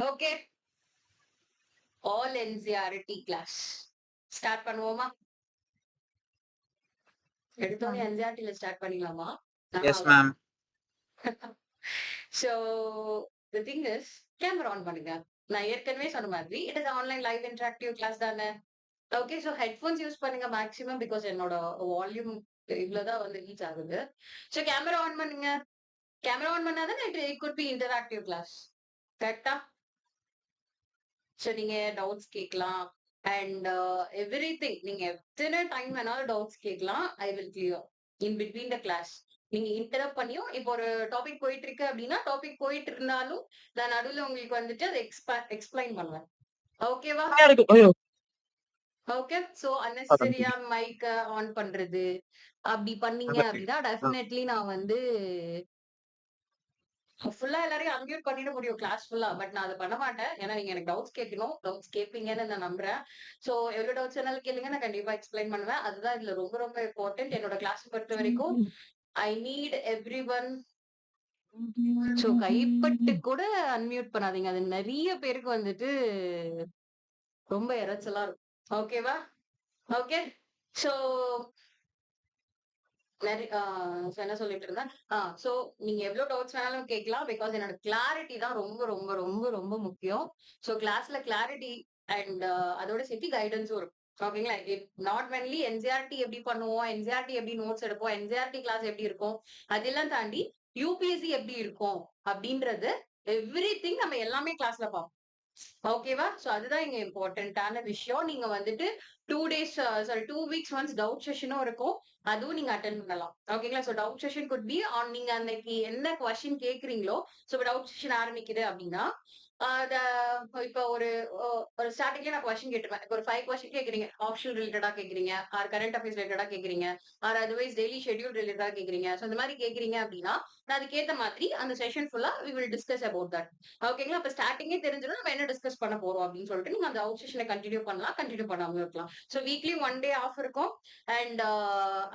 Okay. All NCERT class. Start பண்ணுவோமா? எடுத்தோனே என்சிஆர்டில ஸ்டார்ட் பண்ணிடலாமா? எஸ் நல்லாவா? Ma'am. So the thing is camera on பண்ணுங்க. நான் ஏற்கனவே சொன்ன மாதிரி it is online live interactive class தானே. ஓகே. ஸோ ஹெட்ஃபோன்ஸ் யூஸ் பண்ணுங்க மேக்ஸிமம் பிகாஸ் என்னோட வால்யூம் இவ்வளவுதான் வந்து ரீச் ஆகுது. ஸோ கேமரா ஆன் பண்ணுங்க. கேமரா ஆன் பண்ணாதான் it could be interactive class. கரெக்டா? ஸோ நீங்க டவுட்ஸ் கேட்கலாம். அண்ட் எவ்ரிதிங் நீங்க எத்தனை டைம் வேணாலும் டவுட்ஸ் கேட்கலாம். I will clear in between the class. நீங்க இன்டரப்ட் பண்ணியும் இப்போ ஒரு டாபிக் போயிட்டு இருக்கு அப்படின்னா டாபிக் போயிட்டு இருந்தாலும் நான் நடுவுல உங்களுக்கு வந்துட்டு அதை எக்ஸ்பிளைன் பண்ணுவேன். ஓகேவா? ஐயோ. ஓகே. சோ அன்னெசரியா மைக்க ஆன் பண்றது அப்படி பண்ணீங்க அப்படின்னா டெஃபினெட்லி நான் வந்து ஃபுல்லா எல்லாரையும் அன்மியூட் பண்ணிட முடியும் கிளாஸ் ஃபுல்லா. பட் நான் அதை பண்ண மாட்டேன். ஏன்னா நீங்க எனக்கு டவுட்ஸ் கேட்கணும். டவுட்ஸ் கேட்பீங்கன்னு நான் நம்புறேன். சோ எவ்வளவு டவுட்ஸ் வேணாலும் கேளுங்க. நான் கண்டிப்பா எக்ஸ்பிளைன் பண்ணுவேன். அதுதான் இதுல ரொம்ப ரொம்ப இம்பார்ட்டன்ட். என்னோட கிளாஸ் பொறுத்த வரைக்கும் I need everyone. So கைப்பட்டு கூட அன்மியூட் பண்ணாதீங்க. அது நிறைய பேருக்கு வந்துட்டு ரொம்ப இறைச்சலா இருக்கும். ஓகேவா? ஓகே. சோ என்ன சொல்லிட்டு இருந்தேன்? சோ நீங்க எவ்வளவு டவுட்ஸ் வேணாலும் கேட்கலாம். பிகாஸ் என்னோட கிளாரிட்டி தான் ரொம்ப ரொம்ப ரொம்ப ரொம்ப முக்கியம். சோ கிளாஸ்ல கிளாரிட்டி அண்ட் அதோட சேர்த்து கைடன்ஸும் இருக்கும். ஓகேங்களா? நாட் ஒன்லி என்சிஆர்டி எப்படி பண்ணுவோம், என்சிஆர்டி எப்படி நோட்ஸ் எடுப்போம், என்சிஆர்டி கிளாஸ் எப்படி இருக்கும், அதெல்லாம் தாண்டி யூபிஎஸ்சி எப்படி இருக்கும் அப்படின்றது எவ்ரிதிங் நம்ம எல்லாமே கிளாஸ்ல பார்ப்போம். ஓகேவா? சோ அதுதான் இங்க இம்பார்ட்டன்டான விஷயம். நீங்க வந்துட்டு 2 days sorry 2 weeks once doubt செஷனும் இருக்கும். அதுவும் நீங்க அட்டெண்ட் பண்ணலாம். ஓகேங்களா? So doubt session could be on நீங்க அன்னைக்கு என்ன கொஸ்டின் கேட்கிறீங்களோ, சோ டவுட் செஷன் ஆரம்பிக்குது அப்படின்னா, அத இப்ப ஒரு ஒரு ஸ்டார்டிங்ல நான் கொஸ்டின் கேட்டுருவேன். ஒரு 5 கொஸ்டின் கேட்கிறீங்க. ஆப்ஷனல் ரிலேட்டடா கேட்கிறீங்க, ஆர் கரண்ட் அஃபேர்ஸ் ரிலேட்டடா கேட்கிறீங்க, ஆர் அதர்வைஸ் டெய்லி ஷெட்யூல் ரிலேட்டடா கேட்கிறீங்க. சோ இந்த மாதிரி கேட்கிறீங்க அப்படின்னா, நான் அதுக்கேத்த மாதிரி அந்த செஷன் ஃபுல்லா we will discuss about that. ஓகேங்களா? அப்ப ஸ்டார்டிங்கே தெரிஞ்சிடும் நம்ம என்ன டிஸ்கஸ் பண்ண போறோம் அப்படின்னு சொல்லிட்டு நீங்க அந்த அவுட் செஷனை கண்டினியூ பண்ணலாம், கண்டினியூ பண்ணாம இருக்கலாம். சோ வீக்லி 1 டே ஆஃப் இருக்கும். அண்ட்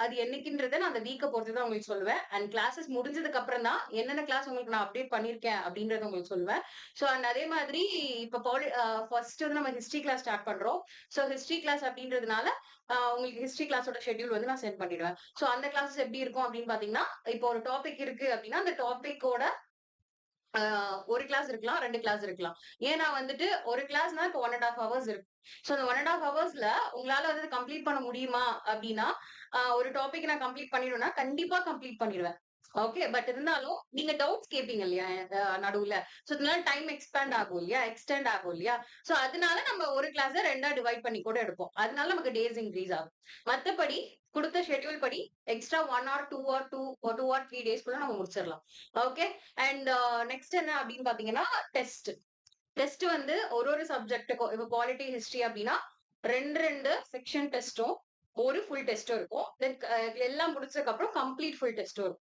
அது என்னைக்குன்றத நான் அந்த வீக்கை பொறுத்து தான் உங்களுக்கு சொல்லுவேன். அண்ட் கிளாஸஸ் முடிஞ்சதுக்கு அப்புறம் தான் என்னென்ன கிளாஸ் உங்களுக்கு நான் அப்டேட் பண்ணிருக்கேன் அப்படின்றத உங்களுக்கு சொல்லுவேன். சோ அண்ட் அதே மாதிரி இப்ப ஃபர்ஸ்ட் வந்து நம்ம ஹிஸ்டரி கிளாஸ் ஸ்டார்ட் பண்றோம். சோ ஹிஸ்டரி கிளாஸ் அப்படின்றதுனால உங்களுக்கு ஹிஸ்டரி கிளாஸோட ஷெட்யூல் வந்து நான் சென்ட் பண்ணிடுவேன். சோ அந்த கிளாஸஸ் எப்படி இருக்கும் அப்படின்னு பாத்தீங்கன்னா, இப்போ ஒரு டாபிக் இருக்கு அப்படின்னா அந்த டாபிக்கோட ஒரு கிளாஸ் இருக்கலாம், 2 கிளாஸ் இருக்கலாம். ஏன்னா வந்துட்டு ஒரு கிளாஸ்னா இப்போ 1 1/2 ஹவர்ஸ் இருக்கு. சோ அந்த 1 1/2 ஹவர்ஸ்ல உங்களால வந்து கம்ப்ளீட் பண்ண முடியுமா அப்படின்னா, ஒரு டாபிக் நான் கம்ப்ளீட் பண்ணிடுவேன்னா, கண்டிப்பா கம்ப்ளீட் பண்ணிடுவேன். ஓகே. பட் இருந்தாலும் நீங்க டவுட்ஸ் கேட்பீங்க இல்லையா நடுவுல. சோ இதனால டைம் எக்ஸ்பேண்ட் ஆகும் இல்லையா? எக்ஸ்டெண்ட் ஆகும் இல்லையா? சோ அதனால நம்ம ஒரு கிளாஸ 2ஆ டிவைட் பண்ணி கூட எடுப்போம். அதனால நமக்கு டேஸ் இன்கிரீஸ் ஆகும். மத்தபடி குடுத்த ஷெட்யூல் படி எக்ஸ்ட்ரா 1 ஆர் 2 ஆர் 2 ஆர் 3 டேஸ்க்குள்ள நம்ம முடிச்சிடலாம். ஓகே. அண்ட் நெக்ஸ்ட் என்ன அப்படின்னு பாத்தீங்கன்னா டெஸ்ட். டெஸ்ட் வந்து ஒரு சப்ஜெக்ட்டுக்கும் இப்ப பாலிட்டி ஹிஸ்டரி அப்படின்னா 2 செக்ஷன் டெஸ்டும் ஒரு ஃபுல் டெஸ்டும் இருக்கும். தென் எல்லாம் முடிச்சதுக்கு அப்புறம் கம்ப்ளீட் ஃபுல் டெஸ்டும் இருக்கும்.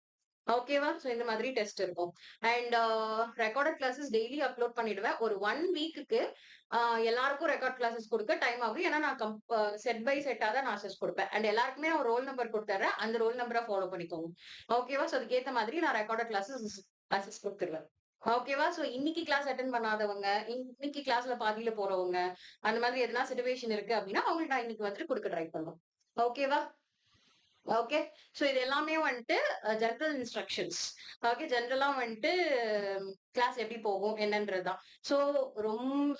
ஓகேவா? சோ இந்த மாதிரி டெஸ்ட் இருக்கும். And recorded classes daily upload பண்ணிடுவேன். ஒரு 1 வீக்குக்கு எல்லாருக்கும் ரெக்கார்ட் கிளாஸஸ் கொடுக்க டைம் ஆகும். ஏன்னா நான் செட் பை செட்டா தான் நான் அசஸ் கொடுப்பேன். அண்ட் எல்லாருக்குமே நான் ஒரு ரோல் நம்பர் கொடுத்துறேன். அந்த ரோல் நம்பரை ஃபாலோ பண்ணிக்கோங்க. ஓகேவா? சோ அதுக்கேத்த மாதிரி நான் ரெக்கார்டட் கிளாஸஸ் அசஸ் கொடுத்துருவேன். ஓகேவா? சோ இன்னைக்கு கிளாஸ் அட்டெண்ட் பண்ணாதவங்க, இன்னைக்கு கிளாஸ்ல பாதியில போறவங்க, அந்த மாதிரி எதனா சிச்சுவேஷன் இருக்கு அப்படின்னா அவங்களுக்கு நான் இன்னைக்கு வந்துட்டு கொடுக்க ட்ரை பண்ணுவேன். ஓகேவா? ஓகே. சோ இது எல்லாமே வந்துட்டு ஜெனரல் இன்ஸ்ட்ரக்ஷன்ஸ். ஓகே. ஜெனரலா வந்துட்டு கிளாஸ் எப்படி போகும் என்னன்றதுதான். சோ ரொம்ப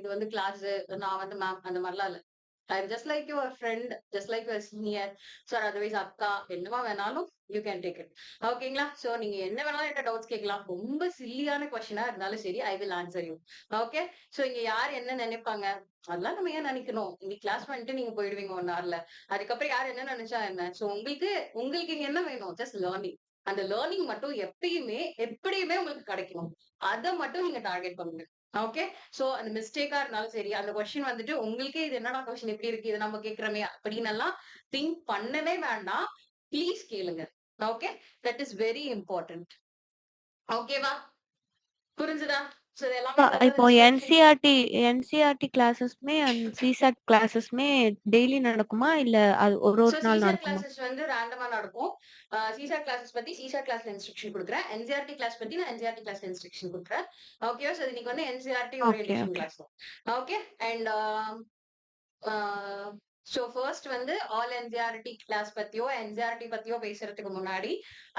இது வந்து கிளாஸ் நான் வந்து மேம் அந்த மாதிரிலாம் இல்ல. I am just like your friend, just like your senior. Sir otherwise அக்கா என்னவா வேணாலும் யூ கேன் டேக் இட். ஓகேங்களா? சோ நீங்க என்ன வேணாலும் என்கிட்ட டவுட்ஸ் கேட்கலாம். ரொம்ப சில்லியான கொஸ்டினா இருந்தாலும் சரி I will answer you. Okay. So இங்க யார் என்ன நினைப்பாங்க? அதெல்லாம் நம்ம ஏன் நினைக்கணும்? இன்னைக்கு கிளாஸ் பண்ணிட்டு நீங்க போயிடுவீங்க 1 ஹவர்ல. அதுக்கப்புறம் யார் என்ன நினைச்சா என்ன? சோ உங்களுக்கு உங்களுக்கு இங்க என்ன வேணும்? Just learning. அந்த லேர்னிங் மட்டும் எப்பயுமே எப்படியுமே உங்களுக்கு கிடைக்கணும். அத மட்டும் நீங்க டார்கெட் பண்ணுங்க. ஓகே. சோ அந்த மிஸ்டேக்கா இருந்தாலும் சரி, அந்த கொஸ்டின் வந்துட்டு உங்களுக்கே இது என்னடா கொஸ்டின் இப்படி இருக்கு? இத நம்ம கேட்கிறோமே அப்படின்னு எல்லாம் திங்க் பண்ணவே வேண்டாம். ப்ளீஸ் கேளுங்க. Okay. That is very important. ஓகேவா? புரிஞ்சுதா? சோ இது எல்லாமே இப்போ என்சிஆர்டி கிளாஸஸ்மே அண்ட் சிசாட் கிளாஸஸ்மே டெய்லி நடக்குமா இல்ல அது ஒரு சோ ஒரு நாள் சிசாட் நடக்குமா? கிளாஸஸ் வந்து ரேண்டமா நடக்கும். சிசாட் கிளாஸஸ் பத்தி சிசாட் கிளாஸ்ல இன்ஸ்ட்ரக்ஷன் குடுக்குறேன். என்சிஆர்டி கிளாஸ் பத்தி நான் என்சிஆர்டி கிளாஸ்ல இன்ஸ்ட்ரக்ஷன் குடுக்குறேன். ஓகேவா? சோ இன்னைக்கு வந்து NCERT okay, orientation okay. Class தான். ஓகே. அண்ட் ஸோ ஃபர்ஸ்ட் வந்து ஆல் என்சிஆர்டி கிளாஸ் பத்தியோ என்சிஆர்டி பத்தியோ பேசுறதுக்கு முன்னாடி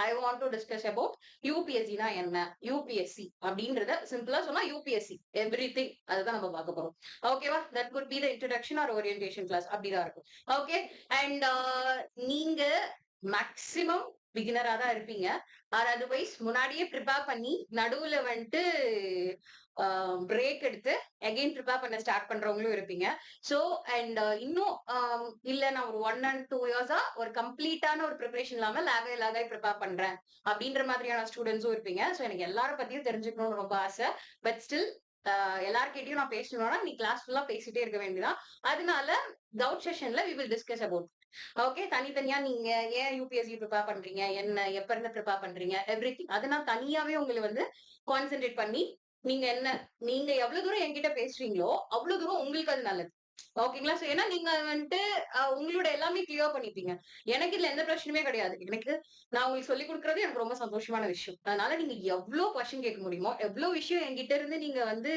I want to discuss about யூபிஎஸ்சினா என்ன, யூபிஎஸ்சி அப்படின்றத சிம்பிளா சொன்னா யூபிஎஸ்சி எவ்ரி திங் அதுதான் நம்ம பார்க்க போறோம். ஓகேவா? That could be the introduction or orientation class அப்படிதான் இருக்கும். ஓகே. அண்ட் நீங்க மேக்சிமம் பிகினரா தான் இருப்பீங்க. ஆர் அதர்வைஸ் முன்னாடியே ப்ரிப்பேர் பண்ணி நடுவுல வந்துட்டு பிரேக் எடுத்து அகைன் ப்ரிப்பேர் பண்ண ஸ்டார்ட் பண்றவங்களும் இருப்பீங்க. சோ அண்ட் இன்னும் இல்ல நான் ஒரு 1 and 2 இயர்ஸா ஒரு கம்ப்ளீட்டான ஒரு ப்ரிப்பரேஷன் இல்லாம லாகாய் ப்ரிப்பேர் பண்றேன் அப்படின்ற மாதிரியான ஸ்டூடெண்ட்ஸும் இருப்பீங்க. சோ எனக்கு எல்லார பத்தியும் தெரிஞ்சுக்கணும்னு ரொம்ப ஆசை. பட் ஸ்டில் எல்லார்கிட்டயும் நான் பேசணும்னா நீ கிளாஸ் ஃபுல்லா பேசிட்டே இருக்க வேண்டியதான். அதனால டவுட் செஷன்ல we will discuss about. Okay. தனித்தனியா நீங்க ஏன் யூபிஎஸ்சி ப்ரிப்பேர் பண்றீங்க, என்ன எப்ப இருந்து ப்ரிப்பேர் பண்றீங்க, எவ்ரிதிங் அதை நான் தனியாவே உங்களை வந்து கான்சென்ட்ரேட் பண்ணி நீங்க என்ன நீங்க எவ்வளவு தூரம் என்கிட்ட பேசுறீங்களோ அவ்வளவு தூரம் உங்களுக்கு அது நல்லது. ஓகேங்களா? சோ ஏன்னா நீங்க வந்துட்டு உங்களோட எல்லாமே கிளியர் பண்ணிப்பீங்க. எனக்கு இதுல எந்த பிரச்சனையுமே கிடையாது. எனக்கு நான் உங்களுக்கு சொல்லிக் கொடுக்கறது எனக்கு ரொம்ப சந்தோஷமான விஷயம். அதனால நீங்க எவ்வளவு கொஸ்டின் கேட்க முடியுமோ, எவ்வளவு விஷயம் என்கிட்ட இருந்து நீங்க வந்து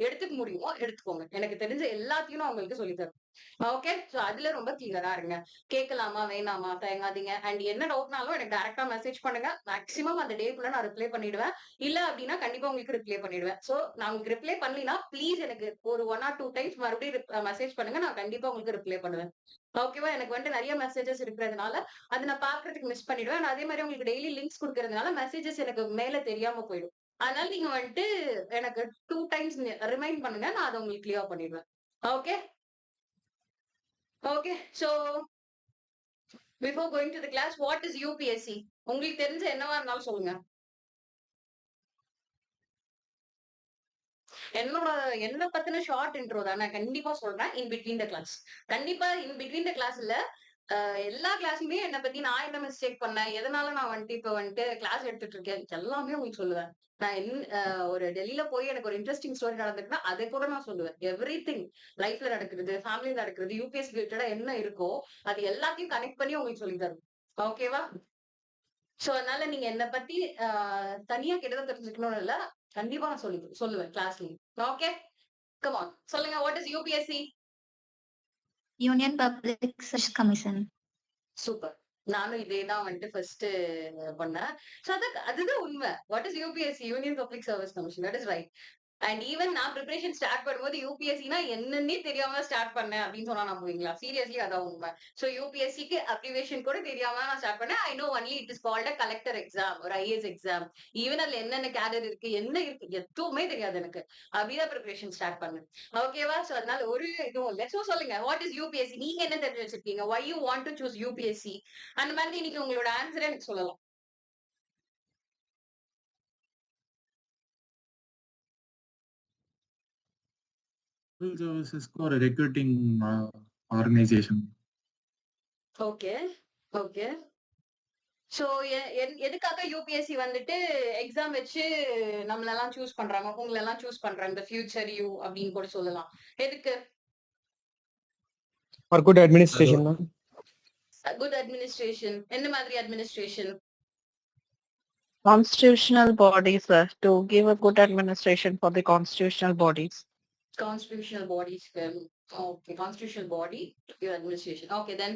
எடுத்துக்க முடியுமோ எடுத்துக்கோங்க. எனக்கு தெரிஞ்ச எல்லாத்தையும் நான் உங்களுக்கு சொல்லித் தரேன். ஓகே. சோ அதுல ரொம்ப கிளியரா இருங்க. கேட்கலாமா வேணாமா தயங்காதீங்க. அண்ட் என்ன டவுட்னாலும் எனக்கு டைரக்டா மெசேஜ் பண்ணுங்க. மேக்ஸிமம் அந்த டேக்குள்ள நான் ரிப்ளை பண்ணிடுவேன். இல்ல அப்படின்னா கண்டிப்பா உங்களுக்கு ரிப்ளை பண்ணிடுவேன். சோ நான் உங்களுக்கு ரிப்ளை பண்ணலினா ப்ளீஸ் எனக்கு ஒரு 1 or 2 டைம்ஸ் மறுபடியும் மெசேஜ் பண்ணுங்க. நான் கண்டிப்பா உங்களுக்கு ரிப்ளை பண்ணுவேன். ஓகேவா? எனக்கு வந்துட்டு நிறைய மெசேஜஸ் இருக்கிறதுனால அதை நான் பாக்குறதுக்கு மிஸ் பண்ணிடுவேன். அதே மாதிரி உங்களுக்கு டெய்லி லிங்க்ஸ் கொடுக்கறதுனால மெசேஜஸ் எனக்கு மேல தெரியாம போயிடும். அதனால நீங்க வந்துட்டு எனக்கு 2 டைம்ஸ் ரிமைண்ட் பண்ணுங்க. நான் அதை உங்களுக்கு கிளியர் பண்ணிடுவேன். Okay. Okay. So before going to the class what is UPSC? உங்களுக்கு தெரிஞ்ச என்னவா இருந்தாலும் சொல்லுங்க. என்னோட என்ன பத்தின ஷார்ட் இன்ட்ரோ தான் நான் கண்டிப்பா சொல்றேன் இன் பிட்வீன் த கிளாஸ். கண்டிப்பா இன் பிட்வீன் த கிளாஸ்ல எல்லா கிளாஸுமே என்ன பத்தி நான் என்ன மிஸ்டேக் பண்ணேன், எதனால நான் வந்துட்டு இப்ப வந்துட்டு கிளாஸ் எடுத்துட்டு இருக்கேன் எல்லாமே உங்களுக்கு சொல்லுவேன். நான் ஒரு டெல்லியில போய் எனக்கு ஒரு இன்ட்ரெஸ்டிங் ஸ்டோரி நடந்திருக்குன்னா அதை கூட நான் சொல்லுவேன். எவ்ரி திங் லைஃப்ல நடக்கிறது, ஃபேமிலில நடக்கிறது, யூபிஎஸ்சி ரிலேட்டடா என்ன இருக்கோ அது எல்லாத்தையும் கனெக்ட் பண்ணி உங்களுக்கு சொல்லி தரும். ஓகேவா? சோ அதனால நீங்க என்ன பத்தி தனியா கேட்டதான் தெரிஞ்சுக்கணும்னு இல்ல. கண்டிப்பா நான் சொல்லுவேன் கிளாஸ்லயும். ஓகே. கம் ஆன் சொல்லுங்க. What is UPSC? Union public service commission. Super. நானும் இதேதான் வந்துட்டு ஃபர்ஸ்ட் பண்ணேன். சோ அதுதான் உண்மை. What is UPSC? Union public service commission. That is right. And even நான் ப்ரிப்பரேஷன் ஸ்டார்ட் பண்ணும்போது யூபிஎஸ்சினா என்னன்னே தெரியாம ஸ்டார்ட் பண்ணேன் அப்படின்னு சொன்னா நம்புவீங்களா? சீரியஸ்லி அதான் உண்மை. சோ யூபிஎஸ்சிக்கு அப்ரிவேஷன் கூட தெரியாம நான் ஸ்டார்ட் பண்ணேன். I know only it is called a collector exam, ஒரு ஐஏஎஸ் எக்ஸாம். ஈவன் அதுல என்னென்ன கேடர் இருக்கு என்ன இருக்கு எதுவுமே தெரியாது எனக்கு. அப்படிதான் ப்ரிப்பரேஷன் ஸ்டார்ட் பண்ணேன். ஓகேவா? சோ அதனால ஒரு இதுவும் இல்ல. சோ சொல்லுங்க வாட் இஸ் யூபிஎஸ்சி? நீங்க என்ன தெரிஞ்சு வச்சிருக்கீங்க? Why you want to choose UPSC? அந்த மாதிரி நீங்க உங்களோட ஆன்சரை எனக்கு சொல்லலாம். Civil services or a recruiting organization. Okay. Okay. So எதுக்காக யூபிஎஸ்சி வந்துட்டு எக்ஸாம் வச்சு நம்மளெல்லாம் சூஸ் பண்றாங்க, உங்களெல்லாம் சூஸ் பண்றாங்க, ஃபியூச்சர் யூ அப்படின்னு கூட சொல்லலாம். எதுக்கு? For good administration. Good administration. எந்த மாதிரி administration? Constitutional bodies, sir, to give a good administration for the constitutional bodies. Constitutional பாடிஸ்க்கு. Okay. Constitutional body administration. Okay. Then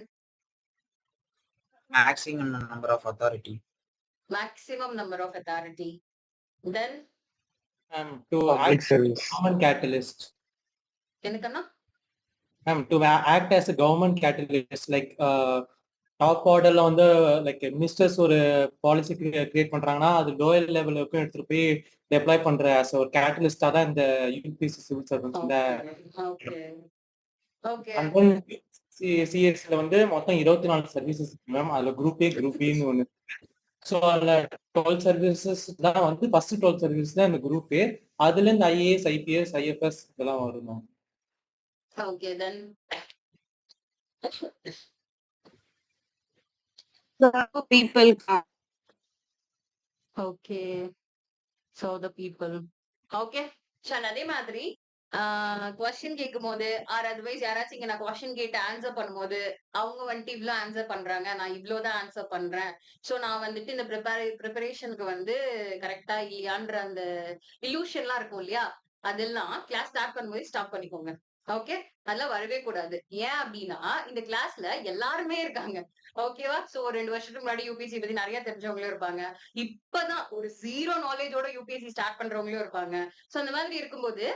maximum number of authority. Maximum number of authority. Then To Public act service. government catalyst. எனக்குன்னா To act as a government catalyst, like top ஆர்டர்ல வந்து like ministers ஒரு policy create பண்றாங்கன்னா அது lower லெவலுக்கும் எடுத்துட்டு போய் deploy பண்ற as ஒரு கேட்டலிஸ்டா தான் இந்த UPSC civil service. Okay. Okay. And then சிஎஸ்சில வந்து மொத்தம் 24 சர்வீசஸ் இருக்கு மேம். அதுல குரூப் ஏ குரூப் பின்னு ஒன்று. ஸோ அதுல 12 சர்வீசஸ் தான் வந்து ஃபர்ஸ்ட் 12 சர்வீஸ் தான் இந்த குரூப் ஏ. அதுல இருந்து ஐஏஎஸ், ஐபிஎஸ், ஐஎஃப்எஸ் இதெல்லாம் வரும் ma'am. Okay. Then The people. okay. So the people. Okay. Shaan அதே மாதிரி கொஸ்டின் கேட்கும் போது ஆர் அதர்வைஸ் யாராச்சும் இங்க நான் கொஸ்டின் கேட்டு ஆன்சர் பண்ணும்போது அவங்க வந்துட்டு இவ்வளவு ஆன்சர் பண்றாங்க, நான் இவ்வளவுதான் ஆன்சர் பண்றேன், சோ நான் வந்துட்டு இந்த ப்ரிப்பரேஷனுக்கு வந்து கரெக்டா இல்லையான்ற அந்த இல்யூஷன் எல்லாம் இருக்கும் இல்லையா, அதெல்லாம் கிளாஸ் ஸ்டார்ட் பண்ணும்போது ஸ்டாப் பண்ணிக்கோங்க. ஓகே, அதெல்லாம் வரவே கூடாது. ஏன் அப்படின்னா இந்த கிளாஸ்ல எல்லாருமே இருக்காங்க. ஓகேவா? சோ ஒரு 2 வருஷத்துக்கு முன்னாடி யூபிஎஸ்சி பத்தி நிறைய தெரிஞ்சவங்களும் இருப்பாங்க. இப்பதான் ஒரு 0 நாலேஜோட யூபிஎஸ்சி ஸ்டார்ட் பண்றவங்களும் இருப்பாங்க. சோ அந்த மாதிரி இருக்கும்போது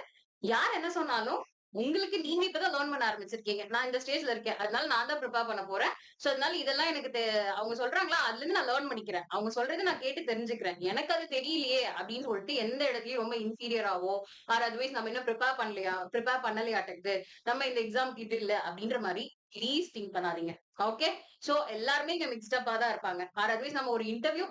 யார் என்ன சொன்னாலும் உங்களுக்கு நீங்க இப்பதான் லேர்ன் பண்ண ஆரம்பிச்சிருக்கீங்க. நான் இந்த ஸ்டேஜ்ல இருக்கேன். அதனால நான் தான் ப்ரிப்பேர் பண்ண போறேன். சோ அதனால இதெல்லாம் எனக்கு அவங்க சொல்றாங்களா அதுல இருந்து நான் லேர்ன் பண்ணிக்கிறேன். அவங்க சொல்றது நான் கேட்டு தெரிஞ்சுக்கிறேன். எனக்கு அது தெரியலையே அப்படின்னு சொல்லிட்டு எந்த இடத்துலயும் ரொம்ப இன்ஃபீரியராவோ ஆர் அதர்வைஸ் நம்ம இன்னும் ப்ரிப்பேர் பண்ணலையாட்டது, நம்ம இந்த எக்ஸாம் இது இல்ல அப்படின்ற மாதிரி ப்ளீஸ் திங்க் பண்ணாதீங்க. ஓகே, சோ எல்லாருமே இங்க மிக்ஸ்டப்பா தான் இருப்பாங்க. ஆர் அதர்வைஸ் நம்ம ஒரு இன்டர்வியூ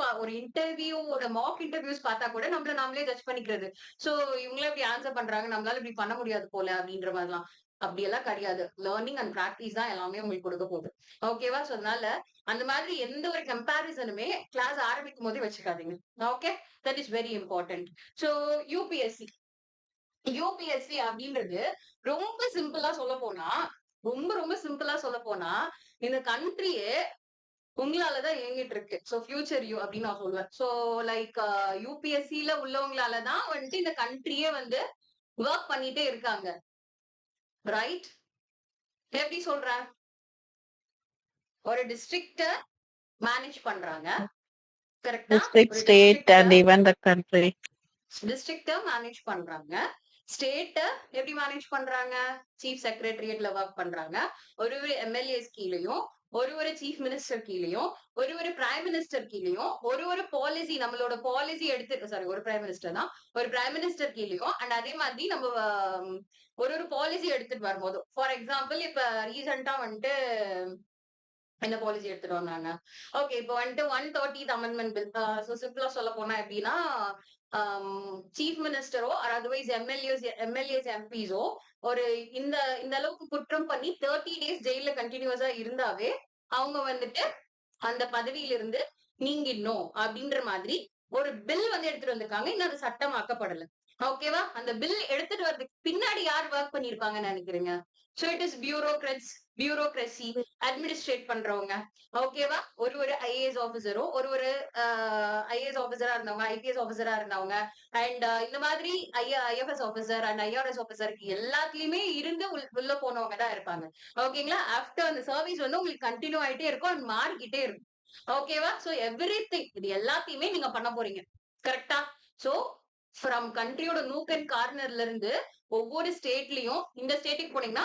மாக் இன்டர்வியூஸ் பார்த்தா கூட நம்மள நாமளே ஜட்ஜ் பண்ணிக்கிறது. சோ இவங்களே இப்படி ஆன்சர் பண்றாங்க, நம்மளால இப்படி பண்ண முடியாது போல அப்படின்ற மாதிரிலாம் அப்படியெல்லாம் கிடையாது. லேர்னிங் அண்ட் பிராக்டிஸ் தான் எல்லாமே உங்களுக்கு கொடுக்க போகுது. ஓகேவா? சோ அதனால அந்த மாதிரி எந்த ஒரு கம்பேரிசனுமே கிளாஸ் ஆரம்பிக்கும் போதே வச்சுக்காதீங்க. Okay, that is very important. So UPSC UPSC அப்படின்றது ரொம்ப சிம்பிளா சொல்ல போனா ரொம்ப ரொம்ப சிம்பிளா சொல்ல போனா இந்த கண்ட்ரியே உங்களாலதான் இயங்கிட்டு இருக்கு. சோ ஃபியூச்சர் யூ அப்படின்னு நான் சொல்லுவேன். சோ லைக் யூபிஎஸ்சில உள்ளவங்களாலதான் வந்துட்டு இந்த கண்ட்ரியே வந்து ஒர்க் பண்ணிட்டே இருக்காங்க. ரைட்? எப்படி சொல்றேன்? ஒரு டிஸ்ட்ரிக்ட மேனேஜ் பண்றாங்க. கரெக்டா? district, ஒரு state, and even the country. டிஸ்ட்ரிக்ட மேனேஜ் பண்றாங்க. ஸ்டேட்ட எப்படி மேனேஜ் பண்றாங்க? சீஃப் செக்ரட்டரியேட்ல ஒர்க் பண்றாங்க. ஒரு எம்எல்ஏஸ் கீழயும் ஒரு சீஃப் மினிஸ்டர் கீழயும் ஒரு பிரைம் மினிஸ்டர் கீழயும் ஒரு பாலிசி நம்மளோட பாலிசி எடுத்து சாரி ஒரு பிரைம் மினிஸ்டர் தான் ஒரு பிரைம் மினிஸ்டர் கீழயும் அண்ட் அதே மாதிரி நம்ம ஒரு பாலிசி எடுத்துட்டு வரும்போது ஃபார் எக்ஸாம்பிள் இப்ப ரீசெண்டா வந்துட்டு என்ன பாலிசி எடுத்துட்டு வந்தாங்க? ஓகே, இப்போ வந்துட்டு 130th அமெண்ட்மெண்ட் பில். சோ சிம்பிளா சொல்ல போனா எப்படின்னா சீஃப் மினிஸ்டரோ அதர்வைஸ் எம்எல்ஏஸ் எம்பிஸோ ஒரு இந்த இந்த அளவுக்கு குற்றம் பண்ணி 30 days ஜெயில கண்டினியூஸா இருந்தாவே அவங்க வந்துட்டு அந்த பதவியில இருந்து நீங்கிடணும் அப்படின்ற மாதிரி ஒரு பில் வந்து எடுத்துட்டு வந்திருக்காங்க. இன்னும் அது சட்டமாக்கப்படல. ஓகேவா? அந்த பில் எடுத்துட்டு வர்றதுக்கு பின்னாடி யார் ஒர்க் பண்ணிருப்பாங்கன்னு நினைக்கிறீங்க? So it is bureaucracy administrate பண்றவங்க. ஓகேவா? ஒரு ஐஏஎஸ் ஆபீசரோ ஒரு ஐஏஎஸ் ஆபீசரா இருந்தவங்க, ஐபிஎஸ் ஆபீசரா இருந்தவங்க அண்ட் இந்த மாதிரி ஐஎஃப்எஸ் ஆபீசர் அண்ட் ஐஆர்எஸ் ஆபீசருக்கு எல்லாத்துலயுமே இருந்து உள்ள போனவங்க தான் இருப்பாங்க. ஓகேங்களா? ஆஃப்டர் அந்த சர்வீஸ் வந்து உங்களுக்கு கண்டினியூ ஆயிட்டே இருக்கும் அண்ட் மாறிக்கிட்டே இருக்கும். ஓகேவா? சோ எவ்ரிதிங் இது எல்லாத்தையுமே நீங்க பண்ண போறீங்க. கரெக்டா? சோ ஃப்ரம் கண்ட்ரியோட நூக் அண்ட் கார்னர்ல இருந்து ஒவ்வொரு ஸ்டேட்லயும் இந்த ஸ்டேட்டுக்கு போனீங்கன்னா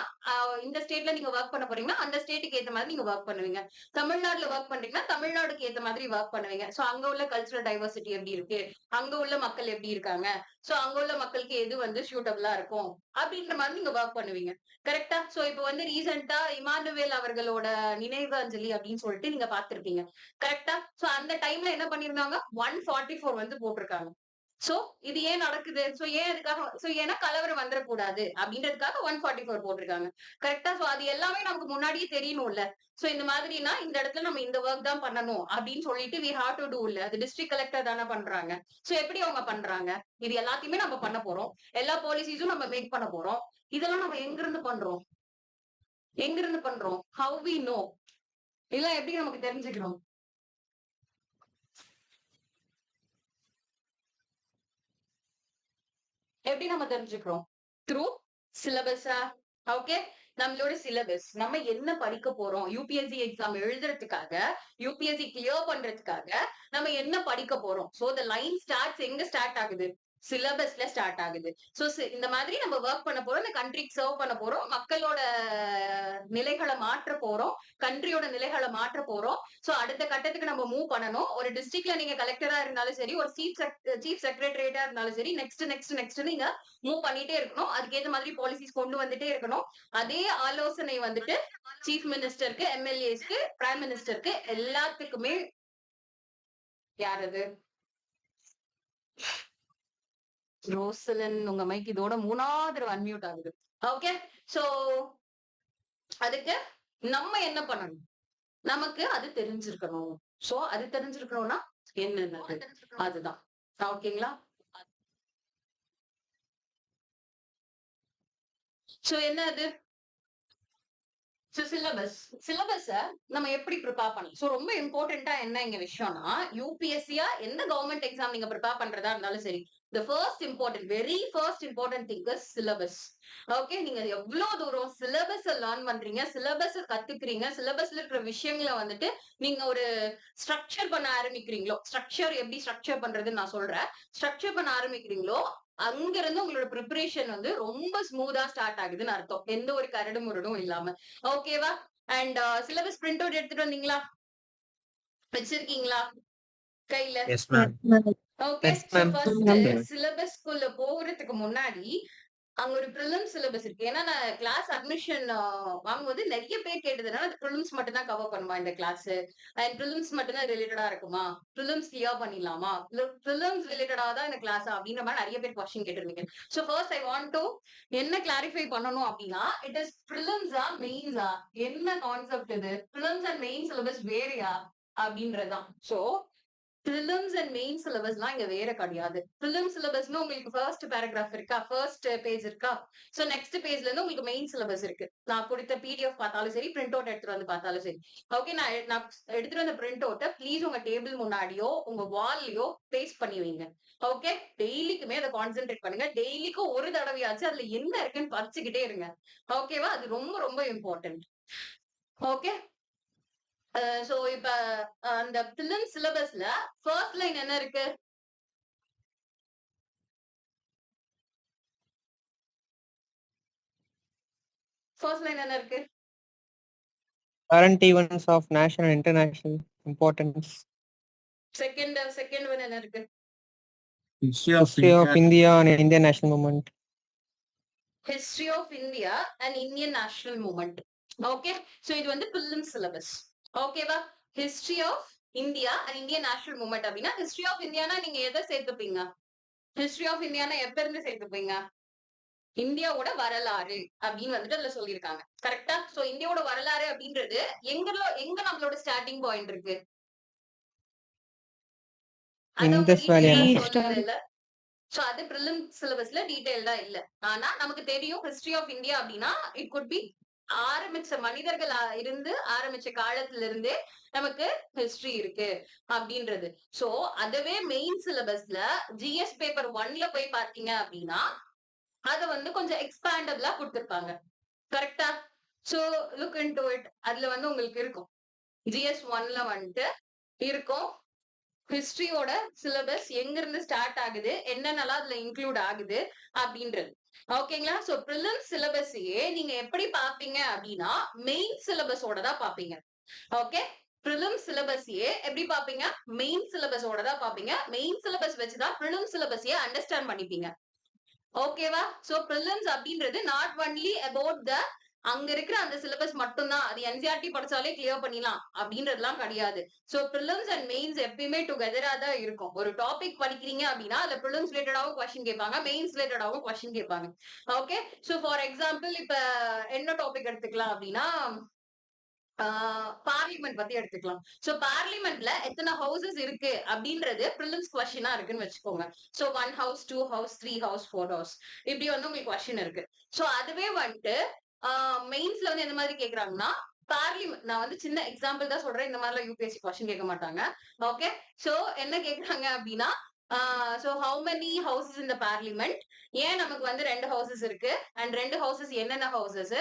இந்த ஸ்டேட்ல நீங்க ஒர்க் பண்ண போறீங்கன்னா அந்த ஸ்டேட்டுக்கு ஏத்த மாதிரி நீங்க ஒர்க் பண்ணுவீங்க. தமிழ்நாடுல ஒர்க் பண்றீங்கன்னா தமிழ்நாடுக்கு ஏத்த மாதிரி ஒர்க் பண்ணுவீங்க. சோ அங்க உள்ள கல்ச்சரல் டைவர்சிட்டி எப்படி இருக்கு, அங்க உள்ள மக்கள் எப்படி இருக்காங்க, சோ அங்க உள்ள மக்களுக்கு எது வந்து சூட்டபிளா இருக்கும் அப்படின்ற மாதிரி நீங்க ஒர்க் பண்ணுவீங்க. கரெக்டா? சோ இப்போ வந்து ரீசெண்டா இமானுவேல் அவர்களோட நினைவு அஞ்சலி அப்படின்னு சொல்லிட்டு நீங்க பாத்திருப்பீங்க. கரெக்டா? சோ அந்த டைம்ல என்ன பண்ணிருந்தாங்க? 144 வந்து போட்டிருக்காங்க. சோ இது ஏன் நடக்குது? சோ ஏன் அதுக்காக ஏன்னா கலவரம் வந்துடக்கூடாது அப்படின்றதுக்காக 144 போட்டிருக்காங்க. கரெக்டா? சோ அது எல்லாமே நமக்கு முன்னாடியே தெரியணும்ல. சோ இந்த மாதிரினா இந்த இடத்துல நம்ம இந்த ஒர்க் தான் பண்ணணும் அப்படின்னு சொல்லிட்டு we have to do இல்ல. அது டிஸ்ட்ரிக்ட் கலெக்டர் தானே பண்றாங்க. சோ எப்படி அவங்க பண்றாங்க? இது எல்லாத்தையுமே நம்ம பண்ண போறோம். எல்லா பாலிசிஸும் நம்ம மேக் பண்ண போறோம். இதெல்லாம் நம்ம எங்க இருந்து பண்றோம்? how we know? இதெல்லாம் எப்படி நமக்கு தெரிஞ்சுக்கிறோம்? எப்படி நம்ம தெரிஞ்சுக்கிறோம்? த்ரூ சிலபஸா? ஓகே, நம்மளோட சிலபஸ் நம்ம என்ன படிக்க போறோம், யூபிஎஸ்சி எக்ஸாம் எழுதுறதுக்காக யூபிஎஸ்சி கிளியர் பண்றதுக்காக நம்ம என்ன படிக்க போறோம். சோ த லைன் ஸ்டார்ட்ஸ் எங்க ஸ்டார்ட் ஆகுது? சிலபஸ்ல ஸ்டார்ட் ஆகுது. சோ இந்த மாதிரி நம்ம ஒர்க் பண்ண போறோம், இந்த கண்ட்ரிக்கு சர்வ் பண்ண போறோம், மக்களோட நிலைகளை மாற்ற போறோம், கண்ட்ரியோட நிலைகளை மாற்ற போறோம். சோ அடுத்த கட்டத்துக்கு நம்ம மூவ் பண்ணணும். ஒரு டிஸ்ட்ரிக்ட்ல நீங்க கலெக்டரா இருந்தாலும் சரி, ஒரு சீஃப் செக்ரட்டரியேட்டா இருந்தாலும் சரி, நெக்ஸ்ட் நீங்க மூவ் பண்ணிட்டே இருக்கணும். அதுக்கேற்ற மாதிரி பாலிசிஸ் கொண்டு வந்துட்டே இருக்கணும். அதே ஆலோசனை வந்துட்டு சீஃப் மினிஸ்டருக்கு, எம்எல்ஏஸ்க்கு, பிரைம் மினிஸ்டருக்கு எல்லாத்துக்குமே யாரது ரோசலன் உங்க மைக் இதோட 3வது அன்மியூட் ஆகுது. ஓகே, சோ அதுக்கு நம்ம என்ன பண்ணணும்? நமக்கு அது தெரிஞ்சிருக்கணும். சோ அது தெரிஞ்சிருக்கணும்னா என்னென்னது அதுதான். ஓகேங்களா? சோ என்ன அது? சிலபஸ நம்ம எப்படி ப்ரிப்பேர் பண்ணலாம்? சோ ரொம்ப இம்பார்ட்டன்டா என்ன இங்க விஷயம்னா, யூபிஎஸ்சியா எந்த கவர்மெண்ட் எக்ஸாம் நீங்க ப்ரிப்பேர் பண்றதா இருந்தாலும் சரி, very first important thing is syllabus. Okay, நீங்க எவ்வளவு தூரம் சிலபஸ் லேர்ன் பண்றீங்க, சிலபஸ் கத்துக்கிறீங்க, சிலபஸ்ல இருக்கிற விஷயங்களை வந்துட்டு நீங்க ஒரு ஸ்ட்ரக்சர் பண்ண ஆரம்பிக்கிறீங்களோ, எப்படி ஸ்ட்ரக்சர் பண்றதுன்னு நான் சொல்றேன். ஸ்ட்ரக்சர் பண்ண ஆரம்பிக்கிறீங்களோ, அங்க இருந்து உங்களோட ப்ரிப்பரேஷன் வந்து ரொம்ப ஸ்மூதா ஸ்டார்ட் ஆகுதுன்னு அர்த்தம். எந்த ஒரு கரடு முரடும் இல்லாம. ஓகேவா? அண்ட் சிலபஸ் பிரிண்ட் அவுட் எடுத்துட்டு வந்தீங்களா? வச்சிருக்கீங்களா கையில? Yes, ma'am. Okay, Yes, so ma'am. First சிலபஸ்க்குள்ள போகிறதுக்கு முன்னாடி அங்க ஒரு ப்ரிலிம்ஸ் சிலபஸ் இருக்கு. ஏன்னா நான் கிளாஸ் அட்மிஷன் வாங்கும்போது நிறைய பேர் கேட்டதுனால அது ப்ரிலிம்ஸ் மட்டும் தான் கவர் பண்ணுமா இந்த கிளாஸ், அண்ட் ப்ரிலிம்ஸ் மட்டும் தான் ரிலேட்டடா இருக்குமா, ப்ரிலிம்ஸ் கிளியர் பண்ணிடலாமா, ப்ரிலிம்ஸ் ரிலேட்டடா தான் இந்த கிளாஸ் அப்படின்ற மாதிரி நிறைய பேர் கொஸ்டின் கேட்டிருந்தீங்க. So first I want to என்ன கிளாரிஃபை பண்ணணும் அப்படின்னா, இட் இஸ் ப்ரிலிம்ஸா மெயின்ஸா, என்ன கான்செப்ட் இது, ப்ரிலிம்ஸ் அண்ட் மெயின் சிலபஸ் வேறையா அப்படின்றதுதான். சோ ப்ரிலிம்ஸ் அண்ட் மெயின் சிலபஸ்லாம் இங்க வேற கிடையாது. ப்ரிலிம்ஸ் சிலபஸ்னு உங்களுக்கு ஃபர்ஸ்ட் பேராகிராஃப் இருக்கா, ஃபர்ஸ்ட் பேஜ் இருக்கா, சோ நெக்ஸ்ட் பேஜ்ல இருந்து உங்களுக்கு மெயின் சிலபஸ் இருக்கு. நான் கொடுத்த பிடிஎஃப் பார்த்தாலும் சரி, பிரிண்ட் அவுட் எடுத்துட்டு வந்து பார்த்தாலும் சரி. ஓகே, நான் எடுத்துட்டு வந்த பிரிண்ட் அவுட்டை ப்ளீஸ் உங்க டேபிள் முன்னாடியோ உங்க வால்லயோ பேஸ்ட் பண்ணி வைங்க. ஓகே, டெய்லிக்குமே அதை கான்சென்ட்ரேட் பண்ணுங்க. டெய்லிக்கும் ஒரு தடவையாச்சும் அதுல என்ன இருக்குன்னு படிச்சுக்கிட்டே இருங்க. ஓகேவா? அது ரொம்ப ரொம்ப இம்பார்ட்டன்ட். ஓகே, சோ இப்ப அந்த பிலிம் சிலபஸ்ல ஃபர்ஸ்ட் லைன் என்ன இருக்கு? ஃபர்ஸ்ட் லைன் என்ன இருக்கு? Current events of national and international importance. Second one என்ன இருக்கு? History of History of India. India and Indian national movement. History of India and Indian national movement. Okay, so இது வந்து prelim syllabus. ஓகேவா? History of India and Indian national movement அப்படின்னா, history of இந்தியானா நீங்க எதை சேர்த்துப்பீங்க? History of Indiana எப்ப இருந்து சேர்த்துப்பீங்க? இந்தியாவோட வரலாறு அப்படின்னு வந்துட்டு அதுல சொல்லியிருக்காங்க. கரெக்டா? சோ இந்தியாவோட வரலாறு அப்படின்றது எங்க நம்மளோட ஸ்டார்டிங் பாயிண்ட் இருக்கு? Indus Valley. சொல்லல. சோ அது பிரிலிம் சிலபஸ்ல டீடைல்டா இல்ல. ஆனா நமக்கு தெரியும் ஹிஸ்டரி ஆஃப் இந்தியா அப்படின்னா இட் குட் பி ஆரம்பிச்ச மனிதர்கள் இருந்து ஆரம்பிச்ச காலத்துல இருந்தே நமக்கு ஹிஸ்டரி இருக்கு அப்படின்றது. சோ அதுவே மெயின் சிலபஸ்ல ஜிஎஸ் பேப்பர் 1ல போய் பாத்தீங்க அப்படின்னா அத வந்து கொஞ்சம் எக்ஸ்பாண்டபிளா கொடுத்திருப்பாங்க. கரெக்டா? So look into it. அதுல வந்து உங்களுக்கு இருக்கும் ஜிஎஸ் 1ல வந்துட்டு இருக்கும் ஹிஸ்டரியோட சிலபஸ் எங்க இருந்து ஸ்டார்ட் ஆகுது, என்னென்னலாம் அதுல இன்க்ளூட் ஆகுது அப்படின்றது. ஓகேங்களா? சோ பிரிலிம்ஸ் சிலபஸையே நீங்க எப்படி பாப்பீங்க அப்படின்னா மெயின் சிலபஸோட தான் பாப்பீங்க. ஓகே, பிரிலிம்ஸ் சிலபஸையே எப்படி பாப்பீங்க? மெயின் சிலபஸோட தான் பாப்பீங்க. மெயின் சிலபஸ் வச்சுதான் பிரிலிம்ஸ் சிலபஸையே அண்டர்ஸ்டாண்ட் பண்ணிப்பீங்க. ஓகேவா? சோ பிரிலிம்ஸ் அப்படின்றது நாட் ஒன்லி அபவுட் த அங்க இருக்கிற அந்த சிலபஸ் மட்டும்தான், அது என்சிஆர்டி படிச்சாலே கிளியர் பண்ணிடலாம் அப்படின்றதுலாம் கிடையாது. சோ பிரிலிம்ஸ் அண்ட் மெயின்ஸ் எப்பயுமே டுகெதரா தான் இருக்கும். ஒரு டாபிக் படிக்கிறீங்க அப்படின்னா அதுல பிரிலிம்ஸ் ரிலேட்டடாவும் கொஸ்டின் கேட்பாங்க, மெயின்ஸ் ரிலேட்டடாவும் கொஸ்டின் கேட்பாங்க. ஓகே, சோ ஃபார் எக்ஸாம்பிள் இப்ப என்ன டாபிக் எடுத்துக்கலாம் அப்படின்னா பார்லிமெண்ட் பத்தி எடுத்துக்கலாம். சோ பார்லிமெண்ட்ல எத்தனை ஹவுசஸ் இருக்கு அப்படின்றது பிரிலிம்ஸ் கொஸ்டினா இருக்குன்னு வச்சுக்கோங்க. So 1 house, 2 house, 3 house, 4 house, இப்படி வந்து உங்களுக்கு கொஸ்டின் இருக்கு. சோ அதுவே வந்துட்டு மெயின்ஸ்ல வந்து எந்த மாதிரி கேக்குறாங்கன்னா பார்லிமெண்ட், நான் வந்து சின்ன எக்ஸாம்பிள் தான் சொல்றேன், இந்த மாதிரிலாம் யூபிஎஸ்சி கொஸ்டின் கேட்க மாட்டாங்க. ஓகே, சோ என்ன கேக்குறாங்க அப்படின்னா சோ ஹவு மெனி ஹவுசஸ் இந்த பார்லிமெண்ட், ஏன் நமக்கு வந்து 2 ஹவுசஸ் இருக்கு அண்ட் 2 ஹவுசஸ் என்னென்ன ஹவுசஸ்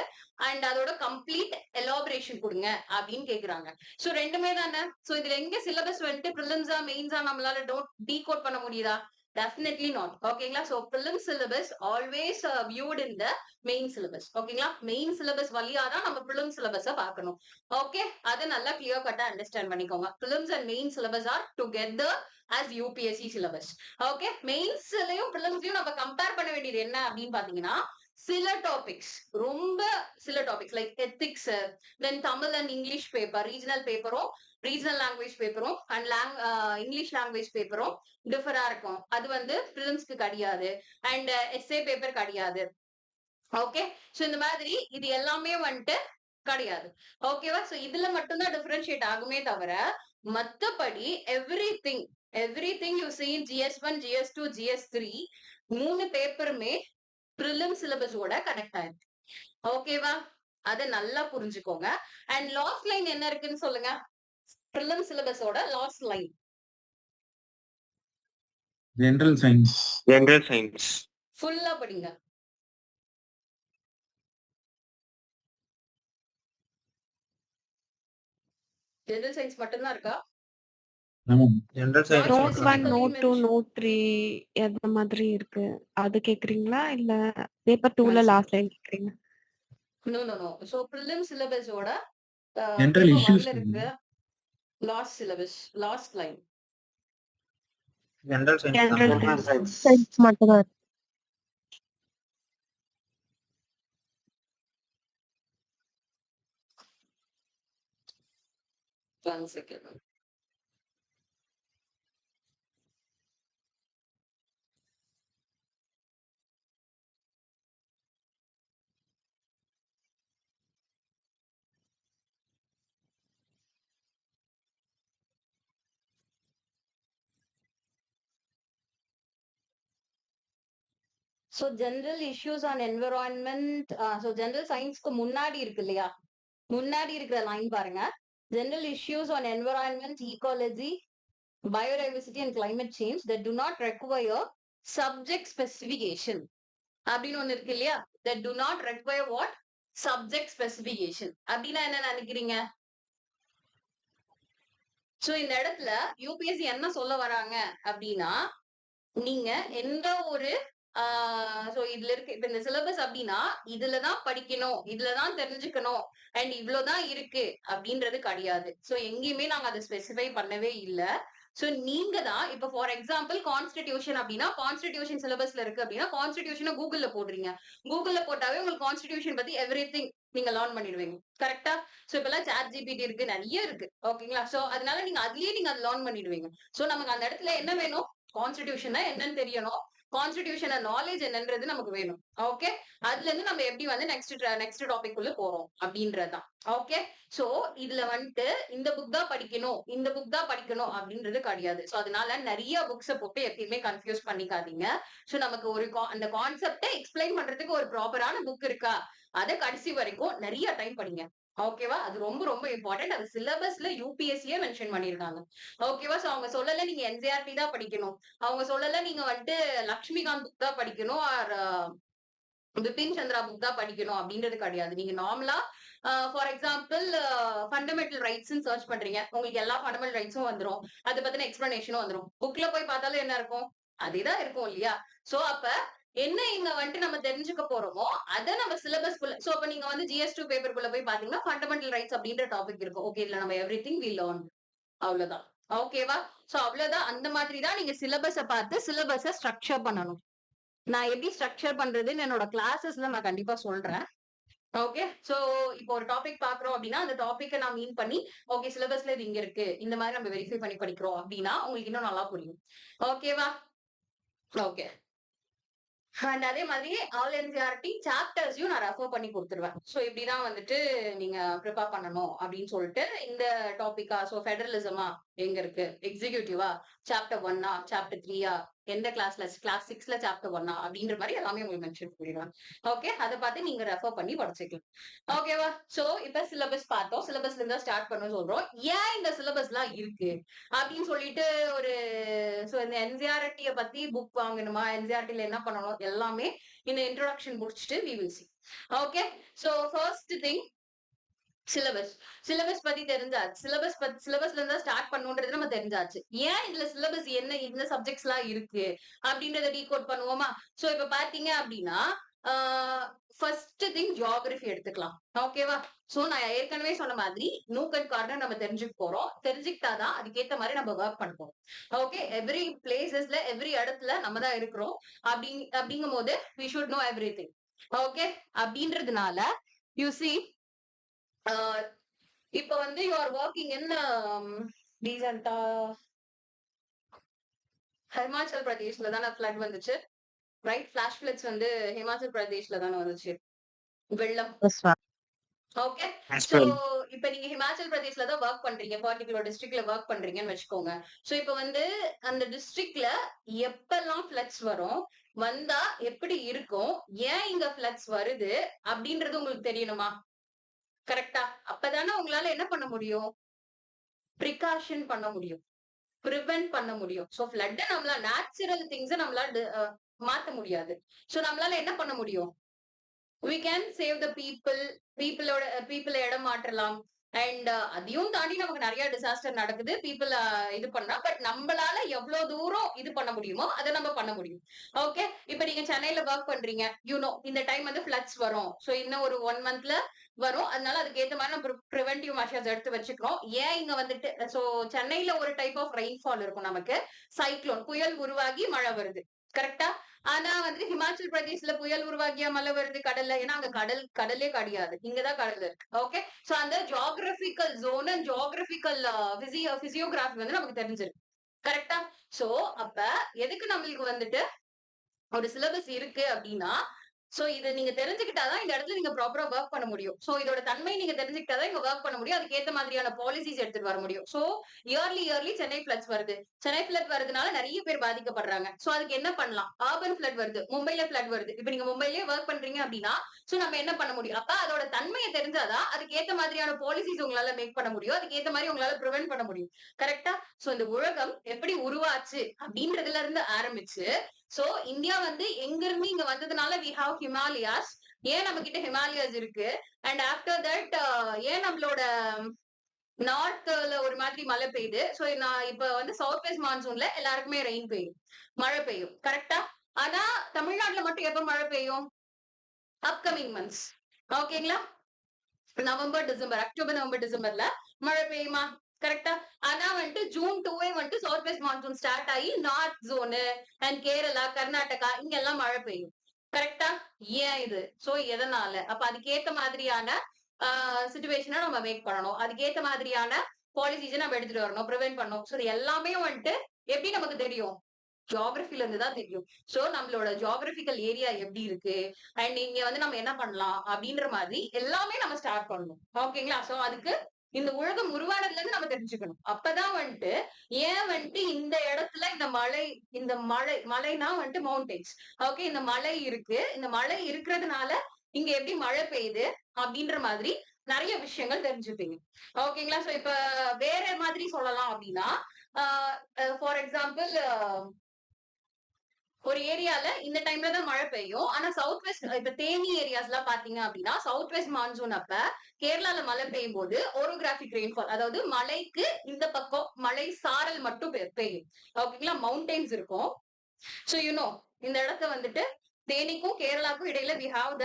அண்ட் அதோட கம்ப்ளீட் எலாபரேஷன் கொடுங்க அப்படின்னு கேக்குறாங்க. சோ ரெண்டுமே தானே. சோ இதுல எங்க சிலபஸ் வந்துட்டு பிரிலிம்ஸா மெயின்ஸா நம்மளால டீகோட் பண்ண முடியுதா? Definitely not. ஓகேங்களா? So prelim syllabus always viewed in the main syllabus. ஓகேங்களா? மெயின் சிலபஸ் வழியா தான் நம்ம பிரிலிம் சிலபஸ பார்க்கணும். ஓகே, அதை நல்லா கிளியர் கட்டா அண்டர்ஸ்டாண்ட் பண்ணிக்கோங்க. Prelims and main syllabus are together as UPSC syllabus. Okay, மெயின்ஸ்லயும் பிரிலிம்ஸ்லயும் நம்ம கம்பேர் பண்ண வேண்டியது என்ன அப்படின்னு பாத்தீங்கன்னா சில டாபிக்ஸ், ரொம்ப சில topics like ethics, then Tamil and English paper, regional language பேப்பரும் அண்ட் இங்கிலீஷ் லாங்குவேஜ் பேப்பரும் டிஃபரா இருக்கும். அது வந்து பிரிலிம்ஸ்க்கு கிடையாது அண்ட் எஸ்ஏ பேப்பர் கிடையாது. ஓகே, சோ இந்த மாதிரி இது எல்லாமே வந்துட்டு கிடையாது. ஓகேவா? சோ இதுல மட்டும்தான் டிஃபரன்ஷியேட் ஆகுமே தவிர மத்தபடி everything you see in GS1, GS2, GS3 3 பேப்பருமே பிரிலிம் சிலபஸோட கனெக்ட் ஆயிருக்கு. ஓகேவா? அத நல்லா புரிஞ்சுக்கோங்க. அண்ட் லாஸ்ட் லைன் என்ன இருக்குன்னு சொல்லுங்க. பிரிலிம் சிலபஸோட last line. General science. General science. ஃபுல்லா படிங்க. ஜெனரல் சயின்ஸ் மட்டும் தான் இருக்கா? ஆமாம். General science Not note 1, specifically note 2, mentioned. Note 3 அந்த மாதிரி இருக்கு. அது கேக்குறீங்களா? இல்ல பேப்பர் 2ல One second. லாஸ்ட் லைன் கேக்குறீங்க? No. So பிரிலிம் சிலபஸோட General பேப்பர் issues. 1ல இருக்கு last syllabus, last line. General science. General தான். science மட்டும் தான். One second. So general issues on environment, so general science-க்கு முன்னாடி இருக்கு இல்லையா? முன்னாடி இருக்கிற லைன் பாருங்க. General issues on environment, ecology, biodiversity and climate change that do not require subject specification. அப்படின்னு ஒண்ணு இருக்கு இல்லையா? That do not require what? Subject specification. அப்படின்னா என்ன நினைக்கிறீங்க? சோ இந்த இடத்துல யூபிஎஸ்சி என்ன சொல்ல வராங்க அப்படின்னா, நீங்க எந்த ஒரு சோ இதுல இருக்கு இப்ப இந்த சிலபஸ் அப்படின்னா இதுலதான் படிக்கணும், இதுலதான் தெரிஞ்சுக்கணும் அண்ட் இவ்வளவுதான் இருக்கு அப்படின்றது கிடையாது. சோ எங்கேயுமே நாங்க அதை ஸ்பெசிஃபை பண்ணவே இல்ல. சோ நீங்க தான் இப்ப ஃபார் எக்ஸாம்பிள் கான்ஸ்டிடியூஷன் அப்படின்னா கான்ஸ்டிடியூஷன் சிலபஸ்ல இருக்கு அப்படின்னா கான்ஸ்டிடியூஷனை கூகுள்ல போடுறீங்க. கூகுள்ல போட்டாவே உங்களுக்கு கான்ஸ்டிடியூஷன் பத்தி எவ்ரிதிங் நீங்க லேர்ன் பண்ணிடுவீங்க. கரெக்டா? சோ இப்பெல்லாம் சாட் ஜிபிடி இருக்கு, நிறைய இருக்கு. ஓகேங்களா? சோ அதனால நீங்க அதுலயே நீங்க அதை லேர்ன் பண்ணிடுவீங்க. சோ நமக்கு அந்த இடத்துல என்ன வேணும்? கான்ஸ்டிடியூஷன் என்னன்னு தெரியணும், கான்ஸ்டிடியூஷன் நாலேஜ் என்னன்றது நமக்கு வேணும். ஓகே, அதுல இருந்து நம்ம எப்படி வந்து நெக்ஸ்ட் டாபிக் உள்ள போறோம் அப்படின்றதுதான். ஓகே, சோ இதுல வந்துட்டு இந்த புக் தான் படிக்கணும், இந்த புக் தான் படிக்கணும் அப்படின்றது கிடையாது. சோ அதனால நிறைய புக்ஸை போட்டு எப்பயுமே கன்ஃபியூஸ் பண்ணிக்காதீங்க. சோ நமக்கு ஒரு அந்த கான்செப்டை எக்ஸ்பிளைன் பண்றதுக்கு ஒரு ப்ராப்பரான புக் இருக்கா, அதை கடைசி வரைக்கும் நிறைய டைம் படிங்க. ஓகேவா? அது ரொம்ப ரொம்ப இம்பார்ட்டன்ட். அது சிலபஸ்ல யூபிஎஸ்சியே மென்ஷன் பண்ணிருக்காங்க. ஓகேவா? சோ அவங்க சொல்லல நீங்க என்சிஆர்டி தான் படிக்கணும், அவங்க சொல்லல நீங்க வந்துட்டு லக்ஷ்மிகாந்த் புக் தான் படிக்கணும் ஆர் பிபின் சந்திரா புக் தான் படிக்கணும் அப்படின்றது கிடையாது. நீங்க நார்மலா for example fundamental rights search பண்றீங்க, உங்களுக்கு எல்லா ஃபண்டமெண்டல் ரைட்ஸும் வந்துரும், அதை பத்தின எக்ஸ்பிளனேஷனும் வந்துரும். புக்ல போய் பார்த்தாலும் என்ன இருக்கும்? அதேதான் இருக்கும் இல்லையா? சோ அப்ப என்ன இங்க வந்துட்டு நம்ம தெரிஞ்சுக்க போறோமோ அதை நம்ம சிலபஸ்க்குள்ள, சோ அப்ப நீங்க வந்து GS2 பேப்பருக்குள்ள போய் பாத்தீங்கன்னா ஃபண்டமெண்டல் ரைட்ஸ் அப்படின்ற டாபிக் இருக்கும். ஓகே, இல்ல நம்ம எவ்ரிதிங் வி லேர்ன், அவ்வளவுதான். ஓகேவா? சோ அவ்வளவுதான். அந்த மாதிரி தான் நீங்க சிலபஸை பார்த்து சிலபஸை ஸ்ட்ரக்சர் பண்ணணும். நான் எப்படி ஸ்ட்ரக்சர் பண்றதுன்னு என்னோட கிளாஸஸ்ல நான் கண்டிப்பா சொல்றேன். ஓகே, சோ இப்போ ஒரு டாபிக் பாக்குறோம் அப்படின்னா அந்த டாபிக்கை நான் மீன் பண்ணி ஓகே சிலபஸ்ல இது இங்க இருக்கு, இந்த மாதிரி நம்ம வெரிஃபை பண்ணி படிக்கிறோம் அப்படின்னா உங்களுக்கு இன்னும் நல்லா புரியும். ஓகேவா? ஓகே, அண்ட் அதே மாதிரி ஆல் என்சிஆர்டி சாப்டர்ஸையும் நான் ரெஃபர் பண்ணி கொடுத்துருவேன். சோ இப்படிதான் வந்துட்டு நீங்க ப்ரிப்பேர் பண்ணணும் அப்படின்னு சொல்லிட்டு இந்த டாபிக்கா, சோ ஃபெடரலிசமா எங்க இருக்கு, எக்ஸிக்யூட்டிவா சாப்டர் 1ஆ சாப்டர் 3ஆ, எந்த கிளாஸ்ல கிளாஸ் 6ல சாப்டர் 1ஆ அப்படின்ற மாதிரி எல்லாமே உங்களுக்கு மென்ஷன் பண்ணிடுவேன். ஓகே, அதை பார்த்து நீங்க ரெஃபர் பண்ணி படிச்சுக்கலாம். ஓகேவா? சோ இப்ப சிலபஸ் பார்த்தோம், சிலபஸ்ல இருந்தா ஸ்டார்ட் பண்ண சொல்றோம். ஏன் இந்த சிலபஸ் எல்லாம் இருக்கு அப்படின்னு சொல்லிட்டு ஒரு சோ இந்த என்சிஆர்டியை பத்தி புக் வாங்கணுமா, என்சிஆர்டில என்ன பண்ணணும், எல்லாமே இந்த இன்ட்ரோடக்ஷன் முடிச்சுட்டு we will see. Okay, so first thing syllabus பத்தி தெரிஞ்சாச்சு. சிலபஸ்ல இருந்தா ஸ்டார்ட் பண்ணுன்றது நம்ம தெரிஞ்சாச்சு. ஏன் இதுல சிலபஸ் என்ன, இந்த சப்ஜெக்ட்ஸ் எல்லாம் இருக்கு அப்படின்றத டீகோட் பண்ணுவோமா? சோ இப்ப பாத்தீங்க அப்படின்னா ஃபர்ஸ்ட் திங் ஜியோகிராஃபி எடுத்துக்கலாம். ஓகேவா? சோ நான் ஏற்கனவே சொன்ன மாதிரி நூக் அண்ட் கார்னர் நம்ம தெரிஞ்சுக்க போறோம். தெரிஞ்சுக்கிட்டாதான் அதுக்கேத்த மாதிரி நம்ம ஒர்க் பண்ண போறோம். ஓகே, எவ்ரி பிளேசஸ்ல எவ்ரி இடத்துல நம்ம தான் இருக்கிறோம். அப்படிங்கும் போது we should know everything. Okay, அப்படின்றதுனால யூ see இப்ப வந்து யூ ஆர் ஒர்க்கிங் இன் ரீசெண்டா ஹிமாச்சல் பிரதேஷ்ல தானே ஃபிளட் வந்துச்சு, ரைட்? ஃபிளாஷ் ஃபிளட்ஸ் வந்து ஹிமாச்சல் பிரதேஷ்ல தானே வந்துச்சு, வெள்ளம். ஓகே, சோ இப்ப நீங்க ஹிமாச்சல் பிரதேஷ்ல தான் ஒர்க் பண்றீங்க, பர்டிகுலர் டிஸ்ட்ரிக்ட்ல ஒர்க் பண்றீங்கன்னு வச்சுக்கோங்க. சோ இப்ப வந்து அந்த டிஸ்ட்ரிக்ட்ல எப்பெல்லாம் ஃபிளட்ஸ் வரும், வந்தா எப்படி இருக்கும், ஏன் இங்க ஃபிளட்ஸ் வருது அப்படின்றது உங்களுக்கு தெரியணுமா? கரெக்டா? அப்பதானே உங்களால என்ன பண்ண முடியும், ப்ரிகாஷன் பண்ண முடியும், ப்ரிவென்ட் பண்ண முடியும். சோ ஃபிளட் நம்மளால நேச்சுரல் திங்ஸ் நம்மளால மாத்த முடியாது. சோ நம்மளால என்ன பண்ண முடியும், we can save the people, people இடம் மாற்றலாம். அண்ட் அதையும் தாண்டி நமக்கு நிறைய டிசாஸ்டர் நடக்குது, பீப்புள் இது பண்ணா. பட் நம்மளால எவ்வளவு தூரம் இது பண்ண முடியுமோ அதை நம்ம பண்ண முடியும். ஓகே, இப்ப நீங்க சென்னையில ஒர்க் பண்றீங்க, இந்த டைம் வந்து ஃபிளட்ஸ் வரும், சோ இன்னும் ஒரு 1 monthல வரும். அதனால அதுக்கு ஏத்த மாதிரி நம்ம ப்ரிவென்டிவ் மெஷர்ஸ் எடுத்து வச்சுக்கிறோம். ஏன் இங்க வந்துட்டு சோ சென்னையில ஒரு டைப் ஆஃப் ரெயின்ஃபால் இருக்கும், நமக்கு சைக்ளோன் புயல் உருவாகி மழை வருது, கரெக்டா? ஆனா வந்து ஹிமாச்சல் பிரதேஷ்ல புயல் உருவாகியா மழை வருது கடல்ல? ஏன்னா அங்க கடலே கிடையாது, இங்கதான் கடல் இருக்கு. ஓகே, சோ அந்த ஜியோகிராபிக்கல் ஜோன் அண்ட் ஜியோகிராபிக்கல் பிசியோகிராஃபி வந்து நமக்கு தெரிஞ்சிருக்கு, கரெக்டா? சோ அப்ப எதுக்கு நம்மளுக்கு வந்துட்டு ஒரு சிலபஸ் இருக்கு அப்படின்னா, சோ இதை நீங்க தெரிஞ்சுக்கிட்டாதான் இந்த இடத்துல நீங்க ப்ராப்பரா ஒர்க் பண்ண முடியும். சோ இதோட தன்மை நீங்க தெரிஞ்சுக்கிட்டாதான் இங்க ஒர்க் பண்ண முடியும், அதுக்கு ஏத்த மாதிரியான பாலிசிஸ் எடுத்துட்டு வர முடியும். சோ இயர்லி சென்னை ஃபிளட்ஸ் வருது, சென்னை ஃபிளட் வருதுனால நிறைய பேர் பாதிக்கப்படுறாங்க. சோ அதுக்கு என்ன பண்ணலாம், அர்பன் ஃபிளட் வருது, மும்பைல ஃபிளட் வருது. இப்ப நீங்க மும்பைலயே ஒர்க் பண்றீங்க அப்படின்னா சோ நம்ம என்ன பண்ண முடியும், அப்ப அதோட தன்மையை தெரிஞ்சாதான் அதுக்கு ஏத்த மாதிரியான பாலிசிஸ் உங்களால மேக் பண்ண முடியும், அதுக்கு ஏத்த மாதிரி உங்களால ப்ரிவென்ட் பண்ண முடியும், கரெக்டா? சோ இந்த உலகம் எப்படி உருவாச்சு அப்படின்றதுல இருந்து ஆரம்பிச்சு, சோ இந்தியா வந்து எங்க இருந்து இங்க வந்ததுனால we have Himalayas, ஏன் நம்ம கிட்ட ஹிமாலயாஸ் இருக்கு. அண்ட் ஆஃப்டர் தட் ஏன் நம்மளோட நார்த்ல ஒரு மாதிரி மழை பெய்யுது. சோ நான் இப்ப வந்து சவுத் வெஸ்ட் மான்சூன்ல எல்லாருக்குமே ரெயின் பெய்யும், மழை பெய்யும், கரெக்டா? ஆனா தமிழ்நாட்டுல மட்டும் எப்ப மழை பெய்யும், அப்கமிங் மந்த்ஸ். ஓகேங்களா? நவம்பர் டிசம்பர், அக்டோபர் நவம்பர் டிசம்பர்ல மழை பெய்யுமா, கரெக்டா? ஆனா வந்துட்டு ஜூன் 2 வந்துட்டு சவுத் வெஸ்ட் மான்சூன் ஸ்டார்ட் ஆகி north zone and Kerala Karnataka இங்க எல்லாம் மழை பெய்யும், கரெக்டா? ஏன் இது, சோ எதனால? அப்ப அதுக்கேத்த மாதிரியான சிச்சுவேஷனை நம்ம மேக் பண்ணணும், அதுக்கேத்த மாதிரியான பாலிசிஸை நம்ம எடுத்துட்டு வரணும், ப்ரிவென்ட் பண்ணணும். சோ எல்லாமே வந்துட்டு எப்படி நமக்கு தெரியும், ஜியோகிராபில இருந்து தான் தெரியும். சோ நம்மளோட ஜியோகிராபிக்கல் ஏரியா எப்படி இருக்கு அண்ட் இங்க வந்து நம்ம என்ன பண்ணலாம் அப்படின்ற மாதிரி எல்லாமே நம்ம ஸ்டார்ட் பண்ணணும். ஓகேங்களா? சோ அதுக்கு இந்த உலகம் உருவானதுல இருந்து நம்ம தெரிஞ்சுக்கணும். அப்பதான் வந்துட்டு ஏன் வந்துட்டு இந்த இடத்துல இந்த மலைனா வந்துட்டு மவுண்டன்ஸ். ஓகே, இந்த மலை இருக்கு, இந்த மலை இருக்கிறதுனால இங்க எப்படி மழை பெய்யுது அப்படின்ற மாதிரி நிறைய விஷயங்கள் தெரிஞ்சுப்பீங்க. ஓகேங்களா? சோ இப்ப வேற மாதிரி சொல்லலாம் அப்படின்னா, ஃபார் எக்ஸாம்பிள் ஒரு ஏரியால இந்த டைம்ல தான் மழை பெய்யும். ஆனா சவுத் வெஸ்ட், இப்ப தேனி ஏரியாஸ் எல்லாம் பாத்தீங்க அப்படின்னா சவுத் வெஸ்ட் மான்சூன் அப்ப கேரளால மழை பெய்யும் போது ஓரோகிராபிக் ரெயின்ஃபால், அதாவது மலைக்கு இந்த பக்கம் மழை சாரல் மட்டும் பெய்யும். ஓகேங்களா? மவுண்டன்ஸ் இருக்கும். சோ இந்த இடத்த வந்துட்டு தேனிக்கும் கேரளாக்கும் இடையில we have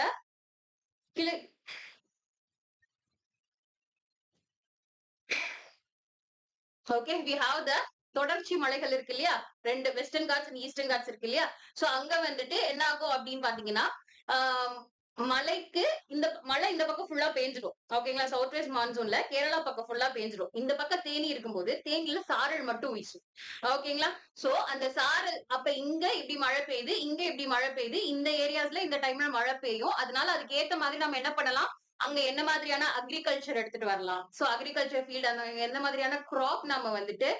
the தொடர்ச்சி மலைகள் இருக்கு இல்லையா, 2 Western Ghats and Eastern Ghats இருக்கு இல்லையா. சோ அங்க வந்துட்டு என்ன ஆகும் அப்படின்னு பாத்தீங்கன்னா, மலைக்கு இந்த மழை இந்த பக்கம் ஃபுல்லா பேஞ்சிடும். ஓகேங்களா? சவுத் வெஸ்ட் மான்சூன்ல கேரளா பக்கம் ஃபுல்லா பேஞ்சிடும். இந்த பக்கம் தேனி இருக்கும்போது தேனியில சாரல் மட்டும் வீசும். ஓகேங்களா? சோ அந்த சாரல் அப்ப இங்க இப்படி மழை பெய்யுது, இங்க இப்படி மழை பெய்யுது, இந்த ஏரியாஸ்ல இந்த டைம்ல மழை பெய்யும். அதனால அதுக்கு ஏத்த மாதிரி நம்ம என்ன பண்ணலாம், அங்க என்ன மாதிரியான அக்ரிகல்ச்சர் எடுத்துட்டு வரலாம். சோ அக்ரிகல்ச்சர் ஃபீல்ட் அந்த என்ன மாதிரியான கிராப் நம்ம வந்துட்டு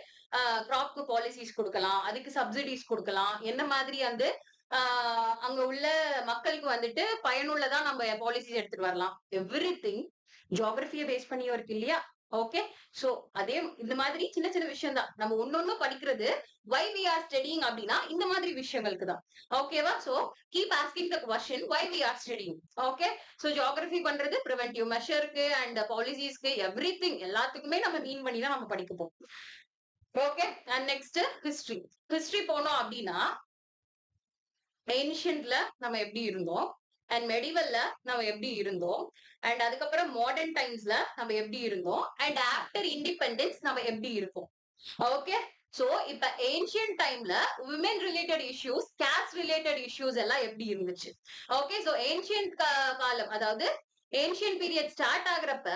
கிராப்க்கு பாலிசிஸ் கொடுக்கலாம், அதுக்கு சப்சிடிஸ் கொடுக்கலாம், என்ன மாதிரி வந்து அங்க உள்ள மக்களுக்கு வந்துட்டு பயனுள்ளதா நம்ம பாலிசிஸ் எடுத்துட்டு வரலாம். எவ்ரிதிங் ஜியோகிராபியை பேஸ் பண்ணியும் இருக்கு இல்லையா. ஓகே, சோ அதே இந்த மாதிரி சின்ன சின்ன விஷயம் தான் நம்ம ஒன்னொன்னு படிக்கிறது. why we are studying அப்படின்னா இந்த மாதிரி விஷயங்களுக்கு தான். ஓகேவா? So keep asking the question why we are studying. Okay, so geography பண்றது ப்ரிவென்டிவ் மெஷருக்கு அண்ட் பாலிசிஸ்க்கு எவ்ரிதிங் எல்லாத்துக்குமே நம்ம மீன் பண்ணி தான் நம்ம படிக்க போறோம். ஓகே, அண்ட் நெக்ஸ்ட் ஹிஸ்டரி போனோம் அப்படின்னா ஏன்ஷியன்ட்ல நம்ம எப்படி இருந்தோம் அண்ட் மெடிவல்ல நம்ம எப்படி இருந்தோம் அண்ட் அதுக்கப்புறம் மாடர்ன் டைம்ஸ்ல நம்ம எப்படி இருந்தோம் அண்ட் ஆஃப்டர் இண்டிபெண்டன்ஸ் நம்ம எப்படி இருக்கோம். ஓகே, சோ இப்ப ஏன்ஷியன்ட் டைம்ல women related issues, cost related issues எல்லாம் எப்படி இருந்துச்சு. ஓகே, சோ ஏன்ஷியன்ட் காலம், அதாவது ஏன்ஷியன்ட் பீரியட் ஸ்டார்ட் ஆகுறப்ப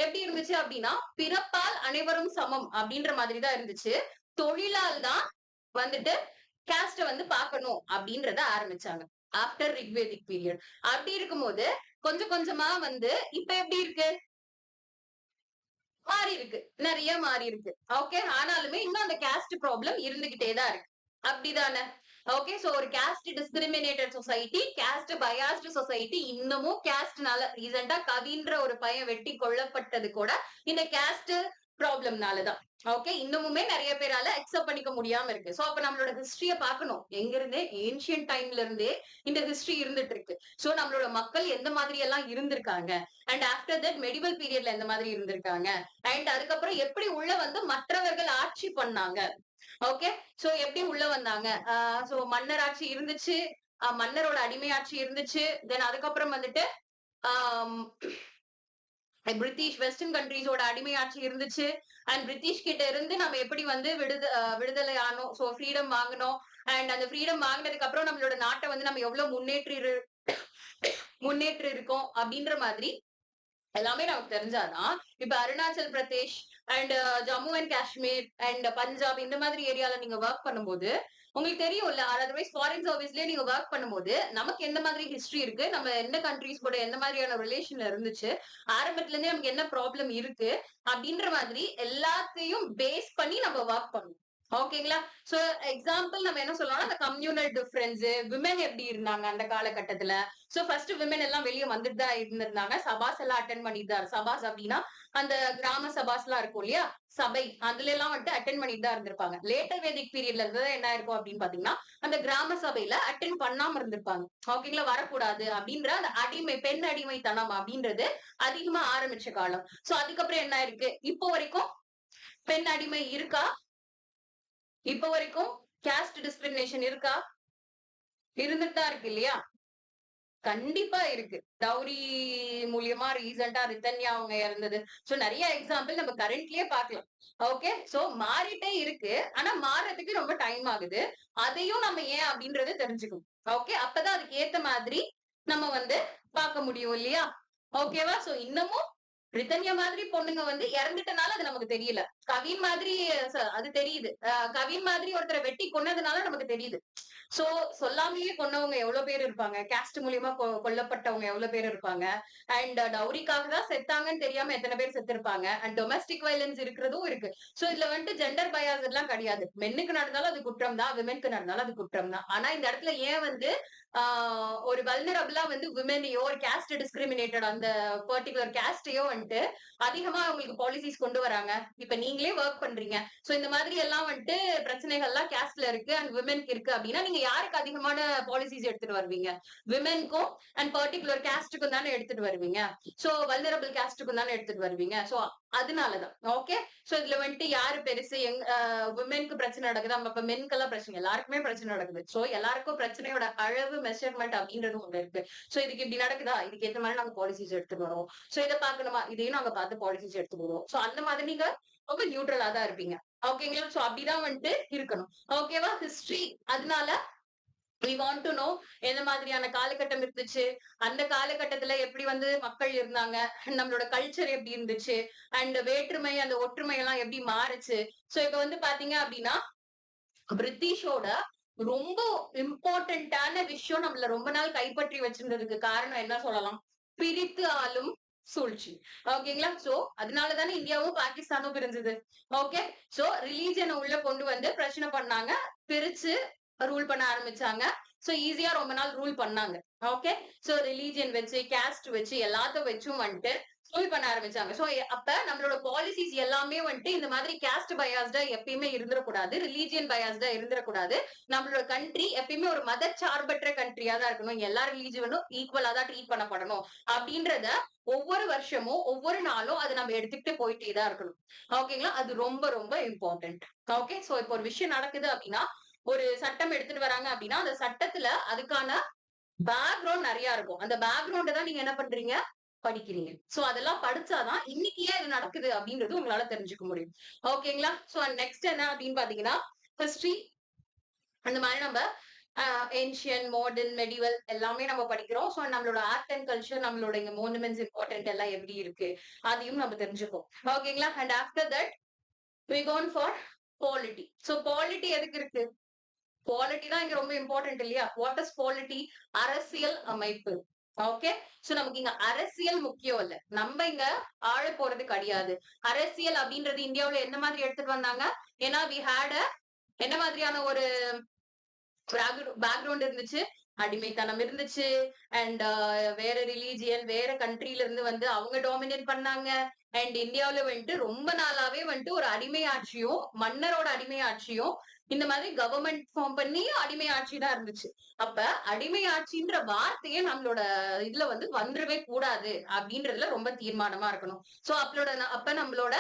எப்படி இருந்துச்சு அப்படின்னா, பிறப்பால் அனைவரும் சமம் அப்படின்ற மாதிரி தான் இருந்துச்சு. தொழிலால் தான் வந்துட்டு காஸ்ட வந்து பாக்கணும் அப்படின்றத ஆரம்பிச்சாங்க ஆஃப்டர் ரிக்வேதிக் பீரியட். அப்படி இருக்கும்போது கொஞ்சம் கொஞ்சமா வந்து இப்ப எப்படி இருக்கு, மாறி இருக்கு, நிறைய மாறி இருக்கு. ஓகே, ஆனாலுமே இன்னும் அந்த காஸ்ட் ப்ராப்ளம் இருந்துகிட்டே தான் இருக்கு, அப்படிதானே? ஓகே, சோ ஒரு caste discriminated society, caste biased society, இன்னமும் casteனால ரீசெண்டா கவின்ற ஒரு பையன் வெட்டி கொல்லப்பட்டது கூட இந்த caste ப்ராப்ளம்னாலதான். ஓகே, இன்னமுமே நிறைய பேரால அக்செப்ட் பண்ணிக்க முடியாம இருக்கு. சோ அப்ப நம்மளோட ஹிஸ்டரிய பாக்கணும். எங்க இருந்தே ஏன்ஷியன்ட் டைம்ல இருந்தே இந்த ஹிஸ்டரி இருந்துட்டு இருக்கு. சோ நம்மளோட மக்கள் எந்த மாதிரி எல்லாம் இருந்திருக்காங்க, அண்ட் ஆஃப்டர் தட் மெடிவல் பீரியட்ல எந்த மாதிரி இருந்திருக்காங்க, அண்ட் அதுக்கப்புறம் எப்படி உள்ள வந்து மற்றவர்கள் ஆட்சி பண்ணாங்க. ஓகே, சோ எப்படி உள்ள வந்தாங்க, சோ மன்னர் ஆட்சி இருந்துச்சு, மன்னரோட அடிமை ஆட்சி இருந்துச்சு, தென் அதுக்கப்புறம் வந்துட்டு பிரிட்டிஷ் வெஸ்டர்ன் கண்ட்ரீஸோட அடிமை ஆட்சி இருந்துச்சு, அண்ட் பிரிட்டிஷ் கிட்ட இருந்து நம்ம எப்படி வந்து விடுதலை ஆனோம், சோ ஃப்ரீடம் வாங்கணும், அண்ட் அந்த ஃப்ரீடம் வாங்கினதுக்கு அப்புறம் நம்மளோட நாட்டை வந்து நம்ம எவ்வளவு முன்னேற்றி இருக்கோம் அப்படின்ற மாதிரி எல்லாமே நமக்கு தெரிஞ்சாதான் இப்ப Arunachal Pradesh and Jammu and Kashmir and Punjab இந்த மாதிரி ஏரியால நீங்க ஒர்க் பண்ணும்போது உங்களுக்கு தெரியும்ல, அதர்வைஸ் ஃபாரின் சர்வீஸ்லயே நீங்க ஒர்க் பண்ணும்போது நமக்கு எந்த மாதிரி ஹிஸ்டரி இருக்கு, நம்ம எந்த கண்ட்ரிஸ் கூட எந்த மாதிரியான ரிலேஷன்ல இருந்துச்சு, ஆரம்பத்துல இருந்தே நமக்கு என்ன ப்ராப்ளம் இருக்கு அப்படின்ற மாதிரி எல்லாத்தையும் பேஸ் பண்ணி நம்ம ஒர்க் பண்ணுவோம். ஓகேங்களா? சோ எக்ஸாம்பிள் நம்ம என்ன சொல்லலாம், அந்த கம்யூனல் டிஃபரன்ஸ், விமன் எப்படி இருந்தாங்க அந்த காலகட்டத்துல. சோ ஃபர்ஸ்ட் விமன் எல்லாம் வெளியே வந்துட்டு தான் இருந்திருந்தாங்க, சபாஸ் எல்லாம் அட்டன் பண்ணிட்டு தான், சபாஸ் அப்படின்னா அந்த கிராம சபாஸ் எல்லாம் இருக்கும் இல்லையா, சபை, அதுல எல்லாம் வந்துட்டு அட்டன் பண்ணிட்டு தான் இருந்திருப்பாங்க. லேட்டர் வேதிக் பீரியட்ல இருந்து என்ன இருக்கும் அப்படின்னு பாத்தீங்கன்னா, அந்த கிராம சபையில அட்டன் பண்ணாம இருந்திருப்பாங்க. ஓகேங்களா? வரக்கூடாது அப்படின்ற அந்த அடிமை, பெண் அடிமைத்தனம் அப்படின்றது அதிகமா ஆரம்பிச்ச காலம். சோ அதுக்கப்புறம் என்ன இருக்கு, இப்போ வரைக்கும் பெண் அடிமை இருக்கா? இப்ப வரைக்கும் caste discrimination இருக்கா? இருந்துட்டு தான் இருக்கு இல்லையா? கண்டிப்பா இருக்கு. டவுரி மூலியமா ரீசெண்டா ரிதன்யா அவங்க இறந்தது. சோ நிறைய எக்ஸாம்பிள் நம்ம கரண்ட்லயே பாக்கலாம். ஓகே, சோ மாறிட்டே இருக்கு, ஆனா மாறதுக்கு ரொம்ப டைம் ஆகுது. அதையும் நம்ம ஏன் அப்படின்றது தெரிஞ்சுக்கணும். ஓகே, அப்பதான் அதுக்கு ஏத்த மாதிரி நம்ம வந்து பார்க்க முடியும் இல்லையா? ஓகேவா? சோ இன்னமும் ரிதன்யா மாதிரி பொண்ணுங்க வந்து இறந்துட்டனால அது நமக்கு தெரியல. கவின் மாதிரி அது தெரியுது. கவின் மாதிரி ஒருத்தரை வெட்டி கொன்னதுனால நமக்கு தெரியுது. சோ சொல்லாமலேயே கொன்னவங்க எவ்வளவு பேர் இருப்பாங்க, காஸ்ட் மூலியமா கொல்லப்பட்டவங்க எவ்வளவு பேர் இருப்பாங்க, அண்ட் டவுரிக்காக தான் செத்தாங்கன்னு தெரியாம எத்தனை பேர் செத்துருப்பாங்க, அண்ட் டொமஸ்டிக் வயலன்ஸ் இருக்கிறதும் இருக்கு. சோ இதுல வந்துட்டு ஜெண்டர் பயாஸ் எல்லாம் கிடையாது. மென்னுக்கு நடந்தாலும் அது குற்றம் தான், விமென்க்கு நடந்தாலும் அது குற்றம் தான். ஆனா இந்த இடத்துல ஏன் வந்து ஒரு வல்னரபிளா வந்து விமெனையோ ஒரு காஸ்ட் டிஸ்கிரிமினேட்டட் அந்த பர்டிகுலர் காஸ்டையோ வந்துட்டு அதிகமா அவங்களுக்கு பாலிசிஸ் கொண்டு வராங்க. இப்ப நீங்களே ஒர்க் பண்றீங்க, சோ இந்த மாதிரி எல்லாம் வந்துட்டு பிரச்சனைகள்லாம் காஸ்ட்ல இருக்கு அண்ட் விமென்க்கு இருக்கு அப்படின்னா நீங்க யாருக்கு அதிகமான பாலிசிஸ் எடுத்துட்டு வருவீங்க? விமென்க்கும் அண்ட் பர்டிகுலர் காஸ்டுக்கும் தானே எடுத்துட்டு வருவீங்க. சோ வல்னரபிள் காஸ்டுக்கும் தானே எடுத்துட்டு வருவீங்க. சோ அதனாலதான். ஓகே, சோ இதுல வந்துட்டு யாரு பெருசு, விமென்க்கு பிரச்சனை நடக்குது, அப்ப மென்கெல்லாம் பிரச்சனை, எல்லாருக்குமே பிரச்சனை நடக்குது. சோ எல்லாருக்கும் பிரச்சனையோட அளவு மெஷர்மெண்ட் அப்படின்றது ஒண்ணு இருக்கு. சோ இதுக்கு இப்படி நடக்குதா, இதுக்கு ஏத்த மாதிரி நாங்க பாலிசிஸ் எடுத்துட்டு வரோம். சோ இதை பாக்கணுமா, இதையும் நாங்க பார்த்து பாலிசிஸ் எடுத்துட்டு வரோம். சோ அந்த மாதிரி நீங்க ரொம்ப நியூட்ரலா தான் இருப்பீங்க. ஓகேங்களா? சோ அப்படிதான் வந்துட்டு இருக்கணும். ஓகேவா? ஹிஸ்டரி அதனால we want to know எந்த மாதிரியான காலகட்டம் இருந்துச்சு, அந்த காலகட்டத்துல எப்படி வந்து மக்கள் இருந்தாங்க, நம்மளோட கல்ச்சர் எப்படி இருந்துச்சு, அண்ட் வேற்றுமை அந்த ஒற்றுமை எல்லாம் எப்படி மாறுச்சு. சோ இப்ப வந்து பாத்தீங்க அப்படின்னா பிரிட்டிஷோட ரொம்ப இம்பார்ட்டன்டான விஷயம் நம்மள ரொம்ப நாள் கைப்பற்றி வச்சிருந்ததுக்கு காரணம் என்ன சொல்லலாம், பிரித்து ஆளும் சூழ்ச்சி. ஓகேங்களா? சோ அதனாலதானே இந்தியாவும் பாகிஸ்தானும் பிரிஞ்சது. ஓகே, சோ ரிலீஜனை உள்ள கொண்டு வந்து பிரச்சனை பண்ணாங்க, பிரிச்சு ரூல் பண்ண ஆரம்பிச்சாங்க. சோ ஈஸியா ரொம்ப நாள் ரூல் பண்ணாங்க. ஓகே, சோ ரிலீஜியன் வச்சு காஸ்ட் வச்சு எல்லாத்தையும் வச்சும் வந்துட்டு ரூல் பண்ண ஆரம்பிச்சாங்க. சோ அப்ப நம்மளோட பாலிசிஸ் எல்லாமே வந்துட்டு இந்த மாதிரி காஸ்ட் பயாஸ்டா எப்பயுமே இருந்துடக்கூடாது, ரிலீஜியன் பயாஸ்டா இருந்துடக்கூடாது. நம்மளோட கண்ட்ரி எப்பயுமே ஒரு மத சார்பற்ற கண்ட்ரியா தான் இருக்கணும், எல்லா ரிலீஜியனும் ஈக்குவலா தான் ட்ரீட் பண்ணப்படணும் அப்படின்றத ஒவ்வொரு வருஷமும் ஒவ்வொரு நாளும் அதை நம்ம எடுத்துக்கிட்டு போயிட்டே தான் இருக்கணும். ஓகேங்களா? அது ரொம்ப ரொம்ப இம்பார்ட்டன்ட். ஓகே, சோ இப்போ ஒரு விஷயம் நடக்குது அப்படின்னா, ஒரு சட்டம் எடுத்துட்டு வராங்க அப்படின்னா அந்த சட்டத்துல அதுக்கான பேக்ரவுண்ட் நிறைய இருக்கும். அந்த பேக்ரவுண்ட தான் நீங்க என்ன பண்றீங்க, படிக்கிறீங்க. சோ அதெல்லாம் படிச்சாதான் இன்னைக்கு ஏன் இது நடக்குது அப்படின்றது உங்களால தெரிஞ்சுக்க முடியும். ஓகேங்களா? சோ நெக்ஸ்ட் என்ன அப்படின்னு பாத்தீங்கன்னா ஹிஸ்டரி. அந்த மாதிரி நம்ம ஏன்ஷியன், மாடர்ன், மெடிவல் எல்லாமே நம்ம படிக்கிறோம். சோ நம்மளோட ஆர்ட் அண்ட் கல்ச்சர், நம்மளோட இங்க மோனுமெண்ட்ஸ் இம்பார்ட்டன்ட் எல்லாம் எப்படி இருக்கு அதையும் நம்ம தெரிஞ்சுப்போம். ஓகேங்களா? And after that we gone for polity. So polity எதுக்கு இருக்கு, பாலிட்டி தான் இங்க ரொம்ப இம்பார்ட்டன்ட் இல்லையா? What is polity? அரசியல் அமைப்பு. ஓகே, சோ நமக்கு இங்க அரசியல் முக்கியம் இல்ல, நம்ம இங்க ஆழ போறது கிடையாது. அரசியல் அப்படின்றது இந்தியாவுல என்ன மாதிரி எடுத்துட்டு வந்தாங்க, ஏன்னா we had என்ன மாதிரியான ஒரு பேக்ரவுண்ட் இருந்துச்சு, அடிமைத்தனம் இருந்துச்சு, அண்ட் வேற ரிலீஜியன் வேற கண்ட்ரில இருந்து வந்து அவங்க டாமினேட் பண்ணாங்க. அண்ட் இந்தியாவுல வந்துட்டு ரொம்ப நாளாவே வந்துட்டு ஒரு அடிமை ஆட்சியும் மன்னரோட அடிமை ஆட்சியும் இந்த மாதிரி கவர்மெண்ட் ஃபார்ம் பண்ணி அடிமை ஆட்சி தான் இருந்துச்சு. அப்ப அடிமை ஆட்சின்ற வார்த்தையே நம்மளோட இதுல வந்து வந்துடவே கூடாது அப்படின்றதுல ரொம்ப தீர்மானமா இருக்கணும். சோ அப்ப நம்மளோட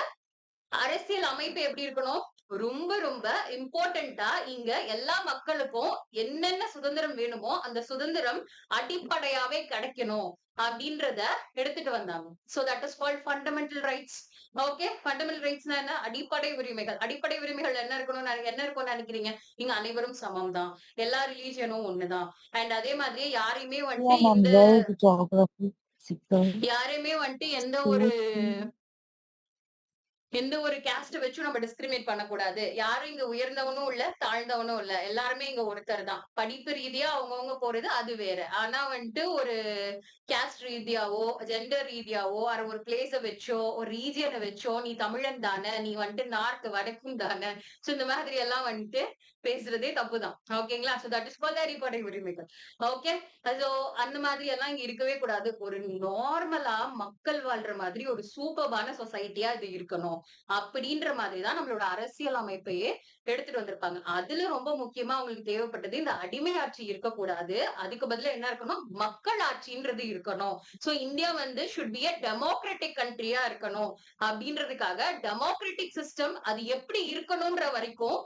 அரசியல் அமைப்பு எப்படி இருக்கணும்? ரொம்ப ரொம்ப இம்பார்ட்டண்டா இங்க எல்லா மக்களுக்கும் என்னென்ன சுதந்திரம் வேணுமோ அந்த சுதந்திரம் அடிப்படையாவே கிடைக்கணும் அப்படின்றத எடுத்துட்டு வந்தாங்க. So that is called fundamental rights. Okay, fundamental ரைட்ஸ்னா என்ன? அடிப்படை உரிமைகள். அடிப்படை உரிமைகள் என்ன இருக்கும்னு நினைக்கிறீங்க? இங்க அனைவரும் சமம் தான், எல்லா ரிலீஜியனும் ஒண்ணுதான், அண்ட் அதே மாதிரி யாரையுமே வந்துட்டு யாரையுமே வந்துட்டு எந்த ஒரு கேஸ்ட வச்சும் நம்ம டிஸ்கிரிமினேட் பண்ணக்கூடாது. யாரும் இங்க உயர்ந்தவனும் இல்ல, தாழ்ந்தவனும் இல்ல, எல்லாருமே இங்க ஒருத்தர் தான். படிப்பு ரீதியா அவங்கவுங்க போறது அது வேற. ஆனா வந்துட்டு ஒரு கேஸ்ட் ரீதியாவோ ஜெண்டர் ரீதியாவோ ஒரு பிளேஸ வச்சோ ஒரு ரீஜியனை வச்சோ நீ தமிழன் தானே, நீ வந்துட்டு நார்த் வடக்கும் தானே, சோ இந்த மாதிரி எல்லாம் வந்துட்டு பேசுறதே தப்புதான். ஓகேங்களா? சோ தட் இஸ் கால்ட் அடிப்படை உரிமைகள். ஓகே, சோ அந்த மாதிரி எல்லாம் இங்க இருக்கவே கூடாது. ஒரு நார்மலா மக்கள் வாழ்ற மாதிரி ஒரு சூப்பர்பான சொசைட்டியா இது இருக்கணும் அப்படின்ற மாதிரிதான் நம்மளோட அரசியல் அமைப்பையே எடுத்துட்டு வந்திருப்பாங்க. அதுல ரொம்ப முக்கியமா அவங்களுக்கு தேவைப்பட்டது இந்த அடிமை ஆட்சி இருக்கக்கூடாது, அதுக்கு பதிலா என்ன இருக்கணும்? மக்கள் ஆட்சின்றது இருக்கணும். சோ இந்தியா வந்து ஷுட் பி a டெமோக்ராட்டிக் கண்ட்ரியா இருக்கணும் அப்படின்றதுக்காக டெமோக்ராட்டிக் சிஸ்டம் அது எப்படி இருக்கணும்ன்ற வரைக்கும்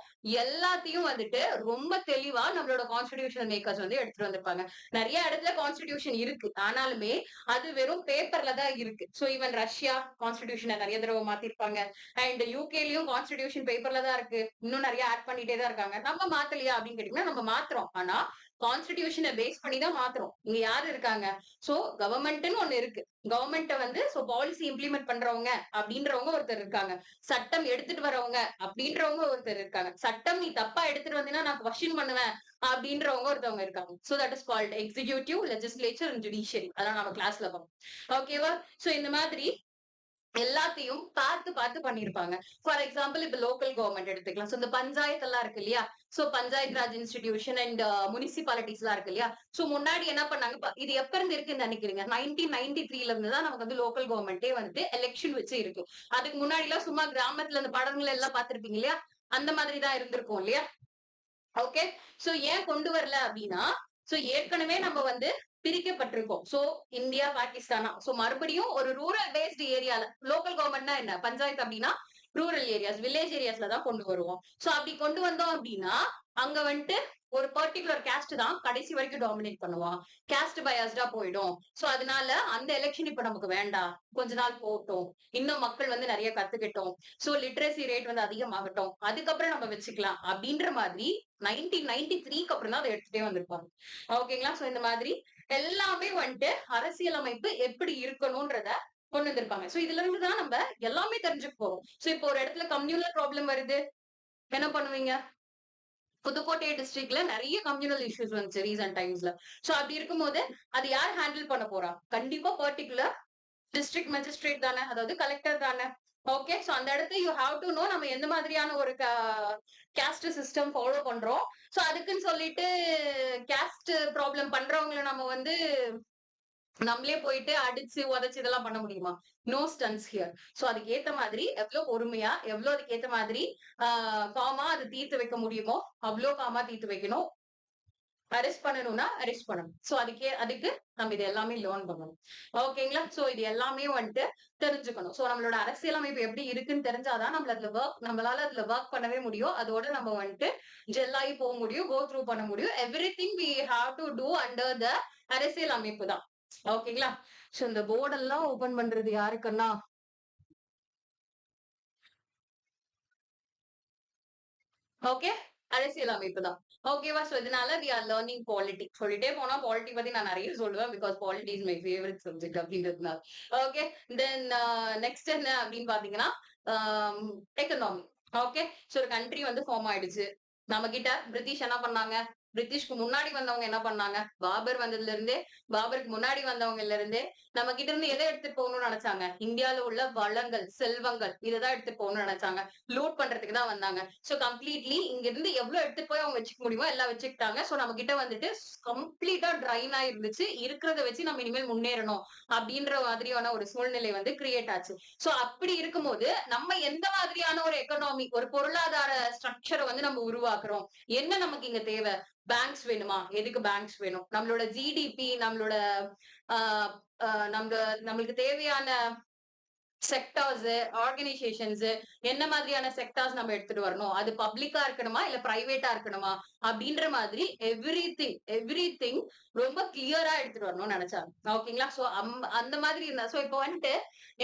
எல்லாத்தையும் வந்துட்டு ரொம்ப தெளிவா நம்மளோட கான்ஸ்டிடியூஷன் மேக்கர்ஸ் வந்து எடுத்துட்டு வந்திருப்பாங்க. நிறைய இடத்துல கான்ஸ்டிடியூஷன் இருக்கு, ஆனாலுமே அது வெறும் பேப்பர்ல தான் இருக்கு. சோ ஈவன் ரஷ்யா கான்ஸ்டிடியூஷனை நிறைய தடவை மாத்திருப்பாங்க, அண்ட் யூகேலயும் கான்ஸ்டிடியூஷன் பேப்பர்ல தான் இருக்கு, இன்னும் நிறைய ஆட் பண்ணிட்டே தான் இருக்காங்க. நம்ம மாத்தலையா அப்படின்னு கேட்டீங்கன்னா நம்ம மாத்துறோம், ஆனா கான்ஸ்டிடியூஷனை பேஸ் பண்ணி தான் மாத்துறோம். இங்க யாரு இருக்காங்க? சோ கவர்மெண்ட்னு ஒண்ணு இருக்கு, கவர்மெண்ட்டை வந்து சோ பாலிசி இம்ப்ளிமெண்ட் பண்றவங்க அப்படின்றவங்க ஒருத்தர் இருக்காங்க, சட்டம் எடுத்துட்டு வரவங்க அப்படின்றவங்க ஒருத்தர் இருக்காங்க, சட்டம் நீ தப்பா எடுத்துட்டு வந்தீங்கன்னா நான் கொஸ்டின் பண்ணுவேன் அப்படின்றவங்க ஒருத்தவங்க இருக்காங்க. So that is called executive, legislature and judiciary. அதான் நம்ம கிளாஸ்ல பார்ப்போம். ஓகேவா? சோ இந்த மாதிரி எல்லாத்தையும் பார்த்து பார்த்து பண்ணிருப்பாங்க. ஃபார் எக்ஸாம்பிள் இப்ப லோக்கல் கவர்மெண்ட் எடுத்துக்கலாம். சோ இந்த பஞ்சாயத்து எல்லாம் இருக்கு இல்லையா? So panchayat Raj institution and municipalities எல்லாம் இருக்கு இல்லையா? சோ முன்னாடி என்ன பண்ணாங்க, இது எப்ப இருந்து இருக்குன்னு நினைக்கிறீங்க? 1993ல இருந்து தான் நமக்கு வந்து லோக்கல் கவர்மெண்டே வந்து எலெக்ஷன் வச்சு இருக்கு. அதுக்கு முன்னாடி எல்லாம் சும்மா கிராமத்துல அந்த படங்கள் எல்லாம் பாத்திருப்பீங்க இல்லையா? அந்த மாதிரிதான் இருந்திருக்கும் இல்லையா? ஓகே, சோ ஏன் கொண்டு வரல அப்படின்னா, சோ ஏற்கனவே நம்ம வந்து பிரிக்கப்பட்டிருக்கோம். சோ இந்தியா பாகிஸ்தானா, சோ மறுபடியும் ஒரு ரூரல் பேஸ்டு ஏரியால லோக்கல் கவர்மெண்ட்னா என்ன, பஞ்சாயத்து அப்படின்னா ரூரல் ஏரியாஸ் வில்லேஜ் ஏரியாஸ்ல தான் கொண்டு வருவோம். சோ அப்படி கொண்டு வந்தோம் அப்படின்னா அங்க வந்துட்டு ஒரு பர்டிகுலர் கேஸ்ட் தான் கடைசி வரைக்கும் டாமினேட் பண்ணுவான், கேஸ்ட் பயாஸ்டா போயிடும். சோ அதனால அந்த எலெக்ஷன் இப்ப நமக்கு வேண்டாம், கொஞ்ச நாள் போட்டோம், இன்னும் மக்கள் வந்து நிறைய கத்துக்கிட்டோம், சோ லிட்ரஸி ரேட் வந்து அதிகமாகட்டும், அதுக்கப்புறம் நம்ம வச்சுக்கலாம் அப்படின்ற மாதிரி 1993க்கு அப்புறம் தான் அதை எடுத்துட்டே வந்திருப்பாங்க. ஓகேங்களா? சோ இந்த மாதிரி எல்லாமே வந்துட்டு அரசியலமைப்பு எப்படி இருக்கணும்ன்றத கொண்டு வந்திருப்பாங்க. சோ இதுல இருந்துதான் நம்ம எல்லாமே தெரிஞ்சுக்க போறோம். சோ இப்போ ஒரு இடத்துல கம்யூனல் ப்ராப்ளம் வருது, என்ன பண்ணுவீங்க? புதுக்கோட்டை டிஸ்ட்ரிக்ட்ல நிறைய கம்யூனல் இஷ்யூஸ் வந்துச்சு ரீசன்ட் டைம்ஸ்ல. சோ அப்படி இருக்கும்போது அது யார் ஹேண்டில் பண்ண போறா? கண்டிப்பா பர்டிகுலர் டிஸ்ட்ரிக்ட் மேஜிஸ்ட்ரேட் தானே, அதாவது கலெக்டர் தானே. ஓகே, சோ அந்த இடத்துல யூ ஹாவ் டு நோ நம்ம எந்த மாதிரியான ஒரு கேஸ்ட் சிஸ்டம் ஃபாலோ பண்றோம். சோ அதுக்குன்னு சொல்லிட்டு கேஸ்ட் ப்ராப்ளம் பண்றவங்களை நம்ம வந்து நம்மளே போயிட்டு அடிச்சு உதைச்சு இதெல்லாம் பண்ண முடியுமா? No stunts here. சோ அதுக்கு ஏத்த மாதிரி எவ்வளவு பொறுமையா எவ்வளவு அதுக்கு ஏத்த மாதிரி காமா அது தீர்த்து வைக்க முடியுமோ அவ்வளவு காமா தீர்த்து வைக்கணும். அரெஸ்ட் பண்ணணும்னா அரெஸ்ட் பண்ணணும். சோ அதுக்கு நம்ம இது எல்லாமே லேர்ன் பண்ணணும். ஓகேங்களா? சோ இது எல்லாமே வந்துட்டு தெரிஞ்சுக்கணும். சோ நம்மளோட அரசியலமைப்பு எப்படி இருக்குன்னு தெரிஞ்சாதான் நம்மளால அதுல ஒர்க் பண்ணவே முடியும், அதோட நம்ம வந்துட்டு ஜெல்லாகி போக முடியும், கோ த்ரூ பண்ண முடியும். Everything we have to do under the அரசியல் அமைப்பு தான். ஓகேங்களா? சோ இந்த போர்டெல்லாம் ஓபன் பண்றது யாருக்குன்னா ஓகே அரசியல் அமைப்பு தான். ஓகேவா? சோ இதனால we are learning politics. சொல்லிட்டே போனா பாலிட்டி பத்தி நான் நிறைய சொல்லுவேன், because polity is my favourite subject அப்படின்றதுனால. ஓகே, தென் நெக்ஸ்ட் என்ன அப்படின்னு பாத்தீங்கன்னா எக்கனாமி. ஓகே, சோ ஒரு கண்ட்ரி வந்து ஃபார்ம் ஆயிடுச்சு, நம்ம கிட்ட பிரிட்டிஷ் என்ன பண்ணாங்க, பிரிட்டிஷ்க்கு முன்னாடி வந்தவங்க என்ன பண்ணாங்க? பாபர் வந்ததுல இருந்தே, பாபருக்கு முன்னாடி வந்தவங்கல இருந்தே நம்ம கிட்ட இருந்து எதை எடுத்துட்டு போகணும்னு நினைச்சாங்க? இந்தியால உள்ள வளங்கள், செல்வங்கள் இததான் எடுத்துட்டு போகணும்னு நினைச்சாங்க. லூட் பண்றதுக்கு தான் வந்தாங்க. சோ கம்ப்ளீட்லி இங்க இருந்து எவ்வளவு எடுத்துட்டு போய் அவங்க வச்சுக்க முடியுமோ எல்லாம் வச்சுக்கிட்டாங்க. சோ நம்ம கிட்ட வந்துட்டு கம்ப்ளீட்டா ட்ரைன் ஆயிருந்துச்சு. இருக்கிறத வச்சு நம்ம இனிமேல் முன்னேறணும் அப்படின்ற மாதிரியான ஒரு சூழ்நிலை வந்து கிரியேட் ஆச்சு. சோ அப்படி இருக்கும்போது நம்ம எந்த மாதிரியான ஒரு எக்கனாமி, ஒரு பொருளாதார ஸ்ட்ரக்சரை வந்து நம்ம உருவாக்குறோம்? என்ன நமக்கு இங்க தேவை? பேங்க்ஸ் வேணுமா? எதுக்கு பேங்க்ஸ் வேணும்? நம்மளோட ஜிடிபி, நம்மளோட ஆஹ் நம்மளுக்கு தேவையான செக்டார்ஸ், ஆர்கனைசேஷன்ஸ் என்ன மாதிரியான செக்டார்ஸ் நம்ம எடுத்துட்டு வரணும்? அது பப்ளிக்கா இருக்கணுமா இல்ல பிரைவேட்டா இருக்கணுமா? அப்படின்ற மாதிரி எவ்ரி திங் ரொம்ப கிளியரா எடுத்துட்டு வரணும்னு நினைச்சாங்க. ஓகேங்களா? சோ அந்த மாதிரி இருந்தா, சோ இப்போ வந்துட்டு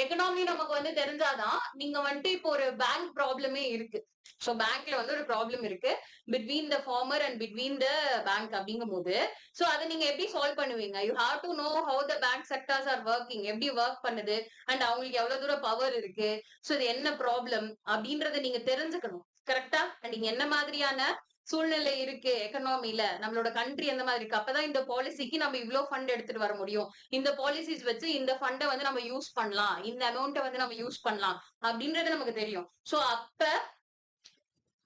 எக்கனாமி நமக்கு வந்து தெரிஞ்சாதான், நீங்க வந்துட்டு இப்போ ஒரு பேங்க் ப்ராப்ளமே இருக்கு. சோ பேங்க்ல வந்து ஒரு ப்ராப்ளம் இருக்கு between the farmer and between the bank அப்படிங்கும் போது, சோ அதை நீங்க எப்படி சால்வ் பண்ணுவீங்க? You have to know how the bank sectors are working, எப்படி ஒர்க் பண்ணுது அண்ட் அவங்களுக்கு எவ்வளவு தூரம் பவர் இருக்கு, சோ இது என்ன ப்ராப்ளம் அப்படின்றத நீங்க தெரிஞ்சுக்கணும். கரெக்டா? அண்ட் நீங்க என்ன மாதிரியான சூழ்நிலை இருக்கு எக்கனாமில, நம்மளோட கண்ட்ரி எந்த மாதிரி இருக்கு, அப்பதான் இந்த பாலிசிக்கு நம்ம இவ்வளவு ஃபண்ட் எடுத்துட்டு வர முடியும், இந்த பாலிசிஸ் வச்சு இந்த ஃபண்டை வந்து நம்ம யூஸ் பண்ணலாம், இந்த அமௌண்ட்டை வந்து நம்ம யூஸ் பண்ணலாம் அப்படின்றது நமக்கு தெரியும். சோ அப்ப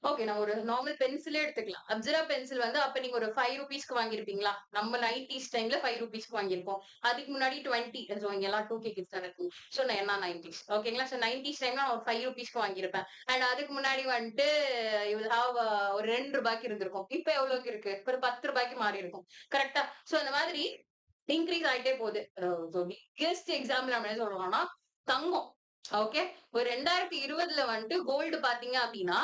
ஓகே, நான் ஒரு நார்மல் பென்சிலே எடுத்துக்கலாம். அப்சரா பென்சில் வந்து அப்ப நீங்க ஒரு 5 ருபீஸ்க்கு வாங்கிருப்பீங்களா? நம்ம 90s டைம்ல 5 ருபீஸ்க்கு வாங்கியிருப்போம். அதுக்கு முன்னாடி 20, இங்க எல்லாம் 2K கிட்ஸ் தான் இருக்கு. சோ நான் என்ன 90s, ஓகேங்களா? சோ 90s டைம்ல நான் ஒரு 5 ருபீஸ்க்கு வாங்கியிருப்பேன். அண்ட் அதுக்கு முன்னாடி வந்துட்டு ஒரு 2 ரூபாய்க்கு இருந்திருக்கும். இப்ப எவ்வளவுக்கு இருக்கு? ஒரு 10 ரூபாய்க்கு மாறி இருக்கும். கரெக்டா? சோ அந்த மாதிரி இன்க்ரீஸ் ஆயிட்டே போகுது. பிக்கெஸ்ட் எக்ஸாம்பிள் நம்ம என்ன சொல்றோம்னா தங்கம். ஓகே, ஒரு 2020ல வந்துட்டு கோல்டு பாத்தீங்க அப்படின்னா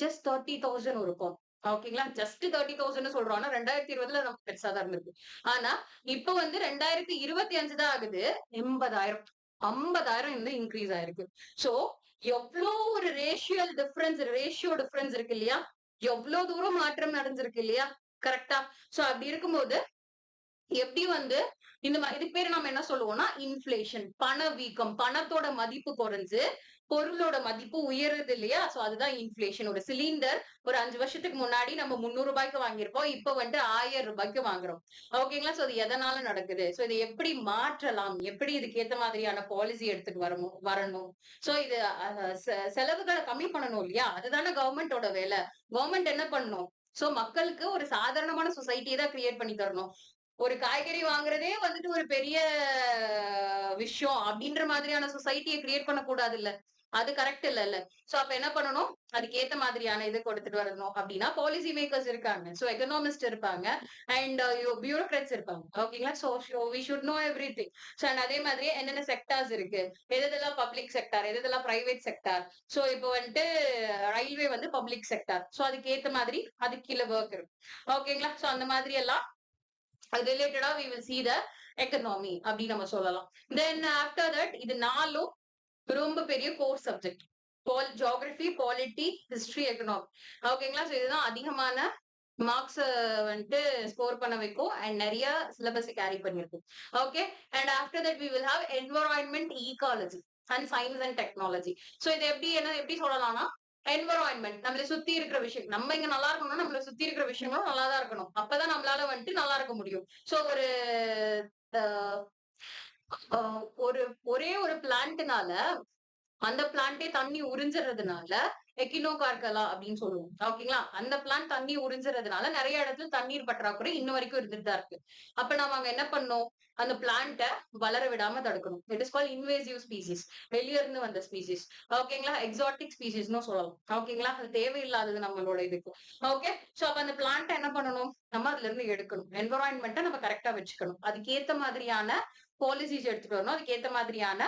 ஜஸ்ட் 30,000 இருக்கும். ஓகேங்களா? ஜஸ்ட் 30,000 சொல்றோம். ஆனா 2020ல நமக்கு பெருசா தான் இருந்திருக்கு. ஆனா இப்ப வந்து 2025 தான் ஆகுது, 80,000 வந்து இன்க்ரீஸ் ஆயிருக்கு. சோ எவ்வளோ ஒரு ரேஷியோ டிஃபரன்ஸ் இருக்கு இல்லையா? எவ்வளவு தூரம் மாற்றம் நடந்திருக்கு இல்லையா? கரெக்டா? சோ அப்படி இருக்கும்போது எப்படி வந்து இந்த இதுக்கு பேரு நம்ம என்ன சொல்லுவோம்னா இன்ஃபிளேஷன், பணவீக்கம், பணத்தோட மதிப்பு குறைஞ்சு பொருளோட மதிப்பு உயருது இல்லையா? சோ அதுதான் இன்ஃபிளேஷன். ஒரு சிலிண்டர் ஒரு 5 வருஷத்துக்கு முன்னாடி நம்ம 300 ரூபாய்க்கு வாங்கியிருப்போம், இப்ப வந்து 1000 ரூபாய்க்கு வாங்குறோம். ஓகேங்களா? சோ இது எதனால நடக்குது? சோ இதை எப்படி மாற்றலாம், எப்படி இதுக்கு ஏத்த மாதிரியான பாலிசி எடுத்துட்டு வரணும். சோ இது செலவுகளை கம்மி பண்ணணும் இல்லையா? அதுதானே கவர்மெண்டோட வேலை. கவர்மெண்ட் என்ன பண்ணணும்? சோ மக்களுக்கு ஒரு சாதாரணமான சொசைட்டியை தான் கிரியேட் பண்ணி தரணும். ஒரு காய்கறி வாங்குறதே வந்துட்டு ஒரு பெரிய விஷயம் அப்படின்ற மாதிரியான சொசைட்டியை கிரியேட் பண்ண கூடாது இல்ல? அது கரெக்ட் இல்ல. சோ அப்ப என்ன பண்ணணும்? அதுக்கு ஏத்த மாதிரியான இது கொடுத்துட்டு வரணும். அப்படின்னா பாலிசி மேக்கர்ஸ் இருக்காங்க, சோ எக்கனாமிஸ்ட் இருப்பாங்க, அண்ட் பியூரோக்ராட்ஸ் இருப்பாங்க. ஓகேங்களா? So we should know everything. So and அதே மாதிரி என்னென்ன செக்டார்ஸ் இருக்கு, எதெல்லாம் பப்ளிக் செக்டார், எதெல்லாம் பிரைவேட் செக்டார். சோ இப்போ வந்துட்டு ரயில்வே வந்து பப்ளிக் செக்டார். சோ அதுக்கு ஏத்த மாதிரி அதுக்கு கீழே ஒர்க் இருக்கு. ஓகேங்களா? சோ அந்த மாதிரி எல்லாம் ரிலேட்டடா we will see the economy அப்படி நம்ம சொல்லலாம். Then after that இது 4ம் ரொம்ப பெரிய core subject. Geography, polity, history, economy. ஓகேங்களா? சோ இதுதான் அதிகமான மார்க்ஸ் வந்துட்டு ஸ்கோர் பண்ண வைக்கும் அண்ட் நிறைய சிலபஸ் கேரி பண்ணிருக்கும். Okay, and after that we will have environment, ecology and science and technology. So இது எப்படி சொல்லலாம்னா என்வரான்மெண்ட், நம்மளை சுத்தி இருக்கிற விஷயம், நம்ம இங்க நல்லா இருக்கணும்னா நம்மளை சுத்தி இருக்கிற விஷயங்களும் நல்லா தான் இருக்கணும். அப்பதான் நம்மளால வந்துட்டு நல்லா இருக்க முடியும். சோ ஒரே ஒரு பிளான்ட்னால அந்த பிளான்டே தண்ணி உறிஞ்சுறதுனால எக்கினோகார்கலா அப்படின்னு சொல்லுவோம். ஓகேங்களா? அந்த பிளான்ட் தண்ணி உறிஞ்சுறதுனால நிறைய இடத்துல தண்ணீர் பற்றாக்குறை இன்ன வரைக்கும் இருந்துட்டு தான் இருக்கு. அப்ப நம்ம அங்க என்ன பண்ணோம்? அந்த பிளான்ட்டை வளர விடாம தடுக்கணும். It is call invasive species, வெளிய இருந்து வந்த ஸ்பீசிஸ். ஓகேங்களா? எக்ஸாட்டிக் ஸ்பீசிஸ்னு சொல்லலாம். ஓகேங்களா? அது தேவையில்லாதது நம்மளோட இதுக்கு. ஓகே, சோ அப்ப அந்த பிளான்ட்டை என்ன பண்ணணும்? நம்ம அதுல இருந்து எடுக்கணும். என்வரான்மெண்ட்டை நம்ம கரெக்டா வச்சுக்கணும். அதுக்கேத்த மாதிரியான பாலிசிஸ் எடுத்துட்டு வரணும். அதுக்கு ஏத்த மாதிரியான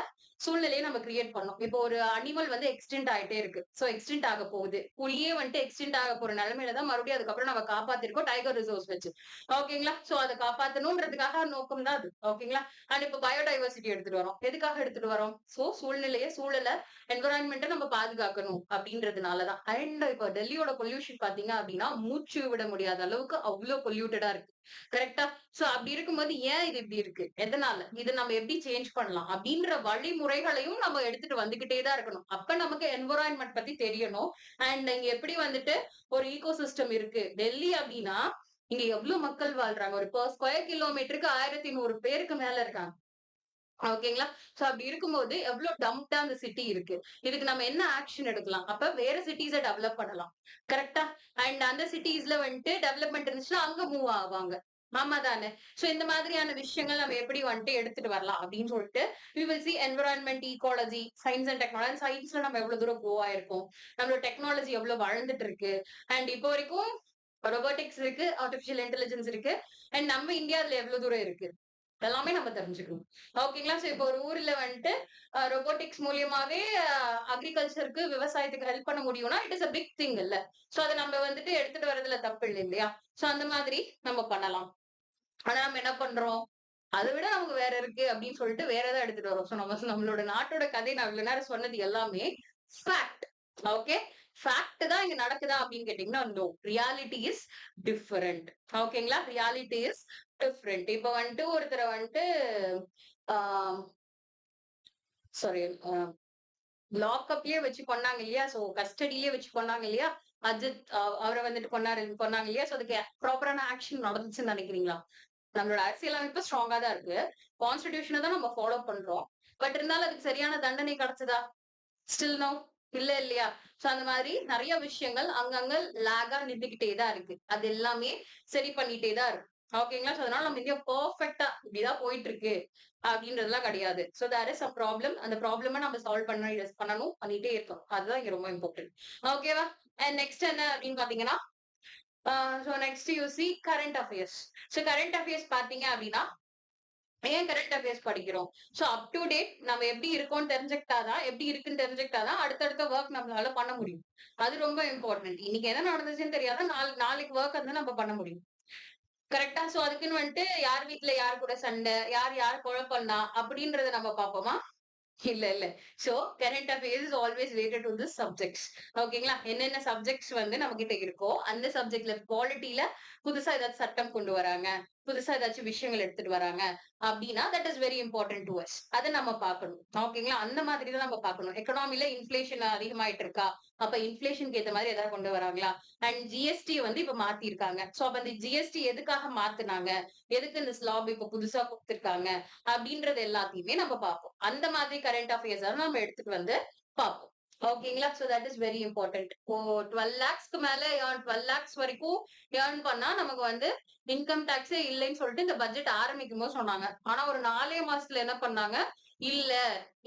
சூழ்நிலையை நம்ம கிரியேட் பண்ணணும். இப்போ ஒரு அனிமல் வந்து எக்ஸ்டென்ட் ஆயிட்டே இருக்கு, சோ எக்ஸ்டென்ட் ஆக போகுது. புலியே வந்துட்டு எக்ஸ்டென்ட் ஆக போற நிலைமையில தான் மறுபடியும் அதுக்கப்புறம் நம்ம காப்பாத்திருக்கோம் டைகர் ரிசர்வ்ஸ் வச்சு. ஓகேங்களா? சோ அதை காப்பாத்தணும்ன்றதுக்காக நோக்கம் தான் அது. ஓகேங்களா? அண்ட் இப்போ பயோடைவர்சிட்டி எடுத்துட்டு வரோம். எதுக்காக எடுத்துட்டு வரோம்? சோ சூழலை என்வரான்மெண்ட்டை நம்ம பாதுகாக்கணும் அப்படின்றதுனாலதான். அண்ட் இப்போ டெல்லியோட பொல்யூஷன் பாத்தீங்க அப்படின்னா மூச்சு விட முடியாத அளவுக்கு அவ்வளவு பொல்யூட்டடா இருக்கு. கரெக்டா? சோ அப்படி இருக்கும்போது ஏன் இது இப்படி இருக்கு, எதனால இது நம்ம எப்படி சேஞ்ச் பண்ணலாம் அப்படின்ற வழிமுறைகளையும் நம்ம எடுத்துட்டு வந்துகிட்டே தான் இருக்கணும். அப்ப நமக்கு என்வரான்மெண்ட் பத்தி தெரியணும். அண்ட் இங்க எப்படி வந்துட்டு ஒரு ஈகோ சிஸ்டம் இருக்கு. டெல்லி அப்படின்னா இங்க எவ்வளவு மக்கள் வாழ்றாங்க, ஒரு per ஸ்கொயர் கிலோமீட்டருக்கு 1100 பேருக்கு மேல இருக்காங்க. ஓகேங்களா? சோ அப்படி இருக்கும்போது எவ்வளவு டம்ப்டா அந்த சிட்டி இருக்கு. இதுக்கு நம்ம என்ன ஆக்ஷன் எடுக்கலாம்? அப்ப வேற சிட்டிஸ டெவலப் பண்ணலாம். கரெக்ட்டா? அண்ட் அந்த சிட்டிஸ்ல வந்துட்டு டெவலப்மெண்ட் இருந்துச்சுன்னா அங்க மூவ் ஆவாங்க. ஆமா தானே? சோ இந்த மாதிரியான விஷயங்கள் நம்ம எப்படி வந்துட்டு எடுத்துட்டு வரலாம் அப்படின்னு சொல்லிட்டு we will see environment, ecology, science and technology. சயின்ஸ்ல நம்ம எவ்வளவு தூரம் க்ரோ ஆயிருக்கோம், நம்மளோட டெக்னாலஜி எவ்வளவு வளர்ந்துட்டு இருக்கு, அண்ட் இப்போ வரைக்கும் ரொபோட்டிக்ஸ் இருக்கு, ஆர்டிபிஷியல் இன்டெலிஜென்ஸ் இருக்கு, அண்ட் நம்ம இந்தியா அதுல எவ்வளவு தூரம் இருக்கு எல்லாமே நம்ம தெரிஞ்சுக்கணும். ஓகேங்களா? சோ இப்போ ஒரு ஊர்ல வந்துட்டு ரொபோட்டிக்ஸ் மூலியமாவே அக்ரிகல்ச்சருக்கு, விவசாயத்துக்கு ஹெல்ப் பண்ண முடியும்னா it is a big thing இல்ல. சோ அதை நம்ம வந்துட்டு எடுத்துட்டு வரதுல தப்பு இல்லை இல்லையா? சோ அந்த மாதிரி நம்ம பண்ணலாம். ஆனா நம்ம என்ன பண்றோம், அதை விட நமக்கு வேற இருக்கு அப்படின்னு சொல்லிட்டு வேற ஏதாவது எடுத்துட்டு வரோம். சோ நம்மளோட நாட்டோட கதை நான் இவ்வளவு நேரம் சொன்னது எல்லாமே ஃபேக்ட். ஓகே, ஃபேக்ட் தான் இங்க நடக்குதா அப்படின்னு கேட்டீங்கன்னா நோ, ரியாலிட்டி இஸ் டிஃபரெண்ட். ஓகேங்களா? Reality is different. இப்ப வந்துட்டு ஒருத்தரை வந்துட்டு சாரி லாக்அப்லயே வச்சு கொண்டாங்க இல்லையா? சோ கஸ்டடியிலேயே வச்சு கொண்டாங்க இல்லையா? அஜித் அவரை வந்துட்டு கொண்டாங்க இல்லையா? சோ அதுக்கு ப்ராப்பரான ஆக்ஷன் நடந்துச்சுன்னு நினைக்கிறீங்களா? நம்மளோட அரசியலமைப்பு ஸ்ட்ராங்கா தான் இருக்கு, கான்ஸ்டிடியூஷனை தான் நம்ம ஃபாலோ பண்றோம். பட் இருந்தாலும் அதுக்கு சரியான தண்டனை கிடைச்சதா? ஸ்டில் நோ, இல்ல இல்லையா? சோ அந்த மாதிரி நிறைய விஷயங்கள் அங்கங்க லேகா நின்றுகிட்டே தான் இருக்கு. அது எல்லாமே சரி பண்ணிட்டே தான் இருக்கு. ஓகேங்களா? சோ அதனால நம்ம இந்தியா பெர்ஃபெக்ட்டா இப்படிதான் போயிட்டு இருக்கு அப்படின்றதுலாம் கிடையாது. So there is a problem. அந்த ப்ராப்ளம நம்ம சால்வ் பண்ணணும், பண்ணிட்டே இருக்கணும். அதுதான் இங்க ரொம்ப இம்பார்ட்டன்ட். ஓகேவா? அண்ட் நெக்ஸ்ட் என்ன அப்படின்னு பாத்தீங்கன்னா so next you see current affairs. So current affairs பாத்தீங்க அப்படின்னா ஏன் கரண்ட் அஃபேர்ஸ் படிக்கிறோம்? சோ அப் டு டேட் நம்ம எப்படி இருக்கோம்னு தெரிஞ்சுக்கிட்டாதான், எப்படி இருக்குன்னு தெரிஞ்சுக்கிட்டாதான் அடுத்தடுத்த ஒர்க் நம்மளால பண்ண முடியும். அது ரொம்ப இம்பார்ட்டன்ட். இன்னைக்கு என்ன நடந்துச்சுன்னு தெரியாத நாளைக்கு ஒர்க் வந்து நம்ம பண்ண முடியும். கரெக்டா? சோ அதுக்குன்னு வந்துட்டு யார் வீட்டுல யார் கூட சண்டை, யார் குழப்பம்னா அப்படின்றத நம்ம பார்ப்போமா? இல்ல இல்ல. So current affairs is always related to this subjects. ஓகேங்களா? என்னென்ன சப்ஜெக்ட்ஸ் வந்து நம்ம கிட்ட இருக்கோ அந்த சப்ஜெக்ட்ல குவாலிட்டியில புதுசா ஏதாச்சும் சட்டம் கொண்டு வராங்க, புதுசா ஏதாச்சும் விஷயங்கள் எடுத்துட்டு வராங்க அப்படின்னா that is very important to us. அதை நம்ம பார்க்கணும். ஓகேங்களா? அந்த மாதிரி தான் நம்ம பார்க்கணும். எக்கனாமில இன்ஃபிளேஷன் அதிகமாயிட்டு இருக்கா, அப்ப இன்ஃபிளேஷனுக்கு ஏத்த மாதிரி ஏதாவது கொண்டு வராங்களா? அண்ட் ஜிஎஸ்டி வந்து இப்ப மாத்தி இருக்காங்க. சோ அப்ப அந்த ஜிஎஸ்டி எதுக்காக மாத்துனாங்க, எதுக்கு இந்த ஸ்லாப் இப்ப புதுசா கொடுத்திருக்காங்க அப்படின்றது எல்லாத்தையுமே நம்ம பார்ப்போம். அந்த மாதிரி கரண்ட் அஃபேர்ஸ் நம்ம எடுத்துட்டு வந்து பார்ப்போம். ஓகேங்களா? So that is very important. இப்போ 12 lakhsக்கு மேல 12 lakhs வரைக்கும் ஏர்ன் பண்ணா நமக்கு வந்து இன்கம் டாக்ஸே இல்லைன்னு சொல்லிட்டு இந்த பட்ஜெட் ஆரம்பிக்கும் போது சொன்னாங்க. ஆனா ஒரு 4 மாசத்துல என்ன பண்ணாங்க, இல்ல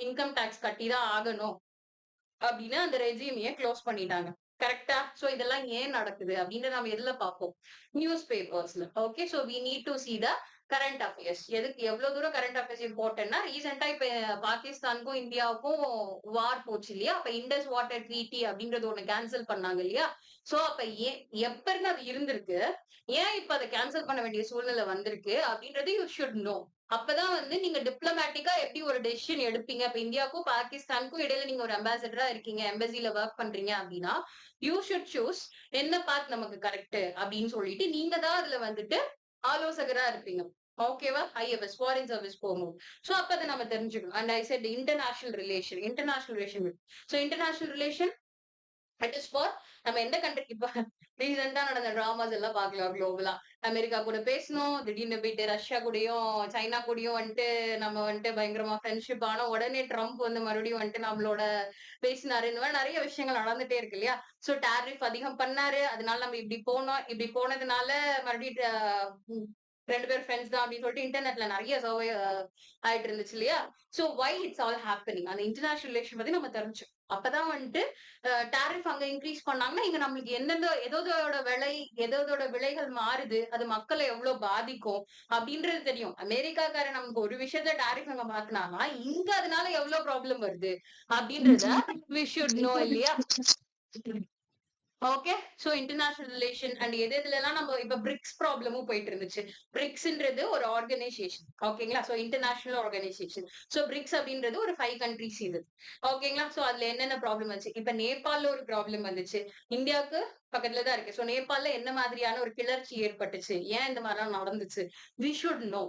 இன்கம் டாக்ஸ் கட்டி தான் ஆகணும் அப்படின்னு அந்த ரெஜிமையை க்ளோஸ் பண்ணிட்டாங்க. கரெக்டா? சோ இதெல்லாம் ஏன் நடக்குது அப்படின்னு நம்ம எதுல பார்ப்போம்? நியூஸ் பேப்பர்ஸ்ல. Okay, so we need to see the current affairs. எதுக்கு எவ்வளவு தூரம் கரண்ட் அஃபேர்ஸ் இம்பார்ட்டன்ட்னா, ரீசெண்டா இப்ப பாகிஸ்தானுக்கும் இந்தியாவுக்கும் வார் போச்சு இல்லையா? அப்ப இண்டஸ் வாட்டர் ட்ரீட்டி அப்படின்றது ஒண்ணு கேன்சல் பண்ணாங்க இல்லையா? சோ அப்ப ஏன் எப்ப இருந்து அது இருந்திருக்கு, ஏன் இப்ப அதை கேன்சல் பண்ண வேண்டிய சூழ்நிலை வந்திருக்கு அப்படின்றது யூ ஷுட் நோ. அப்பதான் வந்து நீங்க டிப்ளமேட்டிக்கா எப்படி ஒரு டெசிஷன் எடுப்பீங்க. இப்ப இந்தியாவுக்கும் பாகிஸ்தானுக்கும் இடையில நீங்க ஒரு அம்பாசிடரா இருக்கீங்க, எம்பசில ஒர்க் பண்றீங்க அப்படின்னா யூ ஷுட் சூஸ் என்ன பாத் நமக்கு கரெக்ட் அப்படின்னு சொல்லிட்டு நீங்க தான் அதுல வந்துட்டு ஆலோசகரா இருப்பீங்க. ஓகேவா? ஐஎஃப்எஸ் ஃபாரின் சர்வீஸ் போகணும். சோ அப்ப அதை நம்ம தெரிஞ்சுக்கணும். And I set international relation. So international relation it is for நம்ம எந்த கண்ட்ரிக்கு. இப்ப ரீசெண்டா நடந்த டிராமாஸ் எல்லாம் பாக்கலாம் குளோபலா. அமெரிக்கா கூட பேசணும், திடீர்னு போயிட்டு ரஷ்யா கூடயும் சைனா கூடயும் வந்துட்டு நம்ம வந்துட்டு பயங்கரமா ஃப்ரெண்ட்ஷிப் ஆனா உடனே ட்ரம்ப் வந்து மறுபடியும் வந்துட்டு நம்மளோட பேசினாரு. இந்த மாதிரி நிறைய விஷயங்கள் நடந்துட்டே இருக்கு இல்லையா? சோ டாரிஃப் அதிகம் பண்ணாரு, அதனால நம்ம இப்படி போனதுனால மறுபடியும் 2 பேரும் ஃப்ரெண்ட்ஸ் தான் அப்படின்னு சொல்லிட்டு இன்டர்நெட்ல நிறைய சர்வே ஆயிட்டு இருந்துச்சு இல்லையா? So why it's all happening, அந்த இன்டர்நேஷனல் ரிலேஷன் பத்தி நம்ம தெரிஞ்சோம். அப்பதான் வந்துட்டு டாரிஃப் அங்க இன்க்ரீஸ் பண்ணாங்கன்னா இங்க நம்மளுக்கு எதோட விலைகள் மாறுது, அது மக்களை எவ்வளவு பாதிக்கும் அப்படின்றது தெரியும். அமெரிக்காக்காரன் நமக்கு ஒரு விஷயத்த டாரிஃப் அங்க மாத்தினாங்கன்னா இங்க அதனால எவ்வளவு ப்ராப்ளம் வருது அப்படின்றத we should know இல்லையா? Okay, so international relation and எதுல எல்லாம் நம்ம இப்ப பிரிக்ஸ் ப்ராப்ளமும் போயிட்டு இருந்துச்சு. பிரிக்ஸ்ன்றது ஒரு ஆர்கனைசேஷன். ஓகேங்களா? So international organisation. So BRICS அப்படின்றது ஒரு 5 கண்ட்ரிஸ் இது. ஓகேங்களா? சோ அதுல என்னென்ன ப்ராப்ளம் வந்துச்சு? இப்ப நேபாள்ல ஒரு ப்ராப்ளம் வந்துச்சு, இந்தியாவுக்கு பக்கத்துல தான் இருக்கு. சோ நேபாள்ல என்ன மாதிரியான ஒரு கிளர்ச்சி ஏற்பட்டுச்சு, ஏன் இந்த மாதிரிலாம் நடந்துச்சு, வி ஷுட் நோ.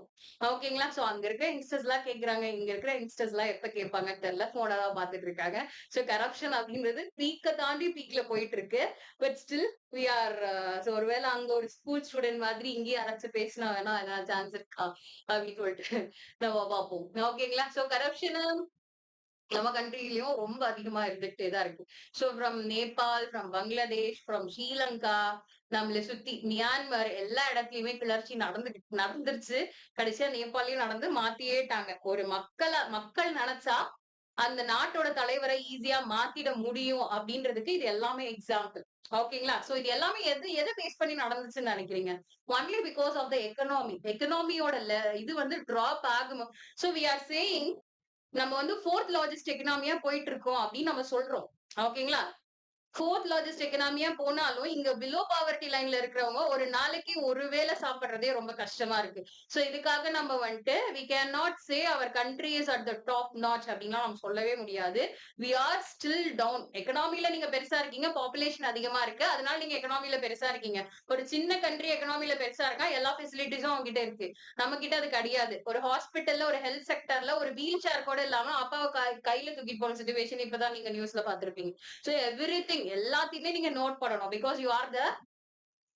ஓகேங்களா? சோ அங்க இருக்கிற யங்ஸ்டர்ஸ் எல்லாம் கேக்குறாங்க, இங்க இருக்கிற யங்ஸ்டர்ஸ் எல்லாம் எப்ப கேட்பாங்கன்னு தெரியல, போனை தான் பாத்துட்டு இருக்காங்க. சோ கரப்ஷன் அப்படின்றது பீக்க தாண்டி பீக்ல போயிட்டு இருக்கு. But still we are so ஒருவேளை அங்க ஒரு ஸ்கூல் ஸ்டூடெண்ட் மாதிரி இங்கேயும் யாராச்சும் பேசினா வேணா ஏதாவது சான்ஸ் இருக்கா அப்படின்னு சொல்லிட்டு நம்ம பார்ப்போம். ஓகேங்களா? சோ கரப்ஷன் நம்ம கண்ட்ரிலயும் ரொம்ப அதிகமா இருந்துகிட்டே தான் இருக்கு. So from Nepal, from Bangladesh, from Sri Lanka, நம்மள சுத்தி மியான்மர் எல்லா இடத்துலயுமே கிளர்ச்சி நடந்துருச்சு. கடைசியா நேபாளையும் நடந்து மாத்தியேட்டாங்க. ஒரு மக்கள் நினைச்சா அந்த நாட்டோட தலைவரை ஈஸியா மாத்திட முடியும் அப்படின்றதுக்கு இது எல்லாமே எக்ஸாம்பிள். ஓகேங்களா? சோ இது எல்லாமே எதை பேஸ் பண்ணி நடந்துச்சுன்னு நினைக்கிறீங்க? ஒன்லி பிகாஸ் ஆஃப் த எக்கனாமியோட இது வந்து டிராப் ஆகும். சோ வி ஆர் சேயிங் நம்ம வந்து 4th லார்ஜஸ்ட் எக்கனாமியா போயிட்டு இருக்கோம் அப்படின்னு நம்ம சொல்றோம். ஓகேங்களா? 4th லார்ஜஸ்ட் எக்கனாமியா போனாலும் இங்க பிலோ பாவர்ட்டி லைன்ல இருக்கிறவங்க ஒரு நாளைக்கு ஒரு வேளை சாப்பிடுறதே ரொம்ப கஷ்டமா இருக்கு. சோ இதுக்காக நம்ம வந்துட்டு we cannot say our country is at the top notch அப்படின்லாம் நம்ம சொல்லவே முடியாது. we are still down. எக்கனாமில நீங்க பெருசா இருக்கீங்க, பாப்புலேஷன் அதிகமா இருக்கு, அதனால நீங்க எக்கனாமில பெருசா இருக்கீங்க. ஒரு சின்ன கண்ட்ரி எக்கனாமில பெருசா இருக்கா, எல்லா ஃபெசிலிட்டிஸும் அவங்க கிட்ட இருக்கு, நம்ம கிட்ட அது கிடையாது. ஒரு ஹாஸ்பிட்டல்ல ஒரு ஹெல்த் செக்டர்ல ஒரு வீல் சேர் கூட இல்லாம அப்பாவை கையில தூக்கி போன சிச்சுவேஷன் இப்பதான் நீங்க நியூஸ்ல பாத்திருப்பீங்க. சோ எவ்ரிதிங் எல்லாத்தையுமே நீங்க நோட் பண்ணணும். Because you are the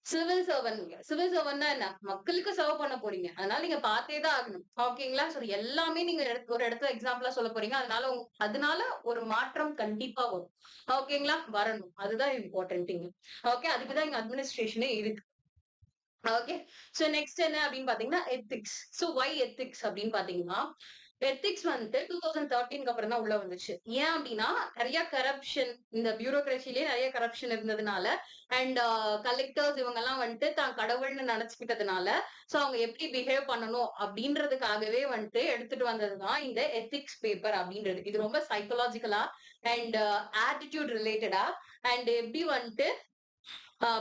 civil servant. Civil சர்வன்ட்னா என்ன? மக்களுக்கு சர்வ் பண்ண போறீங்க, அதனால நீங்க பார்த்தே தான் ஆகணும். ஓகேங்களா? சோ எல்லாமே நீங்க ஒரு இடத்துல எக்ஸாம்பிளா சொல்ல போறீங்க, அதனால ஒரு மாற்றம் கண்டிப்பா வரும். ஓகேங்களா? வரணும், அதுதான் இம்பார்ட்டன்ட். ஓகே, அதுக்குதான் இங்க அட்மினிஸ்ட்ரேஷனே இருக்கு. ஓகே, சோ நெக்ஸ்ட் என்ன அப்படின்னு பாத்தீங்கன்னா எத்திக்ஸ். சோ வை எத்திக்ஸ் அப்படின்னு பாத்தீங்கன்னா எத்திக்ஸ் வந்துட்டு 2013 அப்புறம் தான் உள்ள வந்துச்சு. ஏன் அப்படின்னா நிறைய கரப்ஷன், இந்த பியூரோக்ரஸிலேயே நிறைய கரப்ஷன் இருந்ததுனால அண்ட் கலெக்டர்ஸ் இவங்க எல்லாம் வந்துட்டு தான் கடவுள்னு நினைச்சுக்கிட்டதுனால சோ அவங்க எப்படி பிஹேவ் பண்ணணும் அப்படின்றதுக்காகவே வந்துட்டு எடுத்துட்டு வந்ததுதான் இந்த எத்திக்ஸ் பேப்பர் அப்படின்றது. இது ரொம்ப சைக்கலாஜிக்கலா அண்ட் ஆட்டிடியூட் ரிலேட்டடா அண்ட் எப்படி வந்துட்டு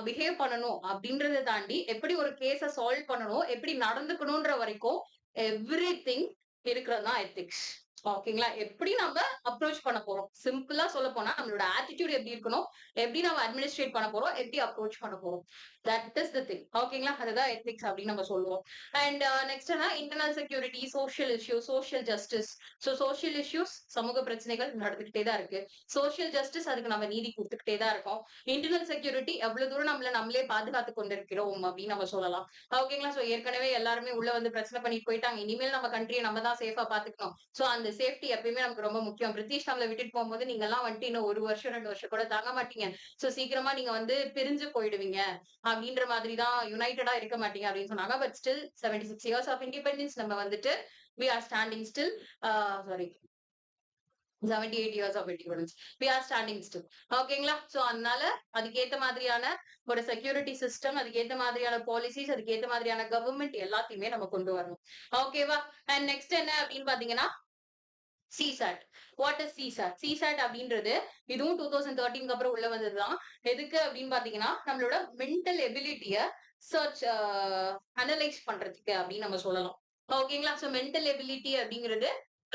பிஹேவ் பண்ணணும் அப்படின்றத தாண்டி எப்படி ஒரு கேஸ சால்வ் பண்ணணும், எப்படி நடந்துக்கணும்ன்ற வரைக்கும் எவ்ரிதிங் இருக்கிறது தான் எத்திக்ஸ். ஓகேங்களா? எப்படி நம்ம அப்ரோச் பண்ண போறோம், சிம்பிளா சொல்ல போனா நம்மளோட ஆட்டிடியூட் எப்படி இருக்கணும், எப்படி நம்ம அட்மினிஸ்ட்ரேட் பண்ண போறோம், எப்படி அப்ரோச் பண்ண போறோம், தட் இஸ் தி திங். ஓகேங்களா? அதுதான் எத்திக்ஸ் அப்படின்னு நம்ம சொல்லுவோம். அண்ட் நெக்ஸ்ட் என்ன, internal security, social issues, social justice. So social issues, சமூக பிரச்சனைகள் நடந்துகிட்டே தான் இருக்கு. சோஷியல் ஜஸ்டிஸ், அதுக்கு நம்ம நீதி கொடுத்துக்கிட்டே தான் இருக்கோம். இன்டர்னல் செக்யூரிட்டி, எவ்வளவு தூரம் நம்மளே பாதுகாத்து கொண்டிருக்கிறோம் அப்படின்னு நம்ம சொல்லலாம். ஓகேங்களா? சோ ஏற்கனவே எல்லாருமே உள்ள வந்து பிரச்சனை பண்ணிட்டு போயிட்டாங்க, இனிமேல் நம்ம கண்ட்ரியை நம்ம தான் சேஃபா பாத்துக்கணும். சோ அந்த சேஃப்டி எப்பயுமே நமக்கு ரொம்ப முக்கியம். பிரிட்டிஷ் நம்மள விட்டுட்டு போகும்போது நீங்க எல்லாம் வந்துட்டு இன்னும் 1 வருஷம் 2 வருஷம் கூட தாங்க மாட்டீங்க, சோ சீக்கிரமா நீங்க வந்து பிரிஞ்சு போயிடுவீங்க அப்படின்ற மாதிரி தான், யுனைடடா இருக்க மாட்டீங்க அப்படின்னு சொன்னாங்க. But still 76 years of independence நம்ம வந்துட்டு we are standing still. Sorry, 78 years of independence we are standing still. ஓகேங்களா? சோ அதனால அதுக்கேத்த மாதிரியான ஒரு செக்யூரிட்டி சிஸ்டம், அதுக்கேத்த மாதிரியான பாலிசிஸ், அதுக்கேத்த மாதிரியான கவர்மெண்ட் எல்லாத்தையுமே நம்ம கொண்டு வரணும். ஓகேவா? அண்ட் நெக்ஸ்ட் என்ன அப்படின்னு பாத்தீங்கன்னா CSAT. What is CSAT? CSAT அப்படின்றது இதுவும் 2013 அப்புறம் உள்ள வந்ததுதான். எதுக்கு அப்படின்னு பாத்தீங்கன்னா நம்மளோட மென்டல் எபிலிட்டிய சர்ச் அனலைஸ் பண்றதுக்கு அப்படின்னு நம்ம சொல்லலாம். ஓகேங்களா? சோ மென்டல் எபிலிட்டி அப்படிங்கிறது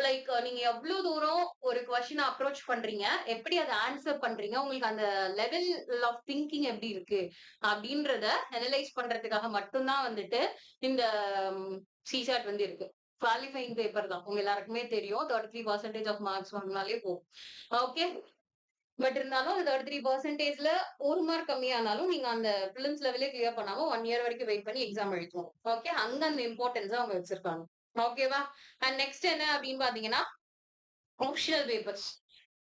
லைக் நீங்க எவ்வளவு தூரம் ஒரு கொஸ்டின் அப்ரோச் பண்றீங்க, எப்படி அதை ஆன்சர் பண்றீங்க, உங்களுக்கு அந்த லெவல் ஆஃப் திங்கிங் எப்படி இருக்கு அப்படின்றத அனலைஸ் பண்றதுக்காக மட்டும்தான் வந்துட்டு இந்த சிசாட் வந்து இருக்கு. குவாலிஃபைங் பேப்பர் தான், உங்க எல்லாருக்குமே தெரியும். 33% ஆஃப் மார்க்ஸ் வாங்கினாலே போகும். ஓகே, பட் இருந்தாலும் அந்த 33%ல 1 மார்க் கம்மியானாலும் நீங்க அந்த பிலிம்ஸ் லெவலே கிளியர் பண்ணாம 1 இயர் வரைக்கும் வெயிட் பண்ணி எக்ஸாம் எழுதணும். ஓகே, அங்க அந்த இம்பார்ட்டன்ஸ் அவங்க வச்சிருக்காங்க. ஓகேவா? அண்ட் நெக்ஸ்ட் என்ன அப்படின்னு பாத்தீங்கன்னா ஆப்ஷனல் பேப்பர்ஸ்.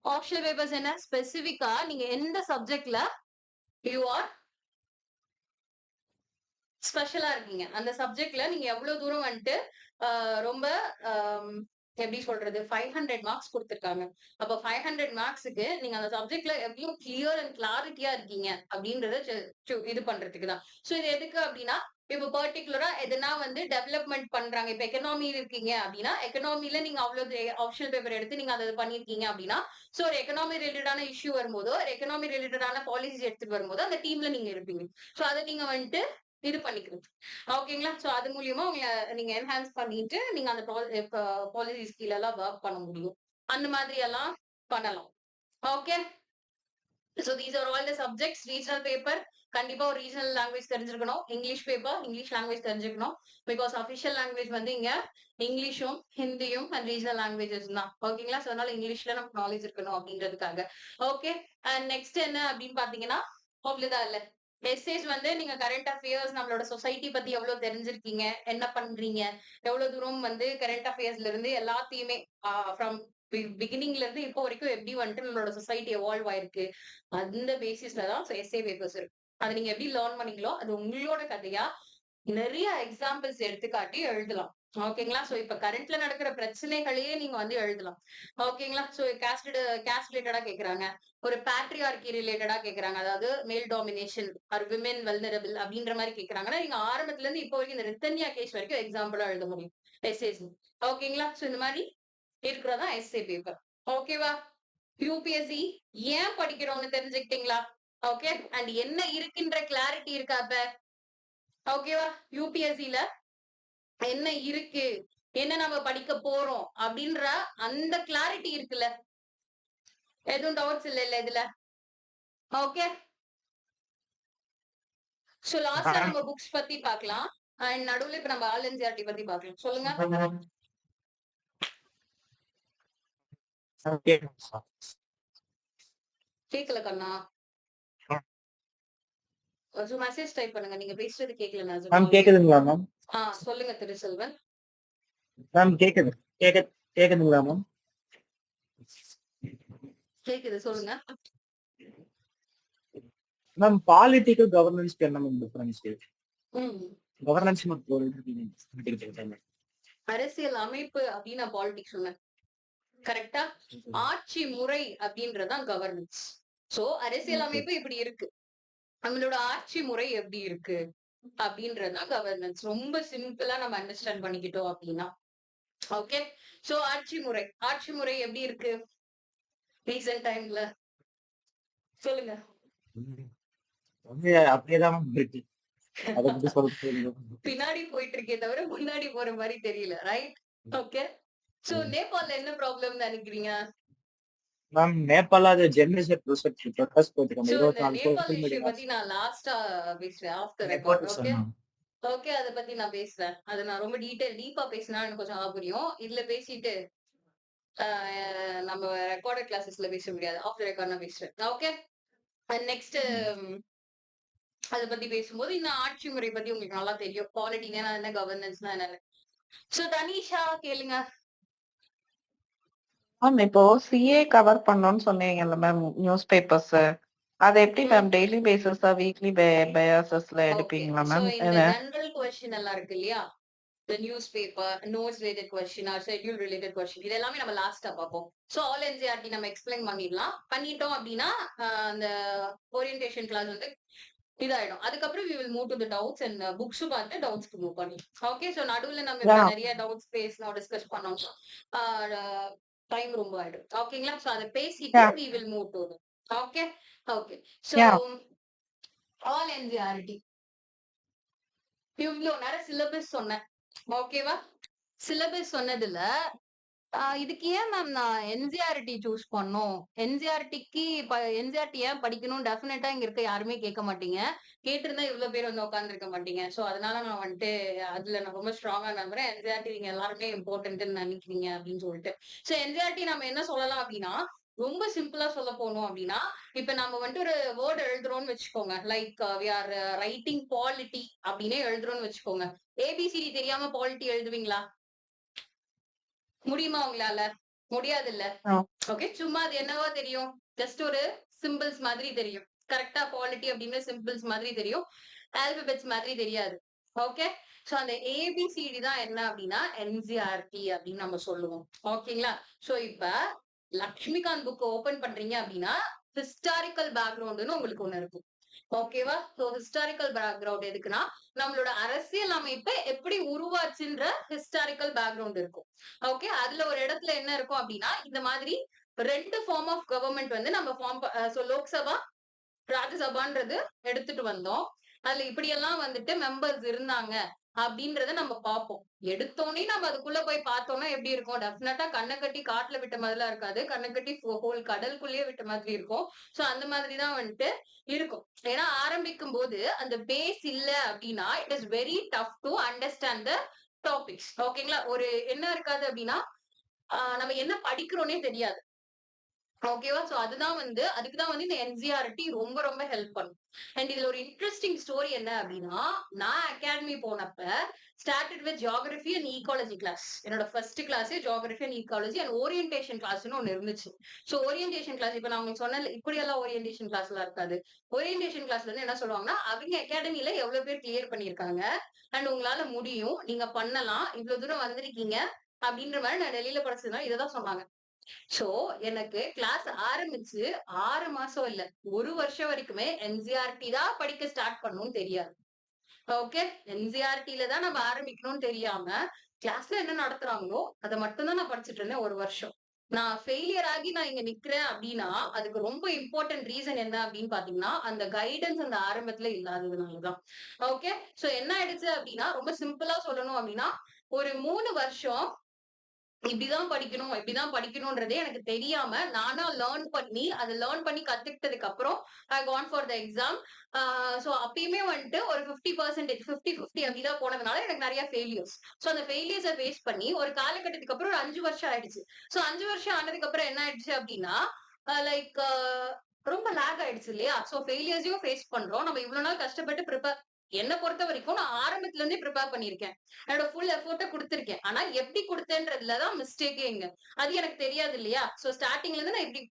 ஆப்ஷனல் பேப்பர்ஸ் என்ன, ஸ்பெசிபிக்கா நீங்க எந்த சப்ஜெக்ட்ல யூ ஆர் ஸ்பெஷலா இருக்கீங்க, அந்த சப்ஜெக்ட்ல நீங்க எவ்வளவு தூரம் வந்துட்டு ரொம்ப எப்படி சொல்றது 500 மார்க்ஸ் கொடுத்திருக்காங்க. அப்ப 500 மார்க்ஸுக்கு நீங்க அந்த சப்ஜெக்ட்ல எவ்வளவு கிளியர் அண்ட் கிளாரிட்டியா இருக்கீங்க அப்படின்றத இது பண்றதுக்கு தான். சோ இது எதுக்கு அப்படின்னா இப்ப பர்டிகுலரா எதுனா வந்து டெவலப்மெண்ட் பண்றாங்க. இப்ப எக்கனாமி இருக்கீங்க அப்படின்னா எக்கனாமில நீங்க அவ்வளவு ஆப்ஷனல் பேப்பர் எடுத்து நீங்க அதை பண்ணிருக்கீங்க அப்படின்னா சோ ஒரு எக்கனாமி ரிலேட்டடான இஷ்யூ வரும்போதோ ஒரு எக்கனாமி ரிலேட்டடான பாலிசிஸ் எடுத்துட்டு வரும்போது அந்த டீம்ல நீங்க இருப்பீங்க. சோ அதை நீங்க வந்துட்டு இது பண்ணிக்கிறது. ஓகேங்களா? சோ அது மூலியமா உங்களை நீங்க என்ஹான்ஸ் பண்ணிட்டு நீங்க அந்த பாலிசிஸ் கீழ எல்லாம் ஒர்க் பண்ண முடியும். அந்த மாதிரி எல்லாம் பண்ணலாம். Okay, So these are all the subjects. Regional paper கண்டிப்பா ஒரு ரீஜனல் லாங்குவேஜ் தெரிஞ்சிருக்கணும். இங்கிலீஷ் பேப்பர் இங்கிலீஷ் லாங்குவேஜ் தெரிஞ்சுக்கணும். பிகாஸ் அபிஷியல் லாங்குவேஜ் வந்து இங்க இங்கிலீஷும் ஹிந்தியும் அண்ட் ரீஜனல் லாங்குவேஜஸ் தான். ஓகேங்களா? ஸோ அதனால இங்கிலீஷ்ல நமக்கு நாலேஜ் இருக்கணும் அப்படின்றதுக்காக. ஓகே. அண்ட் நெக்ஸ்ட் என்ன அப்படின்னு பாத்தீங்கன்னா அவ்வளவுதான் இல்ல. எஸ்ஏஸ் வந்து நீங்க கரண்ட் அஃபேர்ஸ் நம்மளோட சொசைட்டி பத்தி எவ்வளவு தெரிஞ்சிருக்கீங்க, என்ன பண்றீங்க, எவ்வளவு தூரம் வந்து கரண்ட் அஃபேர்ஸ்ல இருந்து எல்லாத்தையுமே ஃப்ரம் பிகினிங்ல இருந்து இப்போ வரைக்கும் எப்படி வந்துட்டு நம்மளோட சொசைட்டி எவால்வ் ஆயிருக்கு, அந்த பேசிஸ்ல தான் எஸ்ஏ பேப்பர்ஸ் இருக்கு. அதை நீங்க எப்படி லேர்ன் பண்ணீங்களோ அது உங்களோட கதையா நிறைய எக்ஸாம்பிள்ஸ் எடுத்துக்காட்டி எழுதலாம். ஓகேங்களா? சோ இப்ப கரண்ட்ல நடக்கிற பிரச்சனைகளையே நீங்க வந்து எழுதலாம். ஓகேங்களா? சோ கேஸ்ட் ரிலேட்டடா கேக்குறாங்க, ஒரு பேட்ரியார்கி ரிலேட்டடா கேக்குறாங்க, அதாவது மேல் டாமினேஷன் ஆர் விமென் வெல்னரபிள் அப்படின்ற மாதிரி கேக்குறாங்கன்னா நீங்க ஆரம்பத்துல இருந்து இப்போ வரைக்கும் இந்த ரித்தன்யா கேஸ் வரைக்கும் எக்ஸாம்பிளா எழுத முடியும் எஸ்ஏஸ். ஓகேங்களா? சோ இந்த மாதிரி இருக்கிறதா எஸ்ஏ பேப்பர். ஓகேவா? யூபிஎஸ்சி ஏன் படிக்கிறோம்னு தெரிஞ்சுக்கிட்டீங்களா? ஓகே. அண்ட் என்ன இருக்குன்ற கிளாரிட்டி இருக்கா இப்ப? ஓகேவா? யூபிஎஸ்சில என்ன இருக்கு, என்ன நம்ம படிக்க போறோம் அப்படின்ற அந்த கிளாரிட்டி இருக்குல்ல? எதுவும் டவுட்ஸ் இல்ல இதுல? ஓகே. சோ லாஸ்டா நம்ம புக்ஸ் பத்தி பார்க்கலாம். அண்ட் நடுவுல இப்ப நம்ம ஆல் என்சிஆர்டி பத்தி பார்க்கலாம். சொல்லுங்க. கேக்கல கண்ணா. மெசேஜ் டைப் பண்ணுங்க. நீங்க பேசுறது கேக்கல. மேம் கேக்குதுங்களா மேம்? சொல்லுங்க திருசெல்வன். மேம் கேக்குதுங்களா மேம்? கேக்குது, சொல்லுங்க. மேம் பாலிட்டிக்கல் கவர்னன்ஸ்க்கு என்ன மேம் டிஃபரன்ஸ்? கவர்னன்ஸ் அரசியல் அமைப்பு அப்படின்னு நான் பாலிடிக்ஸ் சொன்னேன். கரெக்டா? ஆட்சி முறை அப்படின்றதான் கவர்னன்ஸ். சோ அரசியல் அமைப்பு இப்படி இருக்கு, நம்மளோட ஆட்சி முறை எப்படி இருக்கு அப்படின்றதுதான் கவர்னன்ஸ். ரொம்ப சிம்பிளா நம்ம அண்டர்ஸ்டாண்ட் பண்ணிக்கிட்டோம் அப்படின்னா. ஓகே. சோ ஆட்சி முறை எப்படி இருக்கு ரீசன்ட் டைம்ல? சொல்லுங்க. அப்படியேதான் இருக்கு. பின்னாடி போயிட்டு இருக்கே தவிர முன்னாடி போற மாதிரி தெரியல. ரைட்? ஓகே. சோ நேபாள்ல என்ன ப்ராப்ளம் நினைக்கிறீங்க? மேம் நேபாள் அது ஜெனரேஷன் ப்ரொசஸ் போட்டுருக்காங்க. சோ இந்த நேபாள் இஷ்யூ பத்தி நான் லாஸ்டா பேசுறேன் ஆஃப்டர் ரெக்கார்ட். ஓகே. ஓகே, அத பத்தி நான் பேசுறேன். அது நான் ரொம்ப டீப்பா பேசினா எனக்கு கொஞ்சம் நல்லா புரியும். இதுல பேசிட்டு நம்ம ரெக்கார்டட் கிளாஸஸ்ல பேச முடியாது. ஆஃப்டர் ரெக்கார்ட் நான் பேசுறேன். ஓகே. நெக்ஸ்ட் அத பத்தி பேசும்போது இந்த ஆட்சி முறை பத்தி உங்களுக்கு நல்லா தெரியும். பாலிட்டினா என்ன, கவர்னன்ஸ்னா என்ன. சோ தனிஷா கேளுங்க. மேம் இப்போ சிஏ கவர் பண்ணோம்னு சொன்னீங்கல்ல மேம், நியூஸ் பேப்பர்ஸ் அது எப்படி மேம் டெய்லி பேசிஸா வீக்லி பேசிஸ்ல எடுப்பீங்களா மேம்? இந்த ஜெனரல் क्वेश्चन எல்லாம் இருக்கு இல்லையா, the newspaper notes related question or schedule related question, இது எல்லாமே நம்ம லாஸ்டா பார்ப்போம். சோ ஆல் என்சிஆர்டி நம்ம எக்ஸ்பிளைன் பண்ணிட்டோம் அப்படின்னா அந்த ஓரியன்டேஷன் கிளாஸ் வந்து இதாயிடும். அதுக்கப்புறம் we will move to the doubts and books பார்த்து டவுட்ஸ்க்கு மூவ் பண்ணி. ஓகே. சோ நடுவுல நம்ம நிறைய டவுட்ஸ் பேசணும், டிஸ்கஸ் பண்ணோம், டைம் ரொம்ப ஆயிடும். ஓகேங்களா? சோ அதை பேசிட்டு we will move to it. Okay. Okay. So all NCERT இவ்வளவு நேரம் சிலபஸ் சொன்னேன். ஓகேவா? சிலபஸ் சொன்னதுல இதுக்கு ஏன் மேம் நான் என்சிஆர்டி சூஸ் பண்ணோம், என்சிஆர்டி ஏன் படிக்கணும், டெஃபினட்டா இங்க இருக்க யாருமே கேட்க மாட்டீங்க. கேட்டிருந்தா இவ்வளவு பேர் வந்து உட்கார்ந்து இருக்க மாட்டீங்க. சோ அதனால நான் வந்துட்டு அதுல நான் ரொம்ப ஸ்ட்ராங்கா நம்புறேன். என்சிஆர்டி நீங்க எல்லாருமே இம்பார்ட்டன்ட்னு நினைக்கிறீங்க அப்படின்னு சொல்லிட்டு. சோ என்சிஆர்டி நம்ம என்ன சொல்லலாம் அப்படின்னா, ரொம்ப சிம்பிளா சொல்ல போனோம் அப்படின்னா, இப்ப நம்ம வந்துட்டு ஒரு வேர்ட் எழுதுறோம்னு வச்சுக்கோங்க. Like we are writing polity அப்படின்னே எழுதுறோம்னு வச்சுக்கோங்க. ஏபிசிடி தெரியாம பாலிட்டி எழுதுவீங்களா? முடியுமா உங்களால? முடியாது இல்ல? ஓகே. சும்மா அது என்னவோ தெரியும், ஜஸ்ட் ஒரு சிம்பிள்ஸ் மாதிரி தெரியும். கரெக்டா? பாலிட்டி அப்படின்னு சிம்பிள்ஸ் மாதிரி தெரியும், ஆல்பபெட்ஸ் மாதிரி தெரியாது. ஓகே. சோ அந்த ஏபிசிடி தான் என்ன அப்படின்னா என்சிஆர்டி அப்படின்னு நம்ம சொல்லுவோம். ஓகேங்களா? சோ இப்ப லக்ஷ்மிகாந்த் புக் ஓபன் பண்றீங்க அப்படின்னா ஹிஸ்டாரிக்கல் பேக்ரவுண்ட்னு உங்களுக்கு ஒண்ணு இருக்கும். ஓகேவா? சோ ஹிஸ்டாரிக்கல் பேக்ரவுண்ட் எதுக்குன்னா நம்மளோட அரசியல் அமைப்பு எப்படி உருவாச்சுன்ற ஹிஸ்டாரிக்கல் பேக்ரவுண்ட் இருக்கும். ஓகே. அதுல ஒரு இடத்துல என்ன இருக்கும் அப்படின்னா இந்த மாதிரி 2 ஃபார்ம் ஆஃப் கவர்மெண்ட் வந்து நம்ம லோக்சபா ராஜ்யசபான்றது எடுத்துட்டு வந்தோம். அதுல இப்படி எல்லாம் வந்துட்டு மெம்பர்ஸ் இருந்தாங்க அப்படின்றத நம்ம பார்ப்போம். எடுத்தோடனே நம்ம அதுக்குள்ள போய் பார்த்தோம்னா எப்படி இருக்கும்? டெஃபினட்டா கண்ணை கட்டி காட்டுல விட்ட மாதிரிலாம் இருக்காது. கண்ணை கட்டி ஹோல் கடலுக்குள்ளேயே விட்ட மாதிரி இருக்கும். சோ அந்த மாதிரி தான் வந்துட்டு இருக்கும். ஏன்னா ஆரம்பிக்கும் போது அந்த பேஸ் இல்ல அப்படின்னா it is very tough to understand the topics. ஓகேங்களா? ஒரு என்ன இருக்காது அப்படின்னா நம்ம என்ன படிக்கிறோன்னே தெரியாது. ஓகேவா? சோ அதுதான் வந்து அதுக்குதான் வந்து இந்த என்சிஆர்டி ரொம்ப ரொம்ப ஹெல்ப் பண்ணும். அண்ட் இதுல ஒரு இன்ட்ரெஸ்டிங் ஸ்டோரி என்ன அப்படின்னா, நான் அகாடமி போனப்ப started with geography and ecology class. என்னோட ஃபர்ஸ்ட் கிளாஸே geography and ecology and orientation கிளாஸ்னு ஒன்னு இருந்துச்சு. சோ ஓரியன்டேஷன் கிளாஸ் இப்ப நான் உங்களுக்கு சொன்ன இப்படி எல்லாம் ஓரியன்டேஷன் கிளாஸ் எல்லாம் இருக்காது. ஓரியன்டேஷன் கிளாஸ்ல இருந்து என்ன சொல்லுவாங்கன்னா, அவங்க அகாடமில எவ்வளவு பேர் கிளியர் பண்ணிருக்காங்க அண்ட் உங்களால முடியும், நீங்க பண்ணலாம், இவ்வளவு தூரம் வந்திருக்கீங்க அப்படின்ற மாதிரி நான் டெல்லியில படிச்சதுனால இததான் சொன்னாங்க. சோ எனக்கு கிளாஸ் ஆரம்பிச்சு 6 மாசம் இல்ல 1 வருஷம் வரைக்குமே என்சிஆர்டி தான் படிக்க ஸ்டார்ட் பண்ணணும்னு தெரியாது. ஓகே, என்சிஆர்டில தான் நம்ம ஆரம்பிக்கணும்னு தெரியாம கிளாஸ்ல என்ன நடத்துறாங்களோ அதை மட்டும் தான் நான் படிச்சுட்டு இருந்தேன் 1 வருஷம். நான் ஃபெயிலியர் ஆகி நான் இங்க நிக்கிறேன் அப்படின்னா அதுக்கு ரொம்ப இம்பார்ட்டன்ட் ரீசன் என்ன அப்படின்னு பாத்தீங்கன்னா அந்த கைடன்ஸ் அந்த ஆரம்பத்துல இல்லாததுனாலதான். ஓகே, சோ என்ன ஆயிடுச்சு அப்படின்னா ரொம்ப சிம்பிளா சொல்லணும் அப்படின்னா ஒரு 3 வருஷம் இப்படிதான் படிக்கணும் இப்படிதான் படிக்கணும்ன்றதே எனக்கு தெரியாம நானா லேர்ன் பண்ணி அதை லேர்ன் பண்ணி கத்துக்கிட்டதுக்கு அப்புறம் I gone for the exam. So அப்பயுமே வந்துட்டு ஒரு 50% 50-50 அப்படிதான் போனதுனால எனக்கு நிறைய ஃபெயிலியர்ஸ். சோ அந்த ஃபெயிலியர்ஸை ஃபேஸ் பண்ணி ஒரு காலகட்டத்துக்கு அப்புறம் ஒரு 5 வருஷம் ஆயிடுச்சு. சோ 5 வருஷம் ஆனதுக்கு அப்புறம் என்ன ஆயிடுச்சு அப்படின்னா லைக் ரொம்ப லேக் ஆயிடுச்சு இல்லையா? சோ ஃபெயிலியர்ஸையும் ஃபேஸ் பண்றோம். நம்ம இவ்வளவு நாள் கஷ்டப்பட்டு ப்ரிப்பேர் என்ன பொறுத்த வரைக்கும் நான் ஆரம்பத்துல இருந்தே ப்ரிப்பேர் பண்ணிருக்கேன், என்னோட ஃபுல் எஃபோர்ட்டை கொடுத்திருக்கேன். ஆனா எப்படி கொடுத்தேன்றதுலதான் மிஸ்டேக்கே இங்க. அது எனக்கு தெரியாது இல்லையா? சோ ஸ்டார்டிங்ல இருந்து நான் இப்படி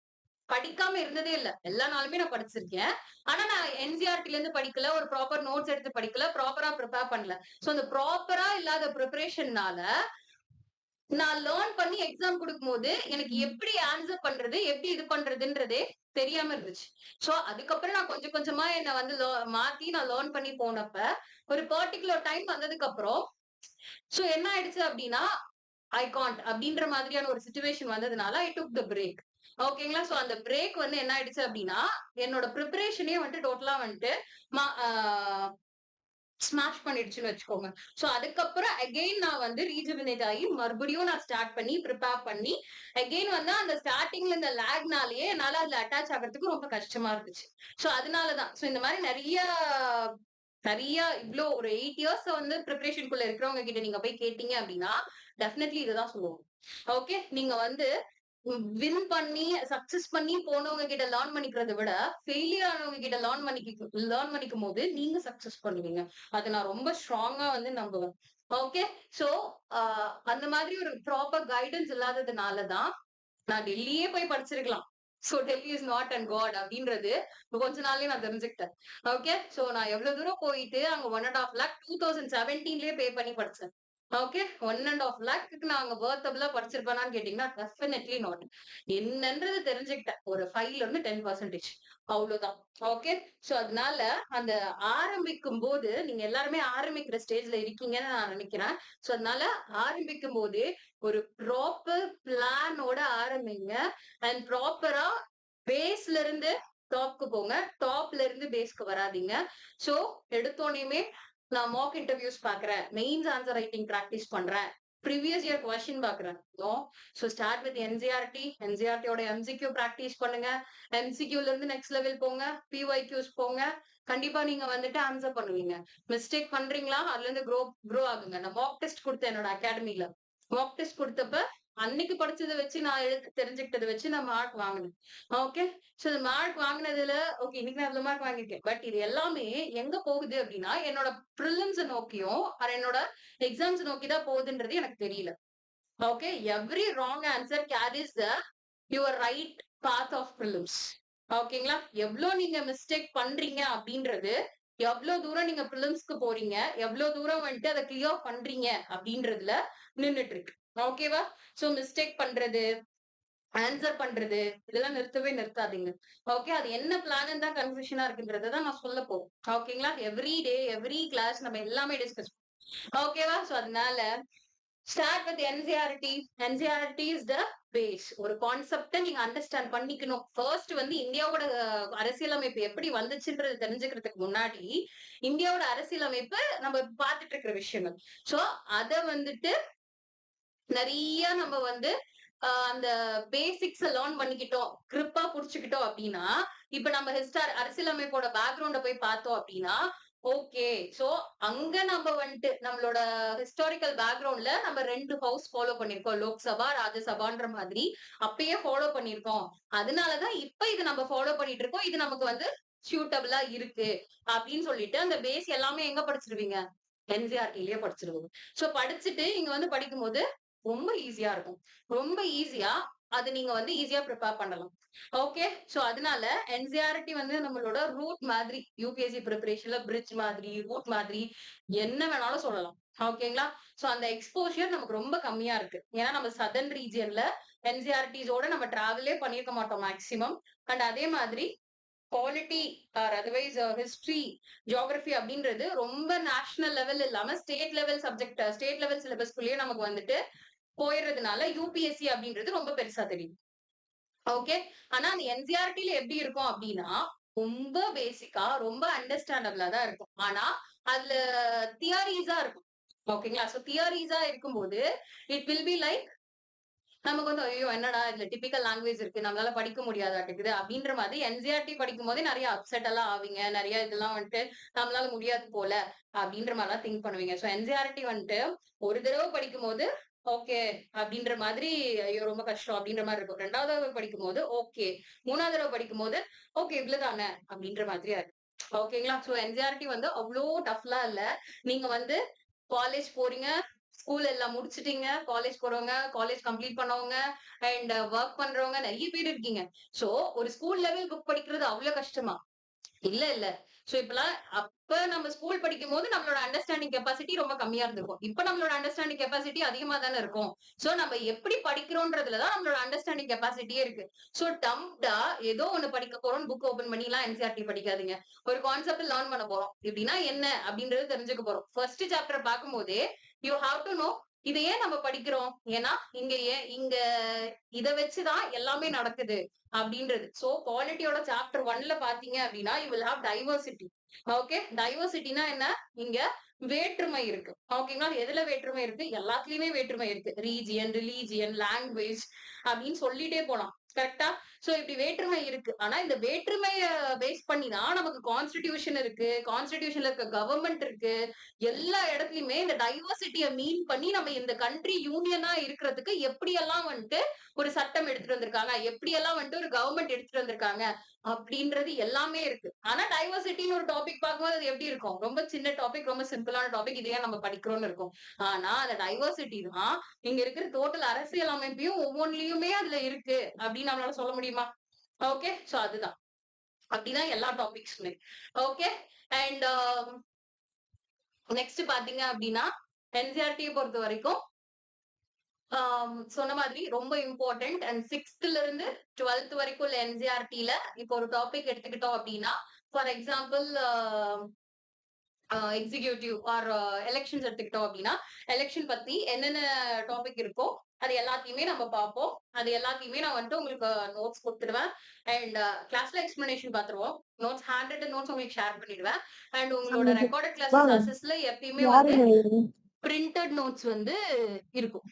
படிக்காம இருந்ததே இல்ல, எல்லா நாளுமே நான் படிச்சிருக்கேன். ஆனா நான் என்சிஆர்டில இருந்து படிக்கல, ஒரு ப்ராப்பர் நோட்ஸ் எடுத்து படிக்கல, ப்ராப்பரா ப்ரிப்பேர் பண்ணல. சோ அந்த ப்ராப்பரா இல்லாத ப்ரிப்பரேஷன்னால நான் லேர்ன் பண்ணி எக்ஸாம் கொடுக்கும் போது எனக்கு எப்படி ஆன்சர் பண்றது எப்படி இது பண்றதுன்றதே தெரியாம இருந்துச்சு. சோ அதுக்கப்புறம் நான் கொஞ்சம் கொஞ்சமா என்ன வந்து மாத்தி நான் லேர்ன் பண்ணி போனப்ப ஒரு பர்டிகுலர் டைம் வந்ததுக்கு அப்புறம் சோ என்ன ஆயிடுச்சு அப்படின்னா ஐ காண்ட் அப்படின்ற மாதிரியான ஒரு சிச்சுவேஷன் வந்ததுனால ஐ டுக் த பிரேக். ஓகேங்களா? சோ அந்த பிரேக் வந்து என்ன ஆயிடுச்சு அப்படின்னா என்னோட ப்ரிப்பரேஷனே வந்துட்டு டோட்டலா வந்துட்டு ஸ்மாஷ் பண்ணிடுச்சுன்னு வச்சுக்கோங்க. சோ அதுக்கப்புறம் அகெயின் நான் வந்து ரீஜுவினேட் ஆகி மறுபடியும் நான் ஸ்டார்ட் பண்ணி ப்ரிப்பேர் பண்ணி அகெயின் வந்து அந்த ஸ்டார்டிங்ல இந்த லேக்னாலேயே என்னால அதுல அட்டாச் ஆகிறதுக்கு ரொம்ப கஷ்டமா இருந்துச்சு. சோ அதனாலதான் சோ இந்த மாதிரி நிறைய இவ்வளோ ஒரு 8 இயர்ஸ் வந்து ப்ரிப்பரேஷனுக்குள்ள இருக்கிறவங்க கிட்ட நீங்க போய் கேட்டீங்க அப்படின்னா டெஃபினெட்லி இதுதான் சொல்லுவோம். ஓகே, நீங்க வந்து வின் பண்ணி சக்சஸ் பண்ணி போனவங்க கிட்ட லேர்ன் பண்ணிக்கிறத விட ஃபெயிலியர் ஆனவங்க கிட்ட லேர்ன் பண்ணிக்கும் போது நீங்க சக்சஸ் பண்ணுவீங்க. அதை நான் ரொம்ப ஸ்ட்ராங்கா வந்து நம்புவேன். ஓகே, சோ அந்த மாதிரி ஒரு ப்ராப்பர் கைடன்ஸ் இல்லாததுனாலதான் நான் டெல்லியே போய் படிச்சிருக்கலாம். So Delhi is not and got அப்படின்றது கொஞ்ச நாள்லயே நான் தெரிஞ்சுக்கிட்டேன். ஓகே, சோ நான் எவ்வளவு தூரம் போயிட்டு அங்க 1.5 lakh 2017லயே பே பண்ணி படிச்சேன். ஓகே, 1.5 lakhக்கு நான் அங்க வர்த்தபிளா படிச்சிருப்பேனான்னு கேட்டீங்கன்னா டெஃபினெட்லி நாட். என்னன்றது தெரிஞ்சுக்கிட்டேன் ஒரு 5ல இருந்து 10% அவ்வளவுதான். ஓகே, சோ அதனால அந்த ஆரம்பிக்கும் போது நீங்க எல்லாருமே ஆரம்பிக்கிற ஸ்டேஜ்ல இருக்கீங்கன்னு நான் நினைக்கிறேன். சோ அதனால ஆரம்பிக்கும் போது ஒரு ப்ராப்பர் பிளானோட ஆரம்பிங்க அண்ட் ப்ராப்பரா பேஸ்ல இருந்து டாப்க்கு போங்க, டாப்ல இருந்து பேஸ்க்கு வராதீங்க. சோ எடுத்தோடனே நான் மாக் இன்டர்வியூஸ் பாக்குறேன், மெயின்ஸ் ஆன்சர் ரைட்டிங் பிராக்டிஸ் பண்றேன், ப்ரீவியஸ் இயர் கொஸ்டின் பாக்குறேன். நோ. சோ ஸ்டார்ட் வித் என்சிஆர்டியோட எம்சிக்யூ பிராக்டிஸ் பண்ணுங்க. எம்சிக்யூல இருந்து நெக்ஸ்ட் லெவல் போங்க, பிஒய்க்யூஸ் போங்க. கண்டிப்பா நீங்க வந்துட்டு ஆன்சர் பண்ணுவீங்க. மிஸ்டேக் பண்றீங்களா அதுல இருந்து க்ரோ ஆகுங்க. நான் மாக் டெஸ்ட் கொடுத்தேன் என்னோட அகாடமில. மாக் டெஸ்ட் கொடுத்தப்ப அன்னைக்கு படிச்சதை வச்சு நான் தெரிஞ்சுக்கிட்டதை வச்சு நான் மார்க் வாங்கினேன். ஓகே, சோ இந்த மார்க் வாங்கினதுல ஓகே இன்னைக்கு நான் அவ்வளவு மார்க் வாங்கியிருக்கேன். பட் இது எல்லாமே எங்க போகுது அப்படின்னா என்னோட ப்ரிலிம்ஸ் நோக்கியும் என்னோட எக்ஸாம்ஸ் நோக்கிதான் போகுதுன்றது எனக்கு தெரியல. Okay, every wrong answer carries the your right path of prelims. ஓகேங்களா? எவ்வளவு நீங்க மிஸ்டேக் பண்றீங்க அப்படின்றது எவ்வளவு தூரம் நீங்க ப்ரிலிம்ஸ்க்கு போறீங்க, எவ்வளவு தூரம் வந்துட்டு அதை கிளியர் பண்றீங்க அப்படின்றதுல நின்னுட்டு இருக்கு. ஓகேவா? சோ மிஸ்டேக் பண்றது ஆன்சர் பண்றது இதெல்லாம் நிறுத்தாதீங்க. ஓகே, அது என்ன பிளான் தான் கன்ஃபியூஷனா இருக்குன்றதான் நான் சொல்ல போறேன். ஓகேங்களா? எவ்ரி டே எவ்ரி கிளாஸ் நம்ம எல்லாமே டிஸ்கஸ். ஓகேவா? சோ அதனால start with NCERT. NCERT is the base. ஒரு கான்செப்டை நீங்க அண்டர்ஸ்டாண்ட் பண்ணிக்கணும். ஃபர்ஸ்ட் வந்து இந்தியாவோட அரசியலமைப்பு எப்படி வந்துச்சுன்றது தெரிஞ்சுக்கிறதுக்கு முன்னாடி இந்தியாவோட அரசியலமைப்பு நம்ம பார்த்துட்டு இருக்கிற விஷயங்கள். சோ அத வந்துட்டு நிறைய நம்ம வந்து அந்த பேசிக்ஸ் லேர்ன் பண்ணிக்கிட்டோம், கிரிப்பா புடிச்சுக்கிட்டோம் அப்படின்னா, இப்ப நம்ம அரசியலமைப்போட பேக்ரவுண்ட போய் பார்த்தோம் அப்படின்னா, ஓகே சோ அங்க நம்ம வந்துட்டு நம்மளோட ஹிஸ்டாரிக்கல் பேக்ரவுண்ட்ல நம்ம 2 ஹவுஸ் ஃபாலோ பண்ணிருக்கோம், லோக்சபா ராஜ்யசபான்ற மாதிரி அப்பயே ஃபாலோ பண்ணிருக்கோம். அதனாலதான் இப்ப இது நம்ம ஃபாலோ பண்ணிட்டு இருக்கோம். இது நமக்கு வந்து சூட்டபிளா இருக்கு அப்படின்னு சொல்லிட்டு அந்த பேஸ் எல்லாமே எங்க படிச்சிருவீங்க? என்சிஆர்டிலயே படிச்சிருவோம். சோ படிச்சுட்டு இங்க வந்து படிக்கும் போது ரொம்ப ஈஸியா இருக்கும். ரொம்ப ஈஸியா அது நீங்க வந்து ஈஸியா ப்ரிப்பேர் பண்ணலாம். ஓகே சோ அதனால என்சிஆர்டி வந்து நம்மளோட ரூட் மாதிரி, யூபிஎஸ்சி ப்ரிப்பரேஷன்ல பிரிட்ஜ் மாதிரி, ரூட் மாதிரி என்ன வேணாலும் சொல்லலாம். ஓகேங்களா? சோ அந்த எக்ஸ்போஷர் நமக்கு ரொம்ப கம்மியா இருக்கு. ஏன்னா நம்ம சதர்ன் ரீஜியன்ல என்சிஆர்டிஸோட நம்ம டிராவலே பண்ணிருக்க மாட்டோம் மேக்சிமம். அண்ட் அதே மாதிரி polity or otherwise history, geography அப்படின்றது ரொம்ப நேஷனல் லெவல் இல்லாம state level subject, state level சிலபஸ்குள்ளேயே நமக்கு வந்துட்டு போயிடுறதுனால யூபிஎஸ்சி அப்படின்றது ரொம்ப பெருசா தெரியும். ஓகே ஆனா அந்த என்சிஆர்டில எப்படி இருக்கும் அப்படின்னா ரொம்ப பேசிக்கா ரொம்ப அண்டர்ஸ்டாண்டபிளா தான் இருக்கும். ஆனா அதுல தியரிஸா இருக்கும். ஓகேங்களா? சோ தியரிஸா இருக்கும்போது இட் வில் பி லைக் நமக்கு வந்து ஐயோ என்னடா இதுல டிபிக்கல் லாங்குவேஜ் இருக்கு, நம்மளால படிக்க முடியாதாட்டுக்குது அப்படின்ற மாதிரி என்சிஆர்டி படிக்கும் போதே நிறைய அப்செட் எல்லாம் ஆவீங்க, நிறைய இதெல்லாம் வந்துட்டு நம்மளால முடியாது போல அப்படின்ற மாதிரிலாம் திங்க் பண்ணுவீங்க. சோ என்சிஆர்டி வந்துட்டு ஒரு தடவை படிக்கும் போது ஓகே அப்படின்ற மாதிரி ஐயோ ரொம்ப கஷ்டம் அப்படின்ற மாதிரி இருக்கும். 2வது தடவை படிக்கும் போது ஓகே, 3வது தடவை படிக்கும் போது ஓகே இவ்வளவுதானே அப்படின்ற மாதிரியா இருக்கு. ஓகேங்களா? சோ என்சிஆர்டி வந்து அவ்வளோ டஃப்லாம் இல்ல. நீங்க வந்து காலேஜ் போறீங்க, ஸ்கூல் எல்லாம் முடிச்சிட்டீங்க, காலேஜ் போறவங்க, காலேஜ் கம்ப்ளீட் பண்ணவங்க அண்ட் ஒர்க் பண்றவங்க நிறைய பேர் இருக்கீங்க. சோ ஒரு ஸ்கூல் லெவல் புக் படிக்கிறது அவ்வளவு கஷ்டமா? இல்ல. சோ இப்பெல்லாம் அப்ப நம்ம ஸ்கூல் படிக்கும் போது நம்மளோட அண்டர்ஸ்டாண்டிங் கெப்பாசிட்டி ரொம்ப கம்மியா இருந்திருக்கும். இப்ப நம்மளோட அண்டர்ஸ்டாண்டிங் கெப்பாசிட்டி அதிகமா தானே இருக்கும். சோ நம்ம எப்படி படிக்கிறோன்றதுலதான் நம்மளோட அண்டர்ஸ்டாண்டிங் கெப்பாசிட்டியே இருக்கு. சோ டம்ப்டா ஏதோ ஒண்ணு படிக்க போறோம், புக் ஓபன் பண்ணி எல்லாம் என்சிஆர்டி படிக்காதீங்க. ஒரு கான்செப்ட் லேர்ன் பண்ண போறோம் இப்படின்னா என்ன அப்படின்றது தெரிஞ்சுக்க போறோம். ஃபர்ஸ்ட் சாப்டர் பார்க்கும் போதே யூ ஹாவ் டு நோ இதை ஏன் நம்ம படிக்கிறோம், ஏன்னா இங்க இத வச்சுதான் எல்லாமே நடக்குது அப்படின்றது. சோ குவாலிட்டியோட சாப்டர் 1ல பாத்தீங்க அப்படின்னா you will have diversity. Okay டைவர்சிட்டினா என்ன? இங்க வேற்றுமை இருக்கு. ஓகேங்களா? எதுல வேற்றுமை இருக்கு? எல்லாத்துலயுமே வேற்றுமை இருக்கு. ரீஜியன், ரிலீஜியன், லாங்குவேஜ் அப்படின்னு சொல்லிட்டே போலாம். கரெக்டா? சோ இப்படி வேற்றுமை இருக்கு. ஆனா இந்த வேற்றுமைய பேஸ் பண்ணி தான் நமக்கு கான்ஸ்டிடியூஷன் இருக்கு, கான்ஸ்டிடியூஷன்ல இருக்க கவர்மெண்ட் இருக்கு. எல்லா இடத்துலயுமே இந்த டைவர்சிட்டியை மீன் பண்ணி நம்ம இந்த கண்ட்ரி யூனியனா இருக்கிறதுக்கு எப்படியெல்லாம் வந்துட்டு ஒரு சட்டம் எடுத்துட்டு வந்திருக்காங்க, எப்படியெல்லாம் வந்துட்டு ஒரு கவர்மெண்ட் எடுத்துட்டு வந்திருக்காங்க அப்படின்றது எல்லாமே இருக்கு. ஆனா டைவர்சிட்டின்னு ஒரு டாபிக் பார்க்கும்போது அது எப்படி இருக்கும்? ரொம்ப சின்ன டாபிக், ரொம்ப சிம்பிளான டாபிக், இதையே நம்ம படிக்கிறோம்னு இருக்கும். ஆனா அந்த டைவர்சிட்டி தான் இங்க இருக்கிற டோட்டல் அரசியல் அமைப்பையும் ஒவ்வொன்றிலயுமே அதுல இருக்கு அப்படின்னு நம்மளால சொல்ல முடியுமா? ஓகே சோ அதுதான், அப்படிதான் எல்லா டாபிக்ஸுமே. ஓகே அண்ட் நெக்ஸ்ட் பாத்தீங்க அப்படின்னா என்சிஆர்டியை பொறுத்த வரைக்கும் சொன்ன மாதிரி ரொம்ப இம்பார்ட்டன்ட். அண்ட் 6th இருந்து 12th வரைக்கும் உள்ள என்சிஆர்டில இப்போ ஒரு டாபிக் எடுத்துக்கிட்டோம் அப்படின்னா for example executive or elections எடுத்துக்கிட்டோம் அப்படின்னா எலெக்ஷன் பத்தி என்னென்ன டாபிக் இருக்கோ அது எல்லாத்தையுமே நம்ம பார்ப்போம். அது எல்லாத்தையுமே நான் வந்துட்டு உங்களுக்கு நோட்ஸ் கொடுத்துடுவேன். அண்ட் கிளாஸ்ல எக்ஸ்பிளனேஷன் பார்த்துருவோம். நோட்ஸ் ஹேண்ட் ரிட்டன் நோட்ஸ் உங்களுக்கு ஷேர் பண்ணிடுவேன். அண்ட் உங்களோட ரெக்கார்டட் கிளாஸஸ் அசஸ்ல எப்பயுமே வந்து பிரிண்டட் நோட்ஸ் வந்து இருக்கும்.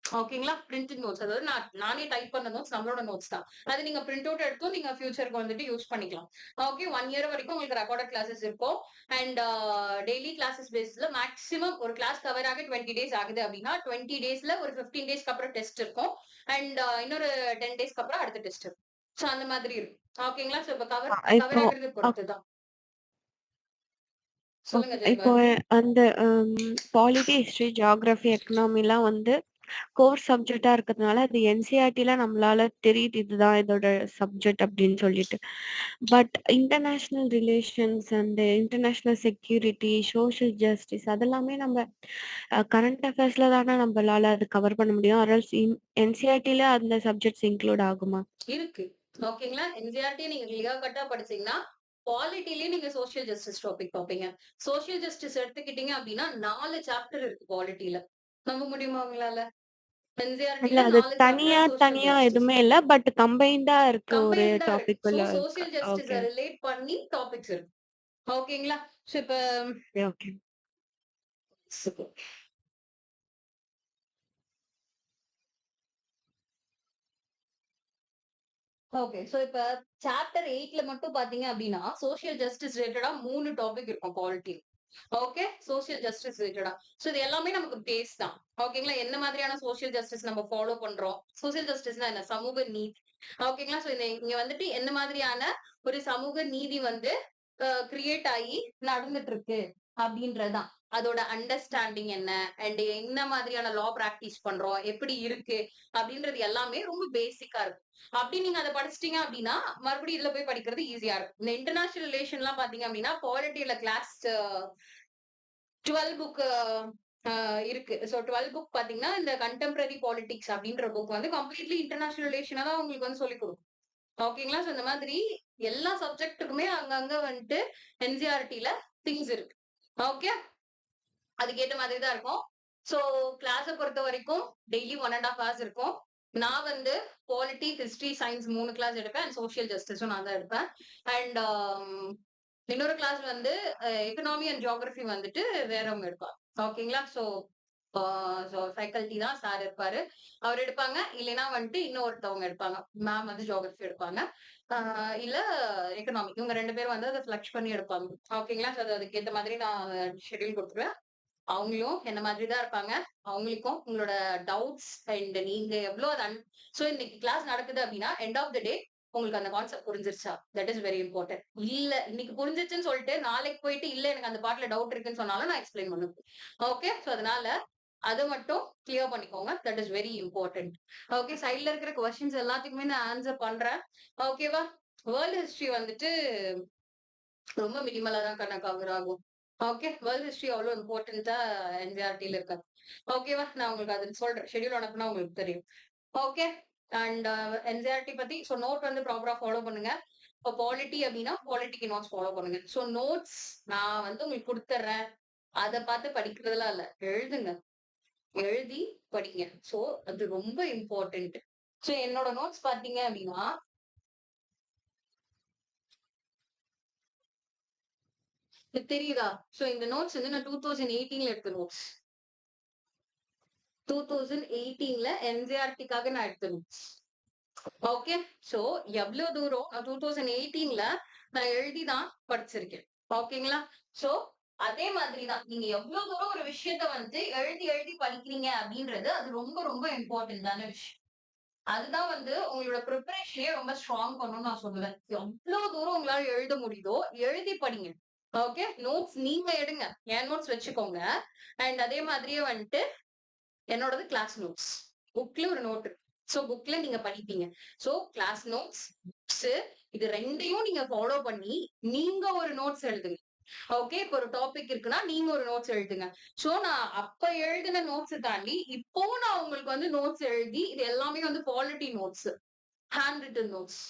ஓகேங்களா? பிரிண்டட் நோட்ஸ், அதாவது நானே டைப் பண்ண நோட்ஸ், நம்மளோட நோட்ஸ் தான். அது நீங்க பிரிண்ட் அவுட் எடுத்தும் நீங்க ஃபியூச்சருக்கு வந்துட்டு யூஸ் பண்ணிக்கலாம். ஓகே 1 இயர் வரைக்கும் உங்களுக்கு ரெக்கார்டட் கிளாஸஸ் இருக்கும். அண்ட் டெய்லி கிளாஸஸ் பேஸ்ல மேக்ஸிமம் ஒரு கிளாஸ் கவர் ஆக 20 டேஸ் ஆகுது அப்படின்னா 20 டேஸ்ல ஒரு 15 டேஸ்க்கு அப்புறம் டெஸ்ட் இருக்கும். அண்ட் இன்னொரு 10 டேஸ்க்கு அப்புறம் அடுத்த டெஸ்ட் இருக்கும். சோ அந்த மாதிரி இருக்கும். ஓகேங்களா? சோ இப்ப கவர் ஆகுறது பொறுத்துதான். சொல்லுங்க இப்போ அந்த பாலிட்டி, ஹிஸ்டரி, ஜியோகிராஃபி, எக்கனாமிலாம் வந்து கோர் சப்ஜெக்டா இருக்கிறதுனால அது என்சிஆர்டில நம்மளால தெரியுது இதுதான் இதோட சப்ஜெக்ட் அப்படின்னு சொல்லிட்டு. But international relations and international security, social justice அதெல்லாமே நம்ம கரண்ட் அஃபேர்ஸ்ல தானே நம்மளால அது கவர் பண்ண முடியும். அரல்ஸ் என்சிஆர்டில அந்த சப்ஜெக்ட்ஸ் இன்க்ளூட் ஆகுமா? இருக்கு. ஓகேங்களா? என்சிஆர்டி நீங்க கிளியர் கட்டா படிச்சீங்கன்னா பாலிட்டிலயே நீங்க சோஷியல் ஜஸ்டிஸ் டாபிக் பார்ப்பீங்க. சோஷியல் ஜஸ்டிஸ் எடுத்துக்கிட்டீங்க அப்படின்னா 4 சாப்டர் இருக்கு பாலிட்டில. நம்ப முடியுமா உங்களால? இல்ல என்சிஆர்டில அது 4 சாப்டர் தனியா சோசியல் தனியா ஜஸ்டிஸ். எதுவுமே இல்ல. பட் கம்பைன்டா இருக்க ஒரு கம்பைன்டா இருக்கு. டாபிக் சோ உள்ள இருக்கு. Social justice okay. ரிலேட் பண்ணி டாபிக்ஸ் இருக்கு. ஓகேங்களா? சோ இப்ப ஓகே. ஓகே. சோ இப்ப சாப்டர் 8ல மட்டும் பாத்தீங்க அப்படின்னா, சோசியல் ஜஸ்டிஸ் ரிலேட்டடா 3 டாபிக் இருக்கும் பாலிட்டி. ஓகே. சோசியல் ஜஸ்டிஸ் ரிலேட்டடா. சோ இது எல்லாமே நமக்கு பேஸ் தான். ஓகேங்களா? என்ன மாதிரியான சோசியல் ஜஸ்டிஸ் நம்ம ஃபாலோ பண்றோம்? சோசியல் ஜஸ்டிஸ்னா என்ன? சமூக நீதி. ஓகேங்களா? சோ இங்க வந்துட்டு என்ன மாதிரியான ஒரு சமூக நீதி வந்து கிரியேட் ஆகி நடந்துட்டு இருக்கு அப்படின்றதுதான். அதோட அண்டர்ஸ்டாண்டிங் என்ன? அண்ட் என்ன மாதிரியான லா பிராக்டிஸ் பண்றோம்? எப்படி இருக்கு? அப்படின்றது எல்லாமே ரொம்ப பேசிக்கா இருக்கும். அப்படி நீங்க அதை படிச்சிட்டீங்க அப்படின்னா மறுபடியும் இதுல போய் படிக்கிறது ஈஸியா இருக்கும். இந்த இன்டர்நேஷனல் ரிலேஷன் எல்லாம் பாத்தீங்க அப்படின்னா பாலிட்டியில கிளாஸ் 12 புக் இருக்கு. சோ 12 புக் பாத்தீங்கன்னா இந்த கண்டெம்பரரி பாலிடிக்ஸ் அப்படின்ற புக் வந்து கம்ப்ளீட்லி இன்டர்நேஷனல் ரிலேஷனா தான் உங்களுக்கு வந்து சொல்லிக் கொடுக்கும். ஓகேங்களா? சோ இந்த மாதிரி எல்லா சப்ஜெக்ட்டுக்குமே அங்கங்க வந்துட்டு என்சிஆர்டில திங்ஸ் இருக்கு. ஓகே. அதுக்கேற்ற மாதிரி தான் இருக்கும். சோ கிளாஸ பொறுத்த வரைக்கும் டெய்லி 1.5 hours இருக்கும். நான் வந்து பாலிட்டி, ஹிஸ்டரி, சயின்ஸ் 3 கிளாஸ் எடுப்பேன். அண்ட் சோசியல் ஜஸ்டிஸும் நான் தான் எடுப்பேன். அண்ட் இன்னொரு கிளாஸ் வந்து எக்கனாமி அண்ட் ஜியோகிரபி வந்துட்டு வேறவங்க எடுப்பாங்க. ஓகேங்களா? சோ ஃபேக்கல்டி தான் சார் இருப்பாரு. அவர் எடுப்பாங்க. இல்லைன்னா வந்துட்டு இன்னொருத்தவங்க எடுப்பாங்க. மேம் வந்து ஜியோகிரபி எடுப்பாங்க. இல்ல எக்கனாமி. இவங்க 2 பேரும் வந்து அதை ஃபிளக்ஸ் பண்ணி எடுப்பாங்க. ஓகேங்களா? சோ அதுக்கேற்ற மாதிரி நான் ஷெட்யூல் கொடுத்துருவேன். அவங்களும் என்ன மாதிரி தான் இருப்பாங்க. அவங்களுக்கும் உங்களோட டவுட்ஸ் அண்ட் நீங்க எவ்வளவு சோ இன்னைக்கு கிளாஸ் நடக்குது அப்படின்னா எண்ட் ஆஃப் த டே உங்களுக்கு அந்த கான்செப்ட் புரிஞ்சிருச்சா? That is very important. இல்ல இன்னைக்கு புரிஞ்சிருச்சுன்னு சொல்லிட்டு நாளைக்கு போயிட்டு இல்ல எனக்கு அந்த பாட்டுல டவுட் இருக்குன்னு சொன்னாலும் நான் எக்ஸ்பிளைன் பண்ணுவேன். ஓகே. சோ அதனால அதை மட்டும் கிளியர் பண்ணிக்கோங்க. That is very important. Okay. சைட்ல இருக்கிற கொஸ்டின்ஸ் எல்லாத்துக்குமே நான் ஆன்சர் பண்றேன். ஓகேவா? வேர்ல்ட் ஹிஸ்டரி வந்துட்டு ரொம்ப மினிமலா தான் கவர் ஆகும். ஓகே. வேர்ல்ட் ஹிஸ்டரி அவ்வளவு இம்பார்ட்டன்டா என்சிஆர்டில இருக்காது. ஓகேவா? நான் உங்களுக்கு அது சொல்றேன். ஷெட்யூல் அனுப்புனா உங்களுக்கு தெரியும். ஓகே. அண்ட் என்சிஆர்டி பத்தி சோ நோட் வந்து ப்ராப்பரா ஃபாலோ பண்ணுங்க. இப்போ பாலிட்டி அப்படின்னா பாலிட்டிக்கு நோட்ஸ் ஃபாலோ பண்ணுங்க. சோ நோட்ஸ் நான் வந்து உங்களுக்கு கொடுத்துட்றேன். அதை பார்த்து படிக்கிறதுலாம் இல்ல. எழுதுங்க. எழுதி படிங்க. சோ அது ரொம்ப இம்பார்ட்டன்ட். சோ என்னோட நோட்ஸ் பாத்தீங்க அப்படின்னா இது தெரியுதா? சோ இந்த நோட்ஸ் வந்து நான் 2018ல எடுத்த நோட்ஸ். 2018ல என்சிஆர்டிக்காக நான் எடுத்த நோட்ஸ். ஓகே. சோ எவ்வளவு தூரம் 2018ல நான் எழுதிதான் படிச்சிருக்கேன். ஓகேங்களா? சோ அதே மாதிரிதான் நீங்க எவ்வளவு தூரம் ஒரு விஷயத்த வந்து எழுதி எழுதி படிக்கிறீங்க அப்படின்றது அது ரொம்ப ரொம்ப இம்பார்ட்டன்டான விஷயம். அதுதான் வந்து உங்களோட ப்ரிப்பரேஷனே ரொம்ப ஸ்ட்ராங் பண்ணணும்னு நான் சொல்லுவேன். எவ்வளவு தூரம் உங்களால எழுத முடியுதோ எழுதி படிங்க. ஓகே. நோட்ஸ் நீங்க எடுங்க. என் நோட்ஸ் வச்சுக்கோங்க. அண்ட் அதே மாதிரியே வந்துட்டு என்னோடது கிளாஸ் நோட்ஸ். புக்ல ஒரு நோட் இருக்கு. சோ புக்ல நீங்க படிப்பீங்க. சோ கிளாஸ் நோட்ஸ், புக்ஸ் இது 2யும் நீங்க ஃபாலோ பண்ணி நீங்க ஒரு நோட்ஸ் எழுதுங்க. ஓகே. இப்ப ஒரு டாபிக் இருக்குன்னா நீங்க ஒரு நோட்ஸ் எழுதுங்க. சோ நான் அப்ப எழுதின நோட்ஸ் தாண்டி இப்போ நான் உங்களுக்கு வந்து நோட்ஸ் எழுதி இது எல்லாமே வந்து quality notes, hand return notes.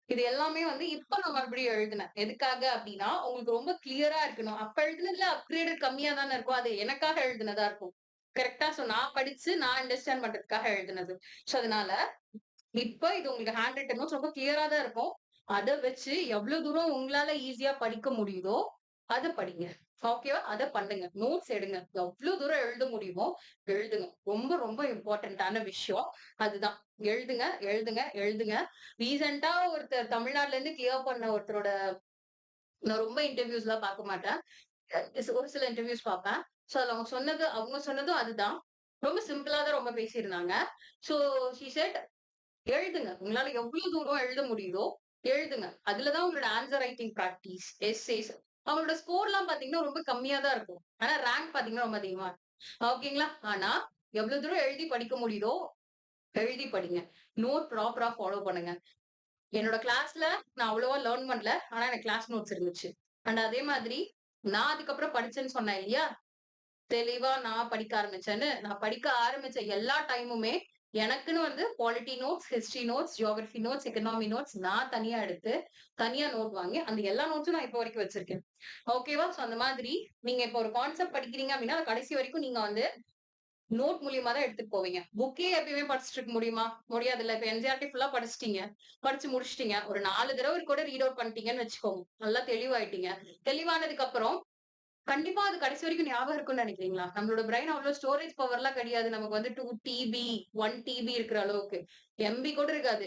இது எல்லாமே வந்து இப்ப நான் மறுபடியும் எழுதினேன். எதுக்காக அப்படின்னா உங்களுக்கு ரொம்ப கிளியரா இருக்கணும். அப்ப எழுதுனதுல அப்கிரேடட் கம்மியா தானே இருக்கும். அது எனக்காக எழுதுனதா இருக்கும். கரெக்டா? சோ நான் படிச்சு நான் அண்டர்ஸ்டாண்ட் பண்றதுக்காக எழுதுனது. சோ அதனால இப்ப இது உங்களுக்கு ஹேண்ட் ரிட்டன் நோட்ஸ் ரொம்ப கிளியரா தான் இருக்கும். அதை வச்சு எவ்வளவு தூரம் உங்களால ஈஸியா படிக்க முடியுதோ அதை படிங்க. ஓகேவா? அதை பண்ணுங்க. நோட்ஸ் எடுங்க. எவ்வளவு தூரம் எழுத முடியுமோ எழுதுங்க. ரொம்ப ரொம்ப இம்பார்ட்டன்டான விஷயம் அதுதான். எழுதுங்க எழுதுங்க எழுதுங்க. ரீசெண்டா ஒருத்தர் தமிழ்நாட்டுல இருந்து கிளியர் பண்ண ஒருத்தரோட நான் ரொம்ப இன்டர்வியூஸ் எல்லாம் பார்க்க மாட்டேன். ஒரு சில இன்டர்வியூஸ் பார்ப்பேன். சோ அதுல அவங்க சொன்னதும் அதுதான். ரொம்ப சிம்பிளா தான் ரொம்ப பேசியிருந்தாங்க. சோ ஷி செட் எழுதுங்க. உங்களால எவ்வளவு தூரம் எழுத முடியுதோ எழுதுங்க. அதுலதான் உங்களோட ஆன்சர் ரைட்டிங் பிராக்டிஸ், எஸ்ஸேஸ் அவங்களோட ஸ்கோர் எல்லாம் பாத்தீங்கன்னா ரொம்ப கம்மியா தான் இருக்கும். ஆனா ரேங்க் பாத்தீங்கன்னா ரொம்ப அதிகமா இருக்கும். ஓகேங்களா? ஆனா எவ்வளவு தூரம் எழுதி படிக்க முடியுதோ எழுதி படிங்க. நோட் ப்ராப்பரா ஃபாலோ பண்ணுங்க. என்னோட கிளாஸ்ல நான் அவ்வளவா லேர்ன் பண்ணல. ஆனா எனக்கு கிளாஸ் நோட்ஸ் இருந்துச்சு. அண்ட் அதே மாதிரி நான் அதுக்கப்புறம் படிச்சேன்னு சொன்னேன் இல்லையா? தெளிவா நான் படிக்க ஆரம்பிச்சேன்னு. நான் படிக்க ஆரம்பிச்ச எல்லா டைமுமே எனக்குன்னு வந்து polity notes, history notes, geography notes, economy notes நான் தனியா எடுத்து தனியா நோட் வாங்கி அந்த எல்லா நோட்ஸும் நான் இப்போ வரைக்கும் வச்சிருக்கேன். ஓகேவா? சோ அந்த மாதிரி நீங்க இப்போ ஒரு கான்செப்ட் படிக்கிறீங்க அப்படின்னா கடைசி வரைக்கும் நீங்க வந்து நோட் மூலியமா தான் எடுத்துட்டு போவீங்க. புக்கே எப்பயுமே படிச்சுட்டு இருக்க முடியுமா? முடியாதுல்ல. இப்ப என்சிஆர்டி ஃபுல்லா படிச்சுட்டீங்க. படிச்சு முடிச்சுட்டீங்க. ஒரு 4 தடவை கூட ரீட் அவுட் பண்ணிட்டீங்கன்னு வச்சுக்கோங்க. நல்லா தெளிவாயிட்டீங்க. தெளிவானதுக்கு அப்புறம் கண்டிப்பா அது கடைசி வரைக்கும் ஞாபகம் இருக்கும்னு நினைக்கிறீங்களா? நம்மளோட பிரெயின் அவ்வளவு ஸ்டோரேஜ் பவர்லாம் கிடையாது. நமக்கு வந்து 2 டிபி, 1 டிபி இருக்கிற அளவுக்கு. எம்பி கூட இருக்காது.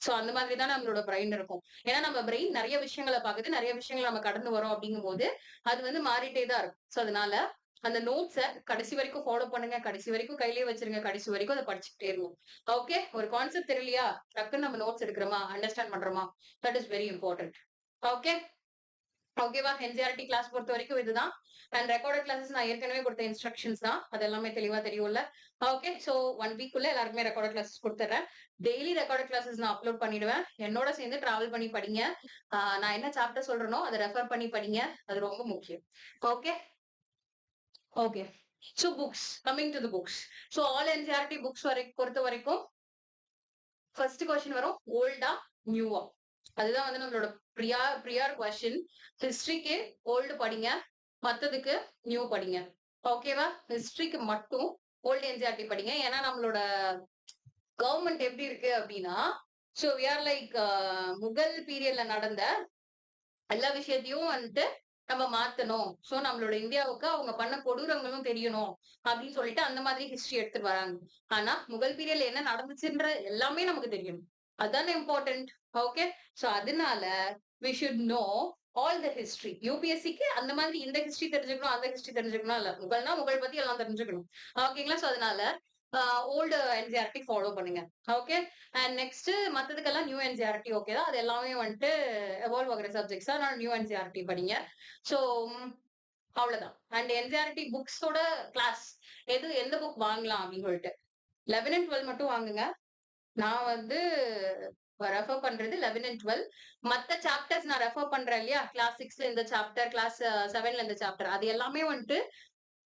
சோ அந்த மாதிரி தான் நம்மளோட பிரெயின் இருக்கும். ஏன்னா நம்ம பிரெயின் நிறைய விஷயங்கள பாக்குது. நிறைய விஷயங்கள நம்ம கடந்து வரோம் அப்படிங்கும்போது, அது வந்து மாறிட்டே தான் இருக்கும். சோ அதனால அந்த நோட்ஸ கடைசி வரைக்கும் ஃபாலோ பண்ணுங்க. கடைசி வரைக்கும் கையிலேயே வச்சிருங்க. கடைசி வரைக்கும் அத படிச்சுக்கிட்டே இருங்க. ஓகே. ஒரு கான்செப்ட் தெரியலையா? டக்குன்னு நம்ம நோட்ஸ் எடுக்கிறோமா? அண்டர்ஸ்டாண்ட் பண்றோமா? That is very important. Okay. ஓகேவா? என்சிஆர்டி கிளாஸ் பொறுத்த வரைக்கும் இதுதான். அண்ட் ரெக்கார்டட் கிளாஸஸ் நான் ஏற்கனவே கொடுத்த இன்ஸ்ட்ரக்ஷன்ஸ் தான். அது எல்லாமே தெளிவா தெரியும்ல. ஓகே. சோ 1 வீக்குள்ள எல்லாருக்குமே ரெக்கார்டட் கிளாஸஸ் கொடுத்துறேன். டெய்லி ரெக்கார்டட் கிளாஸஸ் நான் அப்லோட் பண்ணிடுவேன். என்னோட சேர்ந்து டிராவல் பண்ணி படிங்க. நான் என்ன சாப்டர் சொல்றேனோ அதை ரெஃபர் பண்ணி படிங்க. அது ரொம்ப முக்கியம். Okay. Okay. So books, coming to the books. So all NCERT books பொறுத்த வரைக்கும் ஃபர்ஸ்ட் கொஸ்டின் வரும், ஓல்டா நியூவா? அதுதான் வந்து நம்மளோட ப்ரியார் கொஸ்டின். ஹிஸ்டரிக்கு ஓல்டு படிங்க, மத்ததுக்கு நியூ படிங்க. ஓகேவா? ஹிஸ்டரிக்கு மட்டும் ஓல்டு என்சிஆர்டி படிங்க. ஏன்னா நம்மளோட கவர்மெண்ட் எப்படி இருக்கு அப்படின்னா, so we are like Mughal பீரியட்ல நடந்த எல்லா விஷயத்தையும் வந்துட்டு நம்ம மாத்தணும். சோ நம்மளோட இந்தியாவுக்கு அவங்க பண்ண கொடூரங்களும் தெரியணும் அப்படின்னு சொல்லிட்டு அந்த மாதிரி ஹிஸ்டரி எடுத்துட்டு வராங்க. ஆனா முகல் பீரியட்ல என்ன நடந்துச்சுன்ற எல்லாமே நமக்கு தெரியணும். அதுதானே இம்பார்ட்டன்ட். ஓகே. சோ அதனால we should know all the history. யூபிஎஸ்சிக்கு அந்த மாதிரி இந்த ஹிஸ்டரி தெரிஞ்சுக்கணும், அந்த ஹிஸ்டரி தெரிஞ்சுக்கணும் இல்ல. முகல்னா முகல் பத்தி எல்லாம் தெரிஞ்சுக்கணும். ஓகேங்களா? சோ அதனால ஓல்டு என்சிஆர்டி ஃபாலோ பண்ணுங்க. ஓகே. அண்ட் நெக்ஸ்ட் மத்ததுக்கெல்லாம் நியூ என்சிஆர்டி ஓகே தான். அது எல்லாமே வந்துட்டு எவால்வ் ஆகிற சப்ஜெக்ட்ஸ் தான். நியூ என்சிஆர்டி படிங்க. சோ அவ்வளவுதான். அண்ட் என்சிஆர்டி புக்ஸோட கிளாஸ் எந்த புக் வாங்கலாம் அப்படின்னு சொல்லிட்டு 11 and 12 மட்டும் வாங்குங்க. நான் வந்து ரெஃபர் பண்றது 11 and 12. மத்த சாப்டர்ஸ் நான் ரெஃபர் பண்றேன் இல்லையா? கிளாஸ் 6ல இந்த சாப்டர், கிளாஸ் 7ல இந்த சாப்டர், அது எல்லாமே வந்துட்டு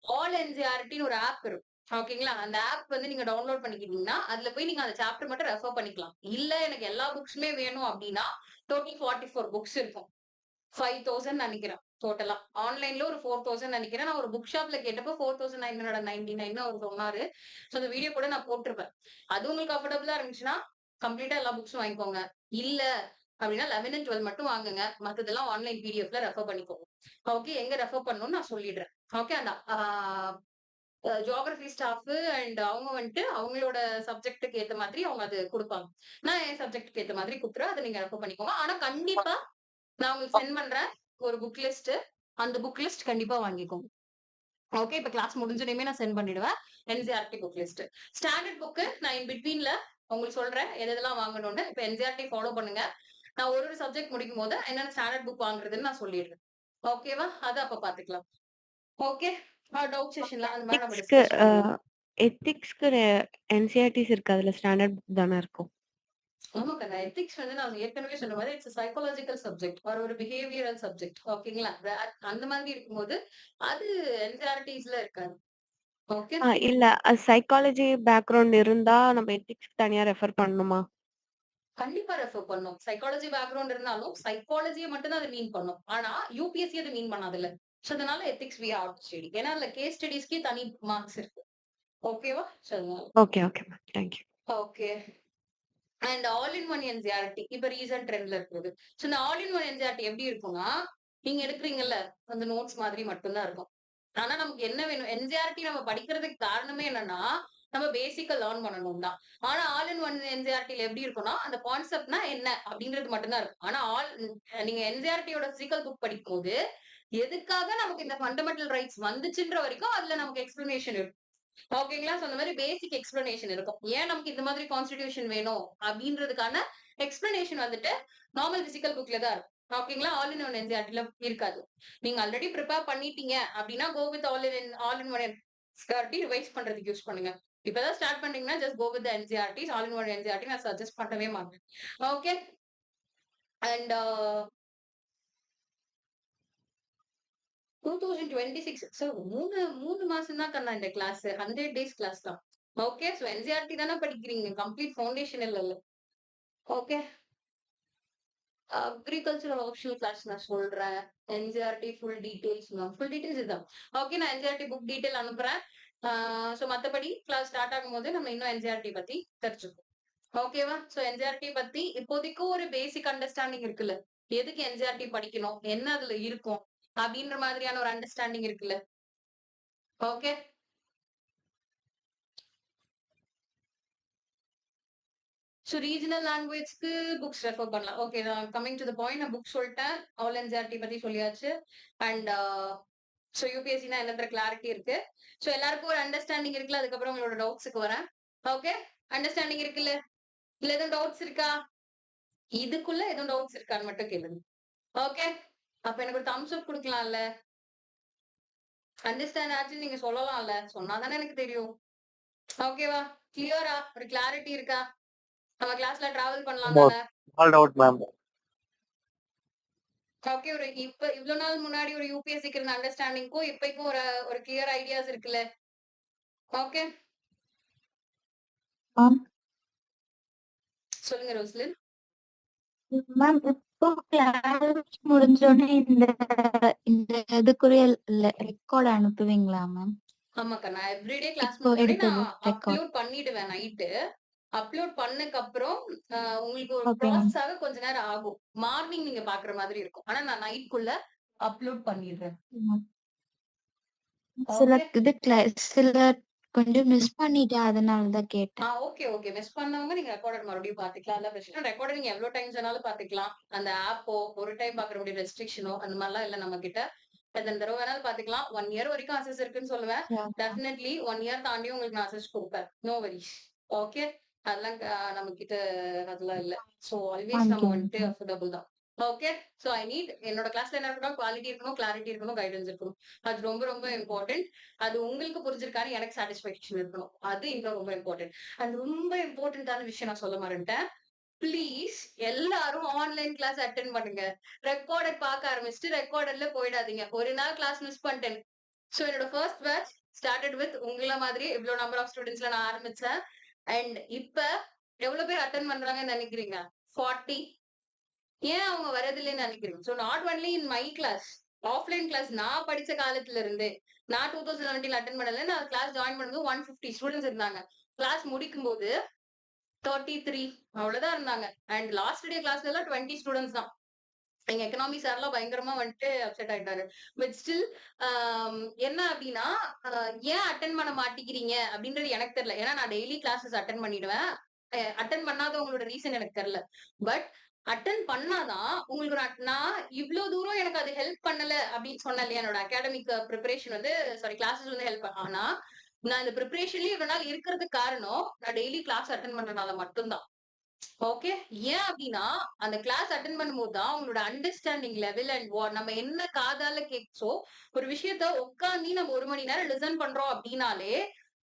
ஆல் என்சிஆர்டின்னு ஒரு ஆப் இருக்கும். ஓகேங்களா? அந்த ஆப் வந்து நீங்க டவுன்லோட் பண்ணிக்கிட்டீங்கன்னா அதுல போய் நீங்க அந்த சாப்டர் மட்டும் ரெஃபர் பண்ணிக்கலாம். இல்ல எனக்கு எல்லா புக்ஸுமே வேணும் அப்படின்னா டோட்டல் 44 புக்ஸ் இருக்கும். 5,000 நினைக்கிறேன் டோட்டலா. ஆன்லைன்ல ஒரு 4,000 நினைக்கிறேன். நான் ஒரு புக் ஷாப்ல கேட்டப்போ 4,999 அவர் சொன்னாரு. சோ அந்த வீடியோ கூட நான் போட்டிருப்பேன். அது உங்களுக்கு கம்ஃபர்டபுளா இருந்துச்சுன்னா கம்ப்ளீட்டா எல்லா புக்ஸும் வாங்கிக்கோங்க. இல்ல அப்படின்னா 11 and 12 மட்டும் வாங்குங்க. மத்ததெல்லாம் ஆன்லைன் பிடிஎஃப்ல ரெஃபர் பண்ணிக்கோங்க. ஓகே. எங்க ரெஃபர் பண்ணணும்னு நான் சொல்லிடுறேன். ஓகே. அந்த ஜியோகிராபி ஸ்டாஃப் அண்ட் அவங்க வந்துட்டு அவங்களோட சப்ஜெக்ட்டுக்கு ஏத்த மாதிரி அவங்க அது கொடுப்பாங்க. நான் என் சப்ஜெக்ட்டுக்கு ஏத்த மாதிரி கொடுத்துறேன். அதை நீங்க ரெஃபர் பண்ணிக்கோங்க. ஆனா கண்டிப்பா நான் உங்களுக்கு சென்ட் பண்றேன் ஒரு புக் லிஸ்ட். அந்த புக் லிஸ்ட் கண்டிப்பா வாங்கிக்கோங்க. ஓகே. இப்ப கிளாஸ் முடிஞ்சதுமே நான் சென்ட் பண்ணிடுவேன் NCERT book list. Standard book நான் இன் பிட்வீன்ல உங்களுக்கு சொல்றேன் எதெல்லாம் வாங்கணும்னு. இப்ப என்சிஆர்டி ஃபாலோ பண்ணுங்க. நான் ஒரு சப்ஜெக்ட் முடிக்கும் போது என்னென்ன ஸ்டாண்டர்ட் புக் வாங்குறதுன்னு நான் சொல்லிடுறேன். ஓகேவா? அது அப்ப பாத்துக்கலாம். ஓகே. டவுட் செஷன்ல அந்த மாதிரி நம்ம எத்திக்ஸ்க்கு டிஸ்கஸ் பண்ணலாம். எத்திக்ஸ்க்கு என்சிஆர்டிஸ் இருக்கு. அதுல ஸ்டாண்டர்ட் புக் தானே இருக்கும். ஆமாக்கா. எத்திக்ஸ் வந்து நான் ஏற்கனவே சொன்ன மாதிரி இட்ஸ் சைக்காலஜிக்கல் சப்ஜெக்ட் ஒரு பிஹேவியரல் சப்ஜெக்ட். ஓகேங்களா? அந்த மாதிரி இருக்கும்போது அது என்சிஆர்டிஸ்ல இருக்காது. ஓகே. இல்ல சைக்காலஜி பேக்ரவுண்ட் இருந்தா நம்ம எத்திக்ஸ்க்கு தனியா ரெஃபர் பண்ணணுமா? கண்டிப்பா ரெஃபர் பண்ணும். சைக்காலஜி பேக்ரவுண்ட் இருந்தாலும் சைக்காலஜியை மட்டும் தான் அது மீன் பண்ணும். ஆனா யூபிஎஸ்சி அது மீன் பண்ணாதுல்ல. சோ அதனால ethics we have to study. ஏன்னா அதுல கேஸ் ஸ்டடீஸ்க்கே தனி மார்க்ஸ் இருக்கு. ஓகேவா? சோ அதனால okay okay ma'am. Thank you. Okay. And all in one NCERT இப்ப ரீசன்ட் ட்ரெண்ட்ல இருக்குது. சோ இந்த ஆல் இன் ஒன் என்சிஆர்டி எப்படி இருக்கும்னா, நீங்க எடுக்கிறீங்கல்ல அந்த நோட்ஸ் மாதிரி மட்டும்தான் இருக்கும். ஆனா நமக்கு என்ன வேணும்? என்சிஆர்டி நம்ம படிக்கிறதுக்கு காரணமே என்னன்னா, நம்ம பேசிக்கா லேர்ன் பண்ணணும் தான். ஆனா ஆல் இன் ஒன் என்சிஆர்டில எப்படி இருக்கும்னா, அந்த கான்செப்ட்னா என்ன அப்படின்றது மட்டும்தான் இருக்கும். ஆனா நீங்க என்சிஆர்டியோட பிசிக்கல் புக் படிக்கும்போது, எதுக்காக நமக்கு இந்த ஃபண்டமெண்டல் ரைட்ஸ் வந்துச்சுன்ற வரைக்கும் அதுல நமக்கு எக்ஸ்பிளனேஷன் இருக்கும். ஓகேங்களா? சோ அந்த மாதிரி பேசிக் எக்ஸ்பிளனேஷன் இருக்கும். ஏன் நமக்கு இந்த மாதிரி கான்ஸ்டிடியூஷன் வேணும் அப்படின்றதுக்கான எக்ஸ்பிளனேஷன் வந்துட்டு நார்மல் பிசிக்கல் புக்ல தான் இருக்கும். ஓகேங்களா? ஆல் இன் ஒன் என்சிஆர்டில இருக்காது. நீங்க ஆல்ரெடி ப்ரிப்பேர் பண்ணிட்டீங்க அப்படின்னா go with all in one NCERT revise பண்றதுக்கு யூஸ் பண்ணுங்க. இப்பதான் ஸ்டார்ட் பண்றீங்கன்னா just go with NCERT. All in one NCERT நான் சஜஸ்ட் பண்ணவே மாட்டேன். ஓகே. அண்ட் 2026 சார் மூணு மாசம் தான் கண்ணா இந்த கிளாஸ். 100 days கிளாஸ் தான். ஓகே. சோ என்சிஆர்டி தானே படிக்கிறீங்க. கம்ப்ளீட் ஃபவுண்டேஷன் இல்ல. ஓகே. அக்ரிகல்ச்சரல் ஆப்ஷனல் கிளாஸ் நான் சொல்றேன். என்சிஆர்டி ஃபுல் டீடைல்ஸ் இதுதான். ஓகே. நான் என்சிஆர்டி புக் டீடைல் அனுப்புறேன். சோ மத்தபடி கிளாஸ் ஸ்டார்ட் ஆகும்போது நம்ம இன்னும் என்சிஆர்டி பத்தி தெரிஞ்சுப்போம். ஓகேவா? சோ என்சிஆர்டி பத்தி இப்போதைக்கு ஒரு பேசிக் அண்டர்ஸ்டாண்டிங் இருக்குல்ல. எதுக்கு என்சிஆர்டி படிக்கணும்? என்ன அதுல இருக்கும்? அப்படின்ற மாதிரியான ஒரு அண்டர்ஸ்டாண்டிங் இருக்குல்ல. ஓகே. ஸோ ரீஜனல் லாங்குவேஜ்க்கு புக்ஸ் ரெஃபர் பண்ணலாம். ஓகே, நான் கமிங் டு த பாயிண்ட், நான் புக் சொல்லிட்டேன். ஆல் என்சிஆர்டி பத்தி சொல்லியாச்சு. அண்ட் ஸோ யூபிஎஸ்சினா என்னன்ற கிளாரிட்டி இருக்கு. ஸோ எல்லாருக்கும் ஒரு அண்டர்ஸ்டாண்டிங் இருக்குல்ல. அதுக்கப்புறம் உங்களோட டவுட்ஸுக்கு வரேன். ஓகே, அண்டர்ஸ்டாண்டிங் இருக்குல்ல. இல்ல எதுவும் டவுட்ஸ் இருக்கா? இதுக்குள்ள எதுவும் டவுட்ஸ் இருக்கான்னு மட்டும் கேளுங்க. ஓகே, அப்ப எனக்கு ஒரு தம்ஸ் அப் கொடுக்கலாம்ல. அண்டர்ஸ்டாண்ட் ஆச்சு நீங்க சொல்லலாம்ல. சொன்னாதானே எனக்கு தெரியும். ஓகேவா? கிளியரா? ஒரு கிளாரிட்டி இருக்கா? நம்ம கிளாஸ்ல டிராவல் பண்ணலாம் தானே? All out ma'am. ஓகே, ஒரு இப்ப இவ்வளவு நாள் முன்னாடி ஒரு யூபிஎஸ்சிக்கு இருந்த அண்டர்ஸ்டாண்டிங்க்கும் இப்பக்கும் ஒரு கிளியர் ஐடியாஸ் இருக்குல்ல. ஓகே, சொல்லுங்க ரோஸ்லின். மேம் இப்போ கிளாஸ் முடிஞ்சோடனே இந்த இந்த இதுக்குரிய ரெக்கார்ட் அனுப்புவீங்களா மேம்? ஆமாக்கா, நான் எவ்ரிடே கிளாஸ் இப்போ முடிஞ்சோடனே எடுத்தது நான் ரெக்கார்ட். அப்லோட் பண்ணிடுவேன் நைட்டு. அப்லோட் பண்ணக்கு அப்புறம் உங்களுக்கு ஒரு ஓகே மேம். ப்ராசஸ் ஆக கொஞ்ச நேரம் ஆகும். மார்னிங் நீங்க பாக்குற மாதிரி இருக்கும். ஆனா நான் நைட்குள்ள அப்லோட் பண்ணிடுறேன். சில ஓகே. இது சில கொஞ்சம் மிஸ் பண்ணிட்டேன், அதனாலதான் கேட்டேன். ஓகே ஓகே, மிஸ் பண்ணவங்க நீங்க ரெக்கார்டர் மறுபடியும் பாத்துக்கலாம். இல்ல பிரச்சனை. ரெக்கார்டர் நீங்க எவ்வளவு டைம்ஸ் வேணாலும் பாத்துக்கலாம். அந்த ஆப்போ ஒரு டைம் பாக்குற முடிய ரெஸ்ட்ரிக்ஷனோ அந்த மாதிரிலாம் இல்ல நம்ம கிட்ட. எத்தனை தடவை வேணாலும் பாத்துக்கலாம். 1 இயர் வரைக்கும் அசஸ் இருக்குன்னு சொல்லுவேன். டெஃபினெட்லி 1 இயர் தாண்டி உங்களுக்கு நான் அசஸ் கொடுப்பேன். No worries. ஓகே, அதெல்லாம் நம்ம கிட்ட அதெல்லாம் இல்ல. சோ ஆல்வேஸ் நம்ம வந்துட்டு அஃபோர்டபுள் தான். ஓகே, சோ ஐ நீட் என்னோட கிளாஸ்ல என்ன இருக்கணும், குவாலிட்டி இருக்கணும், கிளாரிட்டி இருக்கணும், கைடன்ஸ் இருக்கணும். அது ரொம்ப ரொம்ப இம்பார்ட்டன்ட். அது உங்களுக்கு புரிஞ்சிருக்காரு, எனக்கு சாட்டிஸ்பேக்ஷன் இருக்கணும். அது இன்னும் ரொம்ப இம்பார்ட்டன்ட். அது ரொம்ப இம்பார்ட்டன்டான விஷயம் நான் சொல்ல மாட்டேன். ப்ளீஸ் எல்லாரும் ஆன்லைன் கிளாஸ் அட்டென்ட் பண்ணுங்க. ரெக்கார்டட் பார்க்க ஆரம்பிச்சுட்டு ரெக்கார்டட்ல போயிடாதீங்க. ஒரு நாள் கிளாஸ் மிஸ் பண்ணிட்டேன். சோ என்னோட ஃபர்ஸ்ட் பேட்ச் ஸ்டார்டட் வித் உங்கள மாதிரி இவ்வளவு நம்பர் ஆஃப் ஸ்டூடெண்ட்ஸ்ல நான் ஆரம்பிச்சேன். அண்ட் இப்ப எவ்வளவு பேர் அட்டென்ட் பண்றாங்கன்னு நினைக்கிறீங்க? 40. ஏன் அவங்க வரதில்லைன்னு நினைக்கிறீங்க? So not only in my class, offline class நான் படிச்ச காலத்துல இருந்தே நான் 2017 அட்டென்ட் பண்ணல. நான் கிளாஸ் ஜாயின் பண்ணும்போது 150 ஸ்டூடெண்ட்ஸ் இருந்தாங்க. கிளாஸ் முடிக்கும் போது 33 அவ்வளவுதான் இருந்தாங்க. அண்ட் லாஸ்ட் டே கிளாஸ்ல எல்லாம் 20 ஸ்டூடெண்ட்ஸ் தான். எங்க எக்கனாமி சார்லாம் பயங்கரமா வந்துட்டு அப்செட் ஆயிட்டாரு. பட் ஸ்டில் என்ன அப்படின்னா, ஏன் அட்டென்ட் பண்ண மாட்டேங்கிறீங்க அப்படின்றது எனக்கு தெரியல. ஏன்னா நான் டெய்லி கிளாஸஸ் அட்டென்ட் பண்ணிடுவேன். அட்டென்ட் பண்ணாதவங்களோட ரீசன் எனக்கு தெரியல. பட் அட்டென்ட் பண்ணாதான் உங்களுக்கு நான் இவ்வளவு தூரம் எனக்கு அது ஹெல்ப் பண்ணல அப்படின்னு சொன்னேன் இல்லையா. என்னோட அகாடமிக் ப்ரிப்பரேஷன் வந்து கிளாஸஸ் வந்து ஹெல்ப் ஆனா நான் இந்த ப்ரிப்பரேஷன்லயே இவ்வளவு நாள் இருக்கிறதுக்கு காரணம் நான் டெய்லி கிளாஸ் அட்டென்ட் பண்றதுனால மட்டும்தான். ஓகே, ஏன் அப்படின்னா அந்த கிளாஸ் அட்டென்ட் பண்ணும்போது தான் உங்களோட அண்டர்ஸ்டாண்டிங் லெவல் அண்ட் நம்ம என்ன காதால கேட்சோ ஒரு விஷயத்த உட்காந்து நம்ம 1 மணி நேரம் லிசன் பண்றோம் அப்படின்னாலே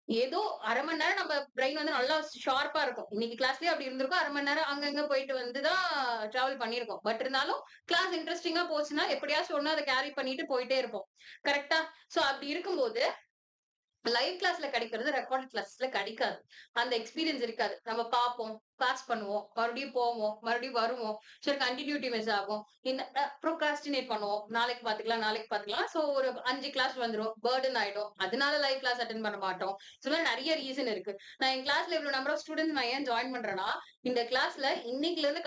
ஏதோ அரை மணி நேரம் நம்ம பிரெயின் வந்து நல்லா ஷார்ப்பா இருக்கும். இன்னைக்கு கிளாஸ்லயே அப்படி இருந்திருக்கும். அரை மணி நேரம் அங்கங்க போயிட்டு வந்துதான் டிராவல் பண்ணிருக்கோம். பட் இருந்தாலும் கிளாஸ் இன்ட்ரெஸ்டிங்கா போச்சுன்னா எப்படியாச்சும் ஒண்ணு அதை கேரி பண்ணிட்டு போயிட்டே இருப்போம். கரெக்டா? சோ அப்படி இருக்கும்போது லைவ் கிளாஸ்ல கிடைக்கிறது ரெக்கார்ட் கிளாஸ்ல கிடைக்காது. அந்த எக்ஸ்பீரியன்ஸ் இருக்காது. நம்ம பார்ப்போம், பாஸ் பண்ணுவோம், மறுபடியும் போவோம், மறுபடியும் வருவோம். சரி, கண்டினியூட்டி மிஸ் ஆகும். ப்ரோக்ராஸ்டினேட் பண்ணுவோம். நாளைக்கு பாத்துக்கலாம், நாளைக்கு பாத்துக்கலாம். சோ ஒரு 5 கிளாஸ் வந்துரும், பர்டன் ஆயிடும். அதனால லைவ் கிளாஸ் அட்டென்ட் பண்ண மாட்டோம். சோ நிறைய ரீசன் இருக்கு. நான் என் கிளாஸ்ல இவ்வளவு நம்பர் ஆஃப் ஸ்டூடெண்ட்ஸ் நான் ஏன் ஜாயின் பண்றேன்னா, இந்த கிளாஸ்ல இன்னைக்குல இருந்து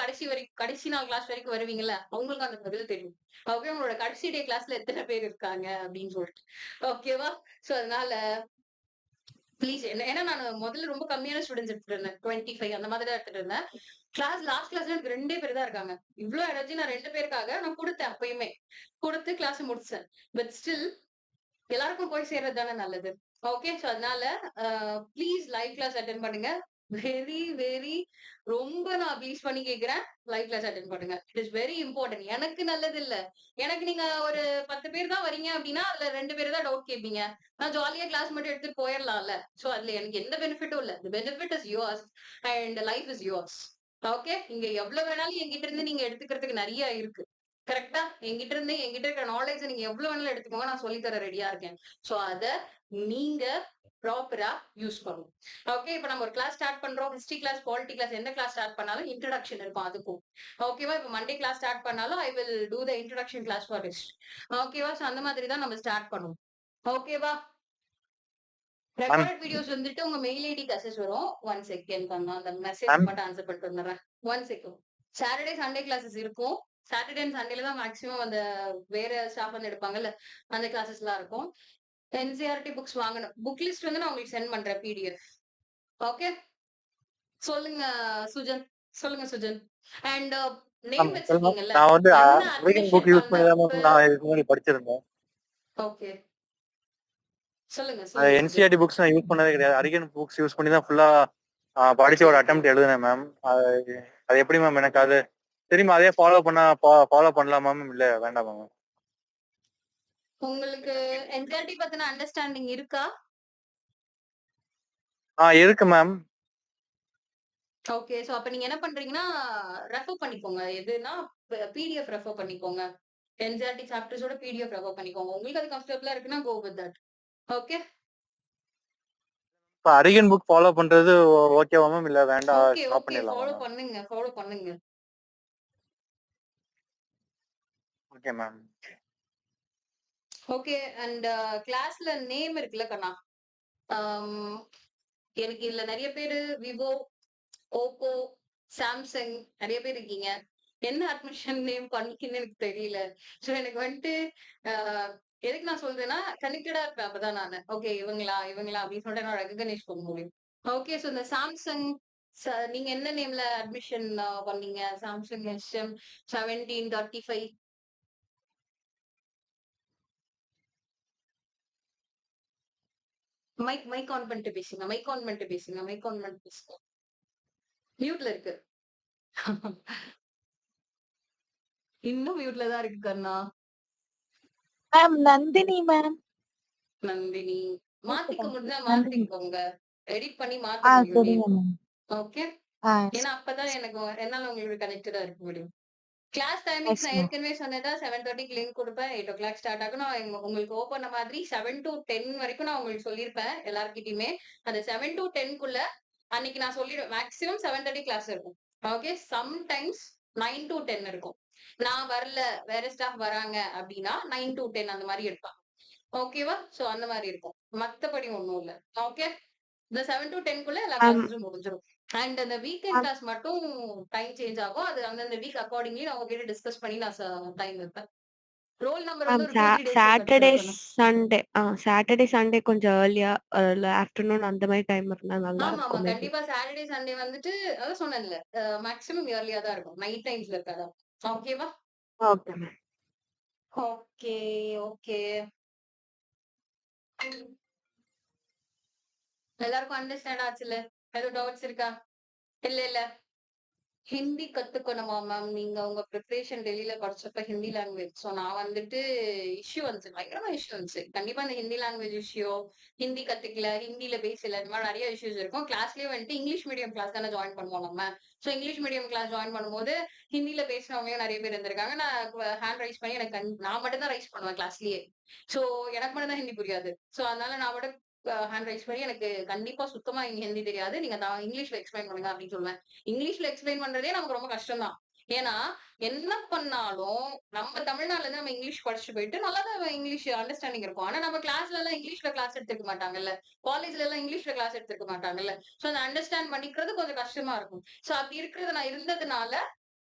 கடைசி நாள் கிளாஸ் வரைக்கும் வருவீங்கல்ல, அவங்களுக்கு அந்த பதில் தெரியும். ஓகே, உங்களோட கடைசி டே கிளாஸ்ல எத்தனை பேர் இருக்காங்க அப்படின்னு சொல்லிட்டு. ஓகேவா? சோ அதனால ப்ளீஸ் ஏன்னா நான் முதல்ல ரொம்ப கம்மியான ஸ்டூடெண்ட்ஸ் எடுத்துட்டு இருந்தேன். 25 அந்த மாதிரி தான் எடுத்துட்டு இருந்தேன். லாஸ்ட் கிளாஸ்ல எனக்கு 2 பேர் தான் இருக்காங்க. இவ்வளவு எனர்ஜி நான் 2 பேருக்காக நான் கொடுத்தேன். அப்பயுமே கொடுத்து கிளாஸ் முடிச்சேன். பட் ஸ்டில் எல்லாருக்கும் போய் சேர்றது தானே நல்லது. ஓகே, சோ அதனால ப்ளீஸ் லைவ் கிளாஸ் அட்டென்ட் பண்ணுங்க. வெரி வெரி ரொம்ப நான் ப்ளீஸ் பண்ணி கேக்குறேன். லைவ் கிளாஸ் அட்டென்ட் பண்ணுங்க. It is very important. எனக்கு நல்லது இல்ல. எனக்கு நீங்க ஒரு 10 பேர் தான் வரீங்க அப்படின்னா அதுல 2 பேர் தான் டவுட் கேட்பீங்க. நான் ஜாலியா கிளாஸ் மட்டும் எடுத்துட்டு போயிடலாம்ல. சோ அதுல எனக்கு எந்த பெனிஃபிட்டும் இல்ல. தி benefit is yours and life is yours. Okay, இங்க எவ்வளவு வேணாலும் என்கிட்ட இருந்து நீங்க எடுத்துக்கிறதுக்கு நிறைய இருக்கு. கரெக்டா? என்கிட்ட இருக்கிற நாலேஜ் நீங்க எவ்வளவு வேணாலும் எடுத்துக்கோங்க. நான் சொல்லி தர ரெடியா இருக்கேன். சோ அத நீங்க ப்ராப்பரா யூஸ் பண்ணும். ஓகே, இப்ப நம்ம ஒரு கிளாஸ் ஸ்டார்ட் பண்றோம். ஹிஸ்டரி கிளாஸ், பாலிட்டி கிளாஸ், எந்த கிளாஸ் ஸ்டார்ட் பண்ணாலும் இன்ட்ரோடக்ஷன் இருக்கும் அதுக்கும். ஓகேவா? இப்ப மண்டே கிளாஸ் ஸ்டார்ட் பண்ணாலும் I will do the introduction class for history. ஓகேவா? சோ அந்த மாதிரி தான் நம்ம ஸ்டார்ட் பண்ணுவோம். ஓகேவா? ரெக்கார்டட் வீடியோஸ் வந்துட்டு உங்க மெயில் ஐடிக்கு அசஸ் வரும். 1 செகண்ட் பண்ணா அந்த மெசேஜ் மேம் மட்டும் ஆன்சர் பண்ணிட்டு வந்துடுறேன். 1 செகண்ட். சாட்டர்டே சண்டே கிளாஸஸ் இருக்கும். சாட்டர்டே அண்ட் சண்டேல தான் மேக்ஸிமம் அந்த வேற ஸ்டாஃப் வந்து எடுப்பாங்கல்ல அந்த கிளாஸஸ்லாம் இருக்கும். என்சிஆர்டி புக்ஸ் வாங்கணும். புக் லிஸ்ட் வந்து நான் உங்களுக்கு சென்ட் பண்றேன் பிடிஎஃப். ஓகே சொல்லுங்க சுஜன். சொல்லுங்க சுஜன். அண்ட் நேம் வச்சிருக்கீங்கல்ல நான் வந்து என்ன அமெரிக்கன் புக் அட்மிஷன் யூஸ் பண்ணி தான் பண்ணப்ப நான் இதுக்கு முன்னாடி படிச்சிருந்தேன். ஓகே சொல்லுங்க சொல்லுங்க சுஜன். என்சிஆர்டி புக்ஸ் நான் யூஸ் பண்ணதே கிடையாது. அமெரிக்கன் புக்ஸ் யூஸ் பண்ணி தான் ஃபுல்லா படிச்சு ஒரு அட்டெம்ப்ட் எழுதுனேன் மேம். அது எப்படி மேம் எனக்கு அது திரும்ப அதே ஃபாலோ பண்ணலாமா மேம்? இல்ல வேண்டாமா மேம்? உங்களுக்கு என்சிஆர்டி பத்தின அண்டர்ஸ்டாண்டிங் இருக்கா? இருக்கு மேம். ஓகே சோ அப்ப நீங்க என்ன பண்றீங்கன்னா ரெஃபர் பண்ணிக்கோங்க. எதுனா பிடிஎஃப் ரெஃபர் பண்ணிக்கோங்க. என்சிஆர்டி சாப்டர்ஸோட பிடிஎஃப் ரெஃபர் பண்ணிக்கோங்க. உங்களுக்கு அது கம்ஃபர்டபிளா இருக்குன்னா கோ வித் தட். ஓகே இப்போ அமெரிக்கன் புக் ஃபாலோ பண்றது ஓகேவா மேம்? இல்ல வேண்டாம் ஓகே ஸ்டாப் ஓகே பண்ணிடலாமா ஃபாலோ மேம்? பண்ணுங்க ஃபாலோ பண்ணுங்க. Okay ma'am. ஓகே அண்ட் கிளாஸ்ல நேம் இருக்குல்ல கண்ணா. எனக்கு இதுல நிறைய பேரு விவோ, ஓப்போ, சாம்சங் நிறைய பேர் இருக்கீங்க. என்ன அட்மிஷன் நேம் பண்ணிக்கின்னு எனக்கு தெரியல. சோ எனக்கு வந்துட்டு எதுக்கு நான் சொல்றேன்னா கனெக்டடா இருப்பேன் அப்பதான் நானு. ஓகே இவங்களா அப்படின்னு சொல்லிட்டு நான் ரெகனைஸ் பண்ண முடியும். ஓகே சோ இந்த சாம்சங் நீங்க என்ன நேம்ல அட்மிஷன் பண்ணீங்க? Samsung SM 1735. மைக் ஆன் பண்ணிட்டு பேசுங்க. மைக் ஆன் பண்ணிட்டு பேசுங்க. மியூட்ல இருக்கு. இன்னும் மியூட்ல தான் இருக்கு கண்ணா. Ma'am Nandini ma'am. நந்தினி மாத்திக்க முடிஞ்சா நந்தினி. மாத்திக்கோங்க. எடிட் பண்ணி மாத்த முடியும் சரிங்க நேம். மேம். ஓகே ஏன்னா அப்பதான் எனக்கு என்னால உங்களுக்கு கனெக்டடா இருக்க முடியும். கிளாஸ் டைமிங்ஸ் எஸ் நான் மேம். ஏற்கனவே சொன்னதா 7:30க்கு லிங்க் கொடுப்பேன். 8 o'clock ஸ்டார்ட் ஆகும். நான் உங்களுக்கு ஓப்பன் மாதிரி 7 to 10 வரைக்கும் நான் உங்களுக்கு சொல்லியிருப்பேன் எல்லார்கிட்டயுமே. அந்த 7 to 10க்குள்ள அன்னைக்கு நான் சொல்லிடுவேன். மேக்ஸிமம் 7:30 கிளாஸ் இருக்கும். ஓகே சம்டைம்ஸ் 9 to 10 இருக்கும். நான் வரல வேற ஸ்டாஃப் வராங்க அப்படின்னா 9 to 10 அந்த மாதிரி எடுப்பாங்க. ஓகேவா சோ அந்த மாதிரி இருக்கும். மத்தபடி ஒண்ணும் இல்ல. ஓகே இந்த 7 to 10க்குள்ள எல்லா கிளாஸஸும் முடிஞ்சிடும். அண்ட் அந்த வீக்கெண்ட் கிளாஸ் மட்டும் டைம் சேஞ்ச் ஆகும். அது அந்தந்த வீக் அக்கார்டிங்லி நான் உங்ககிட்ட டிஸ்கஸ் பண்ணி நான் டைம் வைப்பேன். ரோல் நம்பர் வந்து ஒரு 2-3 டேஸ்ல சாட்டர்டே கிடைச்சிடும். சண்டே சாட்டர்டே சண்டே கொஞ்சம் ஏர்லியா ஆஃப்டர்நூன் அந்த மாதிரி டைம் இருந்தா நல்லா ஆமா ஆமா இருக்கும் மேபி. கண்டிப்பா சாட்டர்டே சண்டே வந்துட்டு அதான் சொன்னேன்ல மேக்ஸிமம் இயர்லியா தான் இருக்கும். நைட் டைம்ஸ்ல இருக்காதா? ஓகேவா? Okay ma'am. ஓகே ஓகே எல்லாருக்கும் அண்டர்ஸ்டாண்ட் ஆச்சுல? எதுவும் டவுட்ஸ் இருக்கா? இல்ல ஹிந்தி கத்துக்கணுமா மேம்? நீங்க உங்க ப்ரிப்பரேஷன் டெல்லியில படிச்சப்ப ஹிந்தி லாங்குவேஜ். ஸோ நான் வந்துட்டு இஷ்யூ வந்துச்சு. பயங்கரமா இஷ்யூ வந்துச்சு. கண்டிப்பா இந்த ஹிந்தி லாங்குவேஜ் இஷ்யூ, ஹிந்தி கத்துக்கல, ஹிந்தியில பேசல, இந்த மாதிரி நிறைய இஷ்யூஸ் இருக்கும். கிளாஸ்லயே வந்துட்டு இங்கிலீஷ் மீடியம் கிளாஸ் தானே ஜாயின் பண்ணுவோம் நம்ம. So English medium class join பண்ணும்போது ஹிந்தியில பேசுறவங்க நிறைய பேர் இருந்திருக்காங்க. நான் ஹேண்ட் ரைஸ் பண்ணி எனக்கு நான் மட்டும் தான் ரைஸ் பண்ணுவேன் கிளாஸ்லயே. ஸோ எனக்கு மட்டும் தான் ஹிந்தி புரியாது. ஸோ அதனால நான் மட்டும் ஹேண்ட் ரைஸ் பண்ணி எனக்கு கண்டிப்பா சுத்தமா இங்க ஹிந்தி தெரியாது. நீங்க இங்கிலீஷ்ல எக்ஸ்பிளைன் பண்ணுங்க அப்படின்னு சொல்லுவேன். இங்கிலீஷ்ல எக்ஸ்பிளைன் பண்றதே நமக்கு ரொம்ப கஷ்டம் தான். ஏன்னா என்ன பண்ணாலும் நம்ம தமிழ்நாட்டுல இருந்து நம்ம இங்கிலீஷ் படிச்சுட்டு போயிட்டு நல்லா தான் இங்கிலீஷ் அண்டர்ஸ்டாண்டிங் இருக்கும். ஆனா நம்ம கிளாஸ்ல எல்லாம் இங்கிலீஷ்ல கிளாஸ் எடுத்துக்க மாட்டாங்கல்ல. காலேஜ்ல எல்லாம் இங்கிலீஷ்ல கிளாஸ் எடுத்துக்க மாட்டாங்கல்ல. சோ அந்த அண்டர்ஸ்டாண்ட் பண்ணிக்கிறது கொஞ்சம் கஷ்டமா இருக்கும். சோ அப்படி இருக்கிறது நான் இருந்ததுனால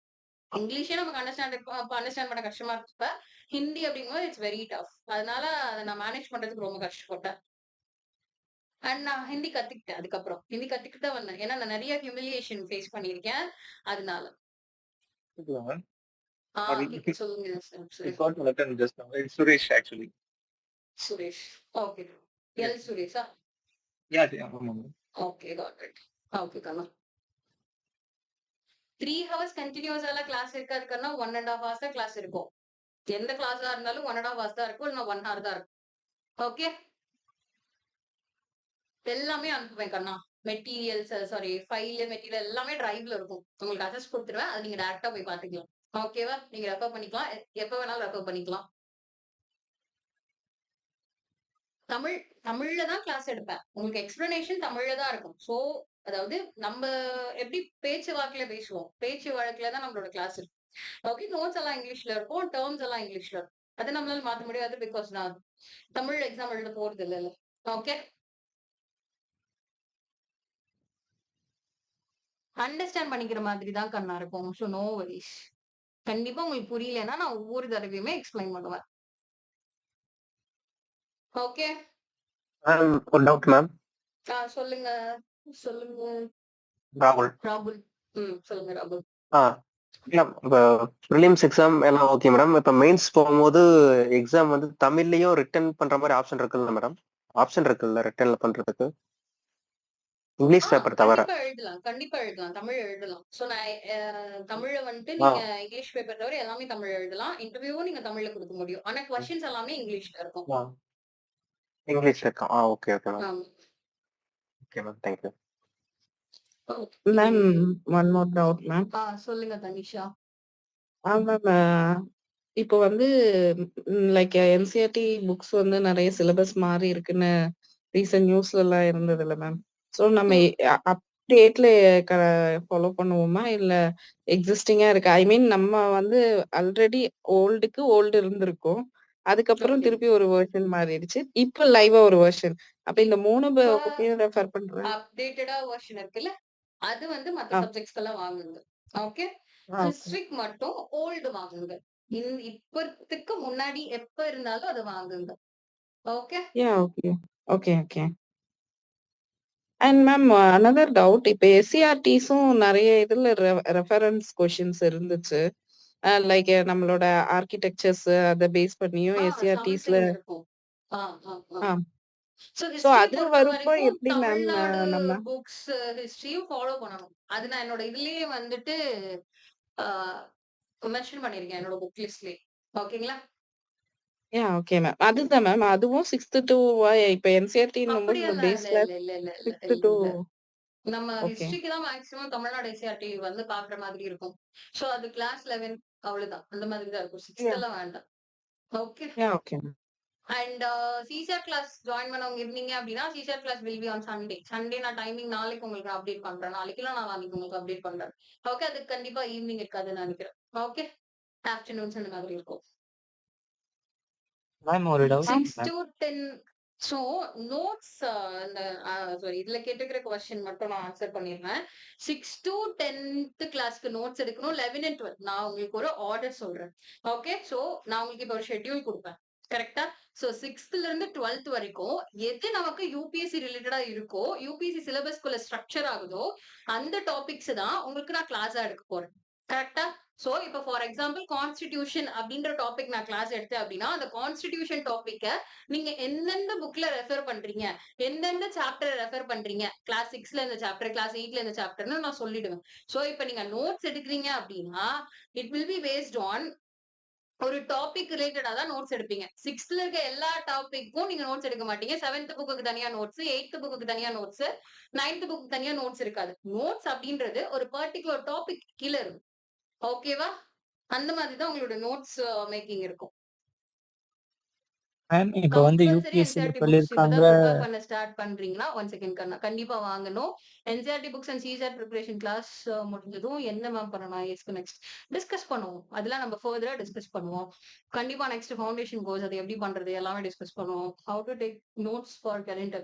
இங்கிலீஷே நமக்கு அண்டர்ஸ்டாண்ட் பண்ண கஷ்டமா இருப்ப ஹிந்தி அப்படிங்கும்போது இட்ஸ் வெரி டஃப். அதனால அதை நான் மேனேஜ் பண்றதுக்கு ரொம்ப கஷ்டப்பட்டேன். அண்ட் நான் ஹிந்தி கத்துக்கிட்டேன். அதுக்கப்புறம் ஹிந்தி கத்துக்கிட்டு தான் வந்தேன். ஏன்னா நான் நிறைய ஹியூமிலியேஷன் ஃபேஸ் பண்ணியிருக்கேன். அதனால சொல்லுங்க Suresh actually. Suresh. Okay L சுரேஷா? Okay got it. ஓகே கண்ணா 3 hours கண்டினியூஸா எல்லாம் கிளாஸ் இருக்காதுக்கன்னா 1.5 hours தான் கிளாஸ் இருக்கும். எந்த கிளாஸா இருந்தாலும் 1.5 hours தான் இருக்கும். இல்லைன்னா 1 hour தான் இருக்கும். ஓகே எல்லாமே அனுப்புவேன் கண்ணா. மெட்டீரியல்ஸ் சாரி ஃபைல் மெட்டீரியல் எல்லாமே டிரைவ்ல இருக்கும். உங்களுக்கு அசஸ் கொடுத்துருவேன். அது நீங்க டைரக்டா போய் பாத்துக்கலாம். ஓகேவா? நீங்க ரெஃபர் பண்ணிக்கலாம். எப்ப வேணாலும் ரெஃபர் பண்ணிக்கலாம். தமிழ்ல தான் கிளாஸ் எடுப்பேன். உங்களுக்கு எக்ஸ்பிளனேஷன் தமிழ்ல தான் இருக்கும். சோ அதாவது நம்ம எப்படி பேச்சு வாக்குல பேசுவோம். பேச்சு வழக்குல தான் நம்மளோட கிளாஸ் இருக்கும். ஓகே நோட்ஸ் எல்லாம் இங்கிலீஷ்ல இருக்கும். டேர்ம்ஸ் எல்லாம் இங்கிலீஷ்ல இருக்கும். அதை நம்மளால மாத்த முடியாது. பிகாஸ் நான் தமிழ் எக்ஸாம் எழுத போறது இல்ல. ஓகே அண்டர்ஸ்டாண்ட் பண்ணிக்கிற மாதிரி தான் கண்ணா இருக்கும். So no worries. கண்டிப்பா உங்களுக்கு புரியலன்னா நான் ஒவ்வொரு தடவையுமே எக்ஸ்பிளைன் பண்ணுவேன். ஓகே. ஒரு டவுட் மேம். சொல்லுங்க சொல்லுங்க ராகுல். ராகுல். சொல்லுங்க ராகுல். இப்போ ப்ரிலிம்ஸ் எக்ஸாம் எல்லாம் ஓகே மேடம். இப்போ மெயின்ஸ் போகும்போது எக்ஸாம் வந்து தமிழ்லயும் ரிட்டன் பண்ற மாதிரி ஆப்ஷன் இருக்குல்ல மேடம்? ஆப்ஷன் இருக்குல்ல ரிட்டன்ல பண்றதுக்கு இங்கிலீஷ் பேப்பர் தவிர? கண்டிப்பா எழுதலாம். தமிழ் எழுதலாம். சோ நான் தமிழ்ல வந்துட்டு நீங்க இங்கிலீஷ் பேப்பர் தவிர எல்லாமே தமிழ் எழுதலாம். இன்டர்வியூவும் நீங்க தமிழ்ல கொடுக்க முடியும். ஆனா क्वेश्चंस எல்லாமே இங்கிலீஷ்ல இருக்கும். இங்கிலீஷ்ல இருக்கும். Okay okay ma'am. Okay ma'am, thank you ma'am. One more doubt ma'am. சொல்லுங்க தனிஷா. மேம், இப்போ வந்து லைக் என்சிஆர்டி புக்ஸ் வந்து நிறைய சிலபஸ் மாறி இருக்குன்னு ரீசன்ட் நியூஸ்ல எல்லாம் இருந்தது இல்ல மேம். ஸோ நம்ம அப்டேட்ல ஃபாலோ பண்ணுவோமா இல்ல எக்ஸிஸ்டிங்கா இருக்கு? ஐ மீன் நம்ம வந்து ஆல்ரெடி ஓல்டுக்கு ஓல்டு இருந்திருக்கும், அதுக்கப்புறம் திருப்பி ஒரு வெர்ஷன் மாறிடுச்சு, இப்போ லைவா ஒரு வெர்ஷன். அப்ப இந்த 3 புக்கையும் ரெஃபர் பண்றேன். அப்டேட்டடா வெர்ஷன் இருக்குல்ல, அது வந்து மத்த சப்ஜெக்ட்ஸ்க்கெல்லாம் வாங்குங்க. ஓகே. ஹிஸ்டரிக்கு மட்டும் ஓல்டு வாங்குங்க. இப்பத்துக்கு முன்னாடி எப்ப இருந்தாலும் அதை வாங்குங்க. Okay. Okay okay okay. And ma'am, another doubt. இப்போ எஸ்சிஆர்டிஸும் நிறைய இதுல ரெஃபரன்ஸ் கொஷின்ஸ் இருந்துச்சு. லைக் நம்மளோட ஆர்கிடெக்சர்ஸ் அதை பேஸ் பண்ணியும் எஸ்சிஆர்டிஸ்ல. சோ அது வரப்போ எப்படி மேம் நம்ம புக்ஸ் ஹிஸ்டரியும் ஃபாலோ பண்ணணும். அது நான் என்னோட இதுலயே வந்துட்டு மென்ஷன் பண்ணிருக்கேன் என்னோட புக் லிஸ்ட்லயே. ஓகேங்களா? Okay ma'am. அதுதான் மேம், அதுவும் 6th to இப்ப என்சிஆர்டி பேஸ்ல 6th to நம்ம ஹிஸ்டரிக்கு தான் மேக்ஸிமம் தமிழ்நாடு என்சிஆர்டி வந்து பாக்குற மாதிரி இருக்கும். சோ அது கிளாஸ் 11 அவ்வளவுதான், அந்த மாதிரி தான் இருக்கும். 6th எல்லாம் வேண்டாம். Okay okay. And CSAT class join பண்ணவங்க இருந்தீங்க அப்படின்னா CSAT class will be on Sunday. Sunday நான் டைமிங் நாளைக்கு உங்களுக்கு அப்டேட் பண்றேன். நாளைக்கு நான் நாளைக்கு உங்களுக்கு அப்டேட் பண்றேன். ஓகே. அது கண்டிப்பா ஈவினிங் இருக்காதுன்னு நினைக்கிறேன். ஓகே. ஆஃப்டர்நூன்ஸ் அந்த மாதிரி இருக்கும். மேம் ஒரு டவுட். 6 to 10. சோ நோட்ஸ் இந்த சாரி இதுல கேட்டுக்கிற क्वेश्चन மட்டும் நான் ஆன்சர் பண்ணிடுறேன். 6 to 10th கிளாஸ்க்கு நோட்ஸ் எடுக்கணும். 11 and 12 நான் உங்களுக்கு ஒரு ஆர்டர் சொல்றேன். ஓகே. சோ நான் உங்களுக்கு இப்போ ஒரு ஷெட்யூல் கொடுப்பேன். கரெக்டா? சோ 6th இருந்து 12th வரைக்கும் எது நமக்கு யூபிஎஸ்சி ரிலேட்டடா இருக்கோ, யூபிஎஸ்சி சிலபஸ்க்குள்ள ஸ்ட்ரக்சர் ஆகுதோ அந்த டாபிக்ஸ் தான் உங்களுக்கு நான் கிளாஸா எடுக்க போறேன். கரெக்டா? சோ இப்ப ஃபார் எக்ஸாம்பிள் கான்ஸ்டிடியூஷன் அப்படின்ற டாபிக் நான் கிளாஸ் எடுத்தேன் அப்படின்னா அந்த கான்ஸ்டிடியூஷன் டாபிக்க நீங்க எந்தெந்த புக்ல ரெஃபர் பண்றீங்க, எந்தெந்த சாப்டர் ரெஃபர் பண்றீங்க, கிளாஸ் 6ல இந்த சாப்டர், கிளாஸ் 8ல இந்த சாப்டர்னு நான் சொல்லிடுவேன். சோ இப்ப நீங்க நோட்ஸ் எடுக்கிறீங்க அப்படின்னா it will be based on ஒரு டாபிக் ரிலேட்டடா தான் நோட்ஸ் எடுப்பீங்க. 6th இருக்க எல்லா டாபிக்கும் நீங்க நோட்ஸ் எடுக்க மாட்டீங்க. 7th புக்குக்கு தனியா நோட்ஸ், 8th புக்குக்கு தனியா நோட்ஸ், 9th புக்கு தனியா நோட்ஸ் இருக்காது. நோட்ஸ் அப்படின்றது ஒரு பர்டிகுலர் டாபிக் கீழே இருக்கும். ஓகேவா? அந்த மாதிரி தான் உங்களோட நோட்ஸ் மேக்கிங் இருக்கும். மேம் இப்போ வந்து யூபிஎஸ்சில சொல்லிருக்காங்க பண்ண ஸ்டார்ட் பண்றீங்கன்னா 1 செகண்ட் கண்டிப்பா வாங்கணும். NCERT books and CSAT preparation class முடிஞ்சதும் என்ன மேம் பண்ணணும் எஸ்க்கு நெக்ஸ்ட் டிஸ்கஸ் பண்ணுவோம். அதெல்லாம் நம்ம ஃபர்தரா டிஸ்கஸ் பண்ணுவோம். கண்டிப்பா நெக்ஸ்ட் ஃபவுண்டேஷன் கோர்ஸ் அது எப்படி பண்றது எல்லாமே டிஸ்கஸ் பண்ணுவோம். How to take notes for current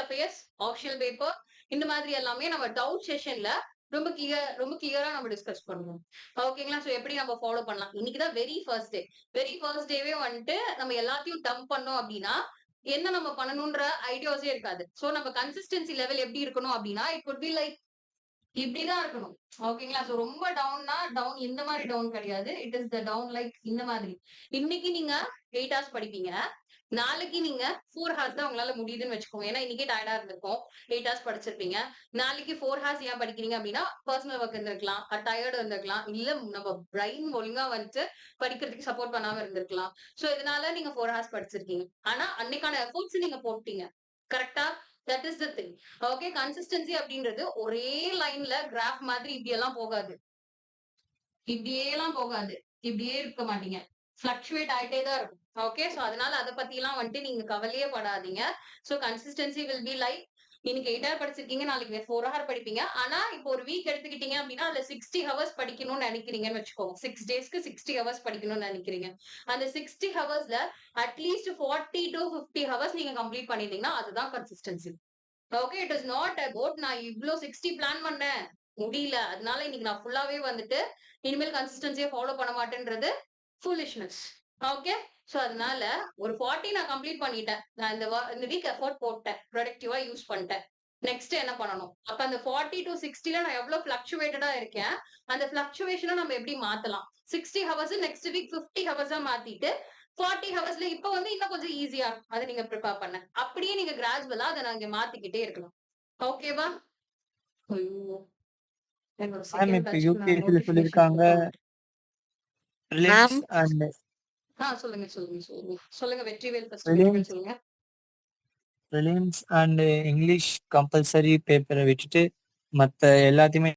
affairs optional paper இந்த மாதிரி எல்லாமே நம்ம டவுட் செஷன்ல ரொம்ப கிளியரா நம்ம டிஸ்கஸ் பண்ணுவோம். ஓகேங்களா? சோ எப்படி நம்ம ஃபாலோ பண்ணலாம். இன்னைக்குதான் வெரி ஃபர்ஸ்ட் டேவே வந்துட்டு நம்ம எல்லாத்தையும் டம்ப் பண்ணோம் அப்படின்னா என்ன நம்ம பண்ணணும்ன்ற ஐடியாஸே இருக்காது. சோ நம்ம கன்சிஸ்டன்சி லெவல் எப்படி இருக்கணும் அப்படின்னா இட் குட் பி லைக் இப்படிதான் இருக்கணும். ஓகேங்களா? சோ ரொம்ப டவுன்னா டவுன் இந்த மாதிரி டவுன் கிடையாது. It is the down like இந்த மாதிரி. இன்னைக்கு நீங்க 8 hours படிப்பீங்க, நாளைக்கு நீங்க 4 hours தான் உங்களால முடியுதுன்னு வச்சுக்கோங்க. ஏன்னா இன்னைக்கே டயர்டா இருந்திருக்கும், 8 hours படிச்சிருப்பீங்க. நாளைக்கு 4 hours ஏன் படிக்கிறீங்க அப்படின்னா பர்சனல் ஒர்க் இருந்திருக்கலாம், டயர்டு இருந்திருக்கலாம், இல்ல நம்ம பிரைன் ஒழுங்கா வந்துட்டு படிக்கிறதுக்கு சப்போர்ட் பண்ணாம இருந்திருக்கலாம். சோ இதனால நீங்க 4 hours படிச்சிருக்கீங்க. ஆனா அன்னைக்கான எஃபோர்ட்ஸ் நீங்க போட்டீங்க. கரெக்டா? That is the thing. Okay. Consistency அப்படின்றது ஒரே லைன்ல கிராஃப் மாதிரி இப்படி எல்லாம் போகாது. இப்படியே இருக்க மாட்டீங்க. ஃபிளக்சுவேட் ஆயிட்டே தான் இருக்கும். ஓகே. சோ அதனால அதை பத்தி எல்லாம் வந்துட்டு நீங்க கவலையே படாதீங்க. So consistency will be like இன்னைக்கு 8 hours படிச்சிருக்கீங்க, நாளைக்கு 4 hours படிப்பீங்க. ஆனா இப்போ ஒரு வீக் எடுத்துக்கிட்டீங்க அப்படின்னா அதுல 60 hours படிக்கணும்னு நினைக்கிறீங்கன்னு வச்சுக்கோங்க. 6 daysக்கு 60 hours படிக்கணும்னு நினைக்கிறீங்க. அந்த 60 hoursல அட்லீஸ்ட் 40 to 50 hours நீங்க கம்ப்ளீட் பண்ணிட்டீங்கன்னா அதுதான் consistency. Okay, it is not about நான் இவ்ளோ 60 பிளான் பண்ணேன் முடியல, அதனால இன்னைக்கு நான் ஃபுல்லாவே வந்துட்டு இனிமேல் கன்சிஸ்டன்சியா ஃபாலோ பண்ண மாட்டேன்றது ஃபூலிஷ்னஸ். ஓகே, சோ அதனால ஒரு 40 நான் கம்ப்ளீட் பண்ணிட்டேன். நான் இந்த வீக் எஃபோர்ட் போட்டேன், ப்ரொடக்டிவா யூஸ் பண்ணிட்டேன். நெக்ஸ்ட் என்ன பண்ணணும்? அப்ப அந்த 40 to 60ல நான் எவ்வளவு ஃபிளக்சுவேட்டடா இருக்கேன், அந்த ஃபிளக்சுவேஷனை நம்ம எப்படி மாத்தலாம்? 60 ஹவர்ஸ் நெக்ஸ்ட் வீக் 50 ஹவர்ஸா மாத்திட்டு 40 ஹவர்ஸ்ல இப்ப வந்து இன்னும் கொஞ்சம் ஈஸியா அதை நீங்க ப்ரிப்பேர் பண்ண, அப்படியே நீங்க கிராஜுவலா அதை நாங்க மாத்திக்கிட்டே இருக்கலாம். ஓகேவா? ஐயோ, என்னோட மேம் செகண்ட் இப்ப பேட்ச்க்கு நான் யூபிஎஸ்சில நோட்டிபிகேஷன் சொல்லியிருக்காங்க ப்ரிலிம்ஸ் அண்ட் சொல்லுங்க சொல்லுங்க சொல்லுங்க சொல்லுங்க. வெற்றிவேல் ஃபர்ஸ்ட், வெற்றிவேல் ப்ரிலிம்ஸ் சொல்லுங்க. ப்ரிலிம்ஸ் அண்ட் இங்கிலீஷ் கம்பல்சரி பேப்பரை விட்டுட்டு மத்த எல்லாத்தையுமே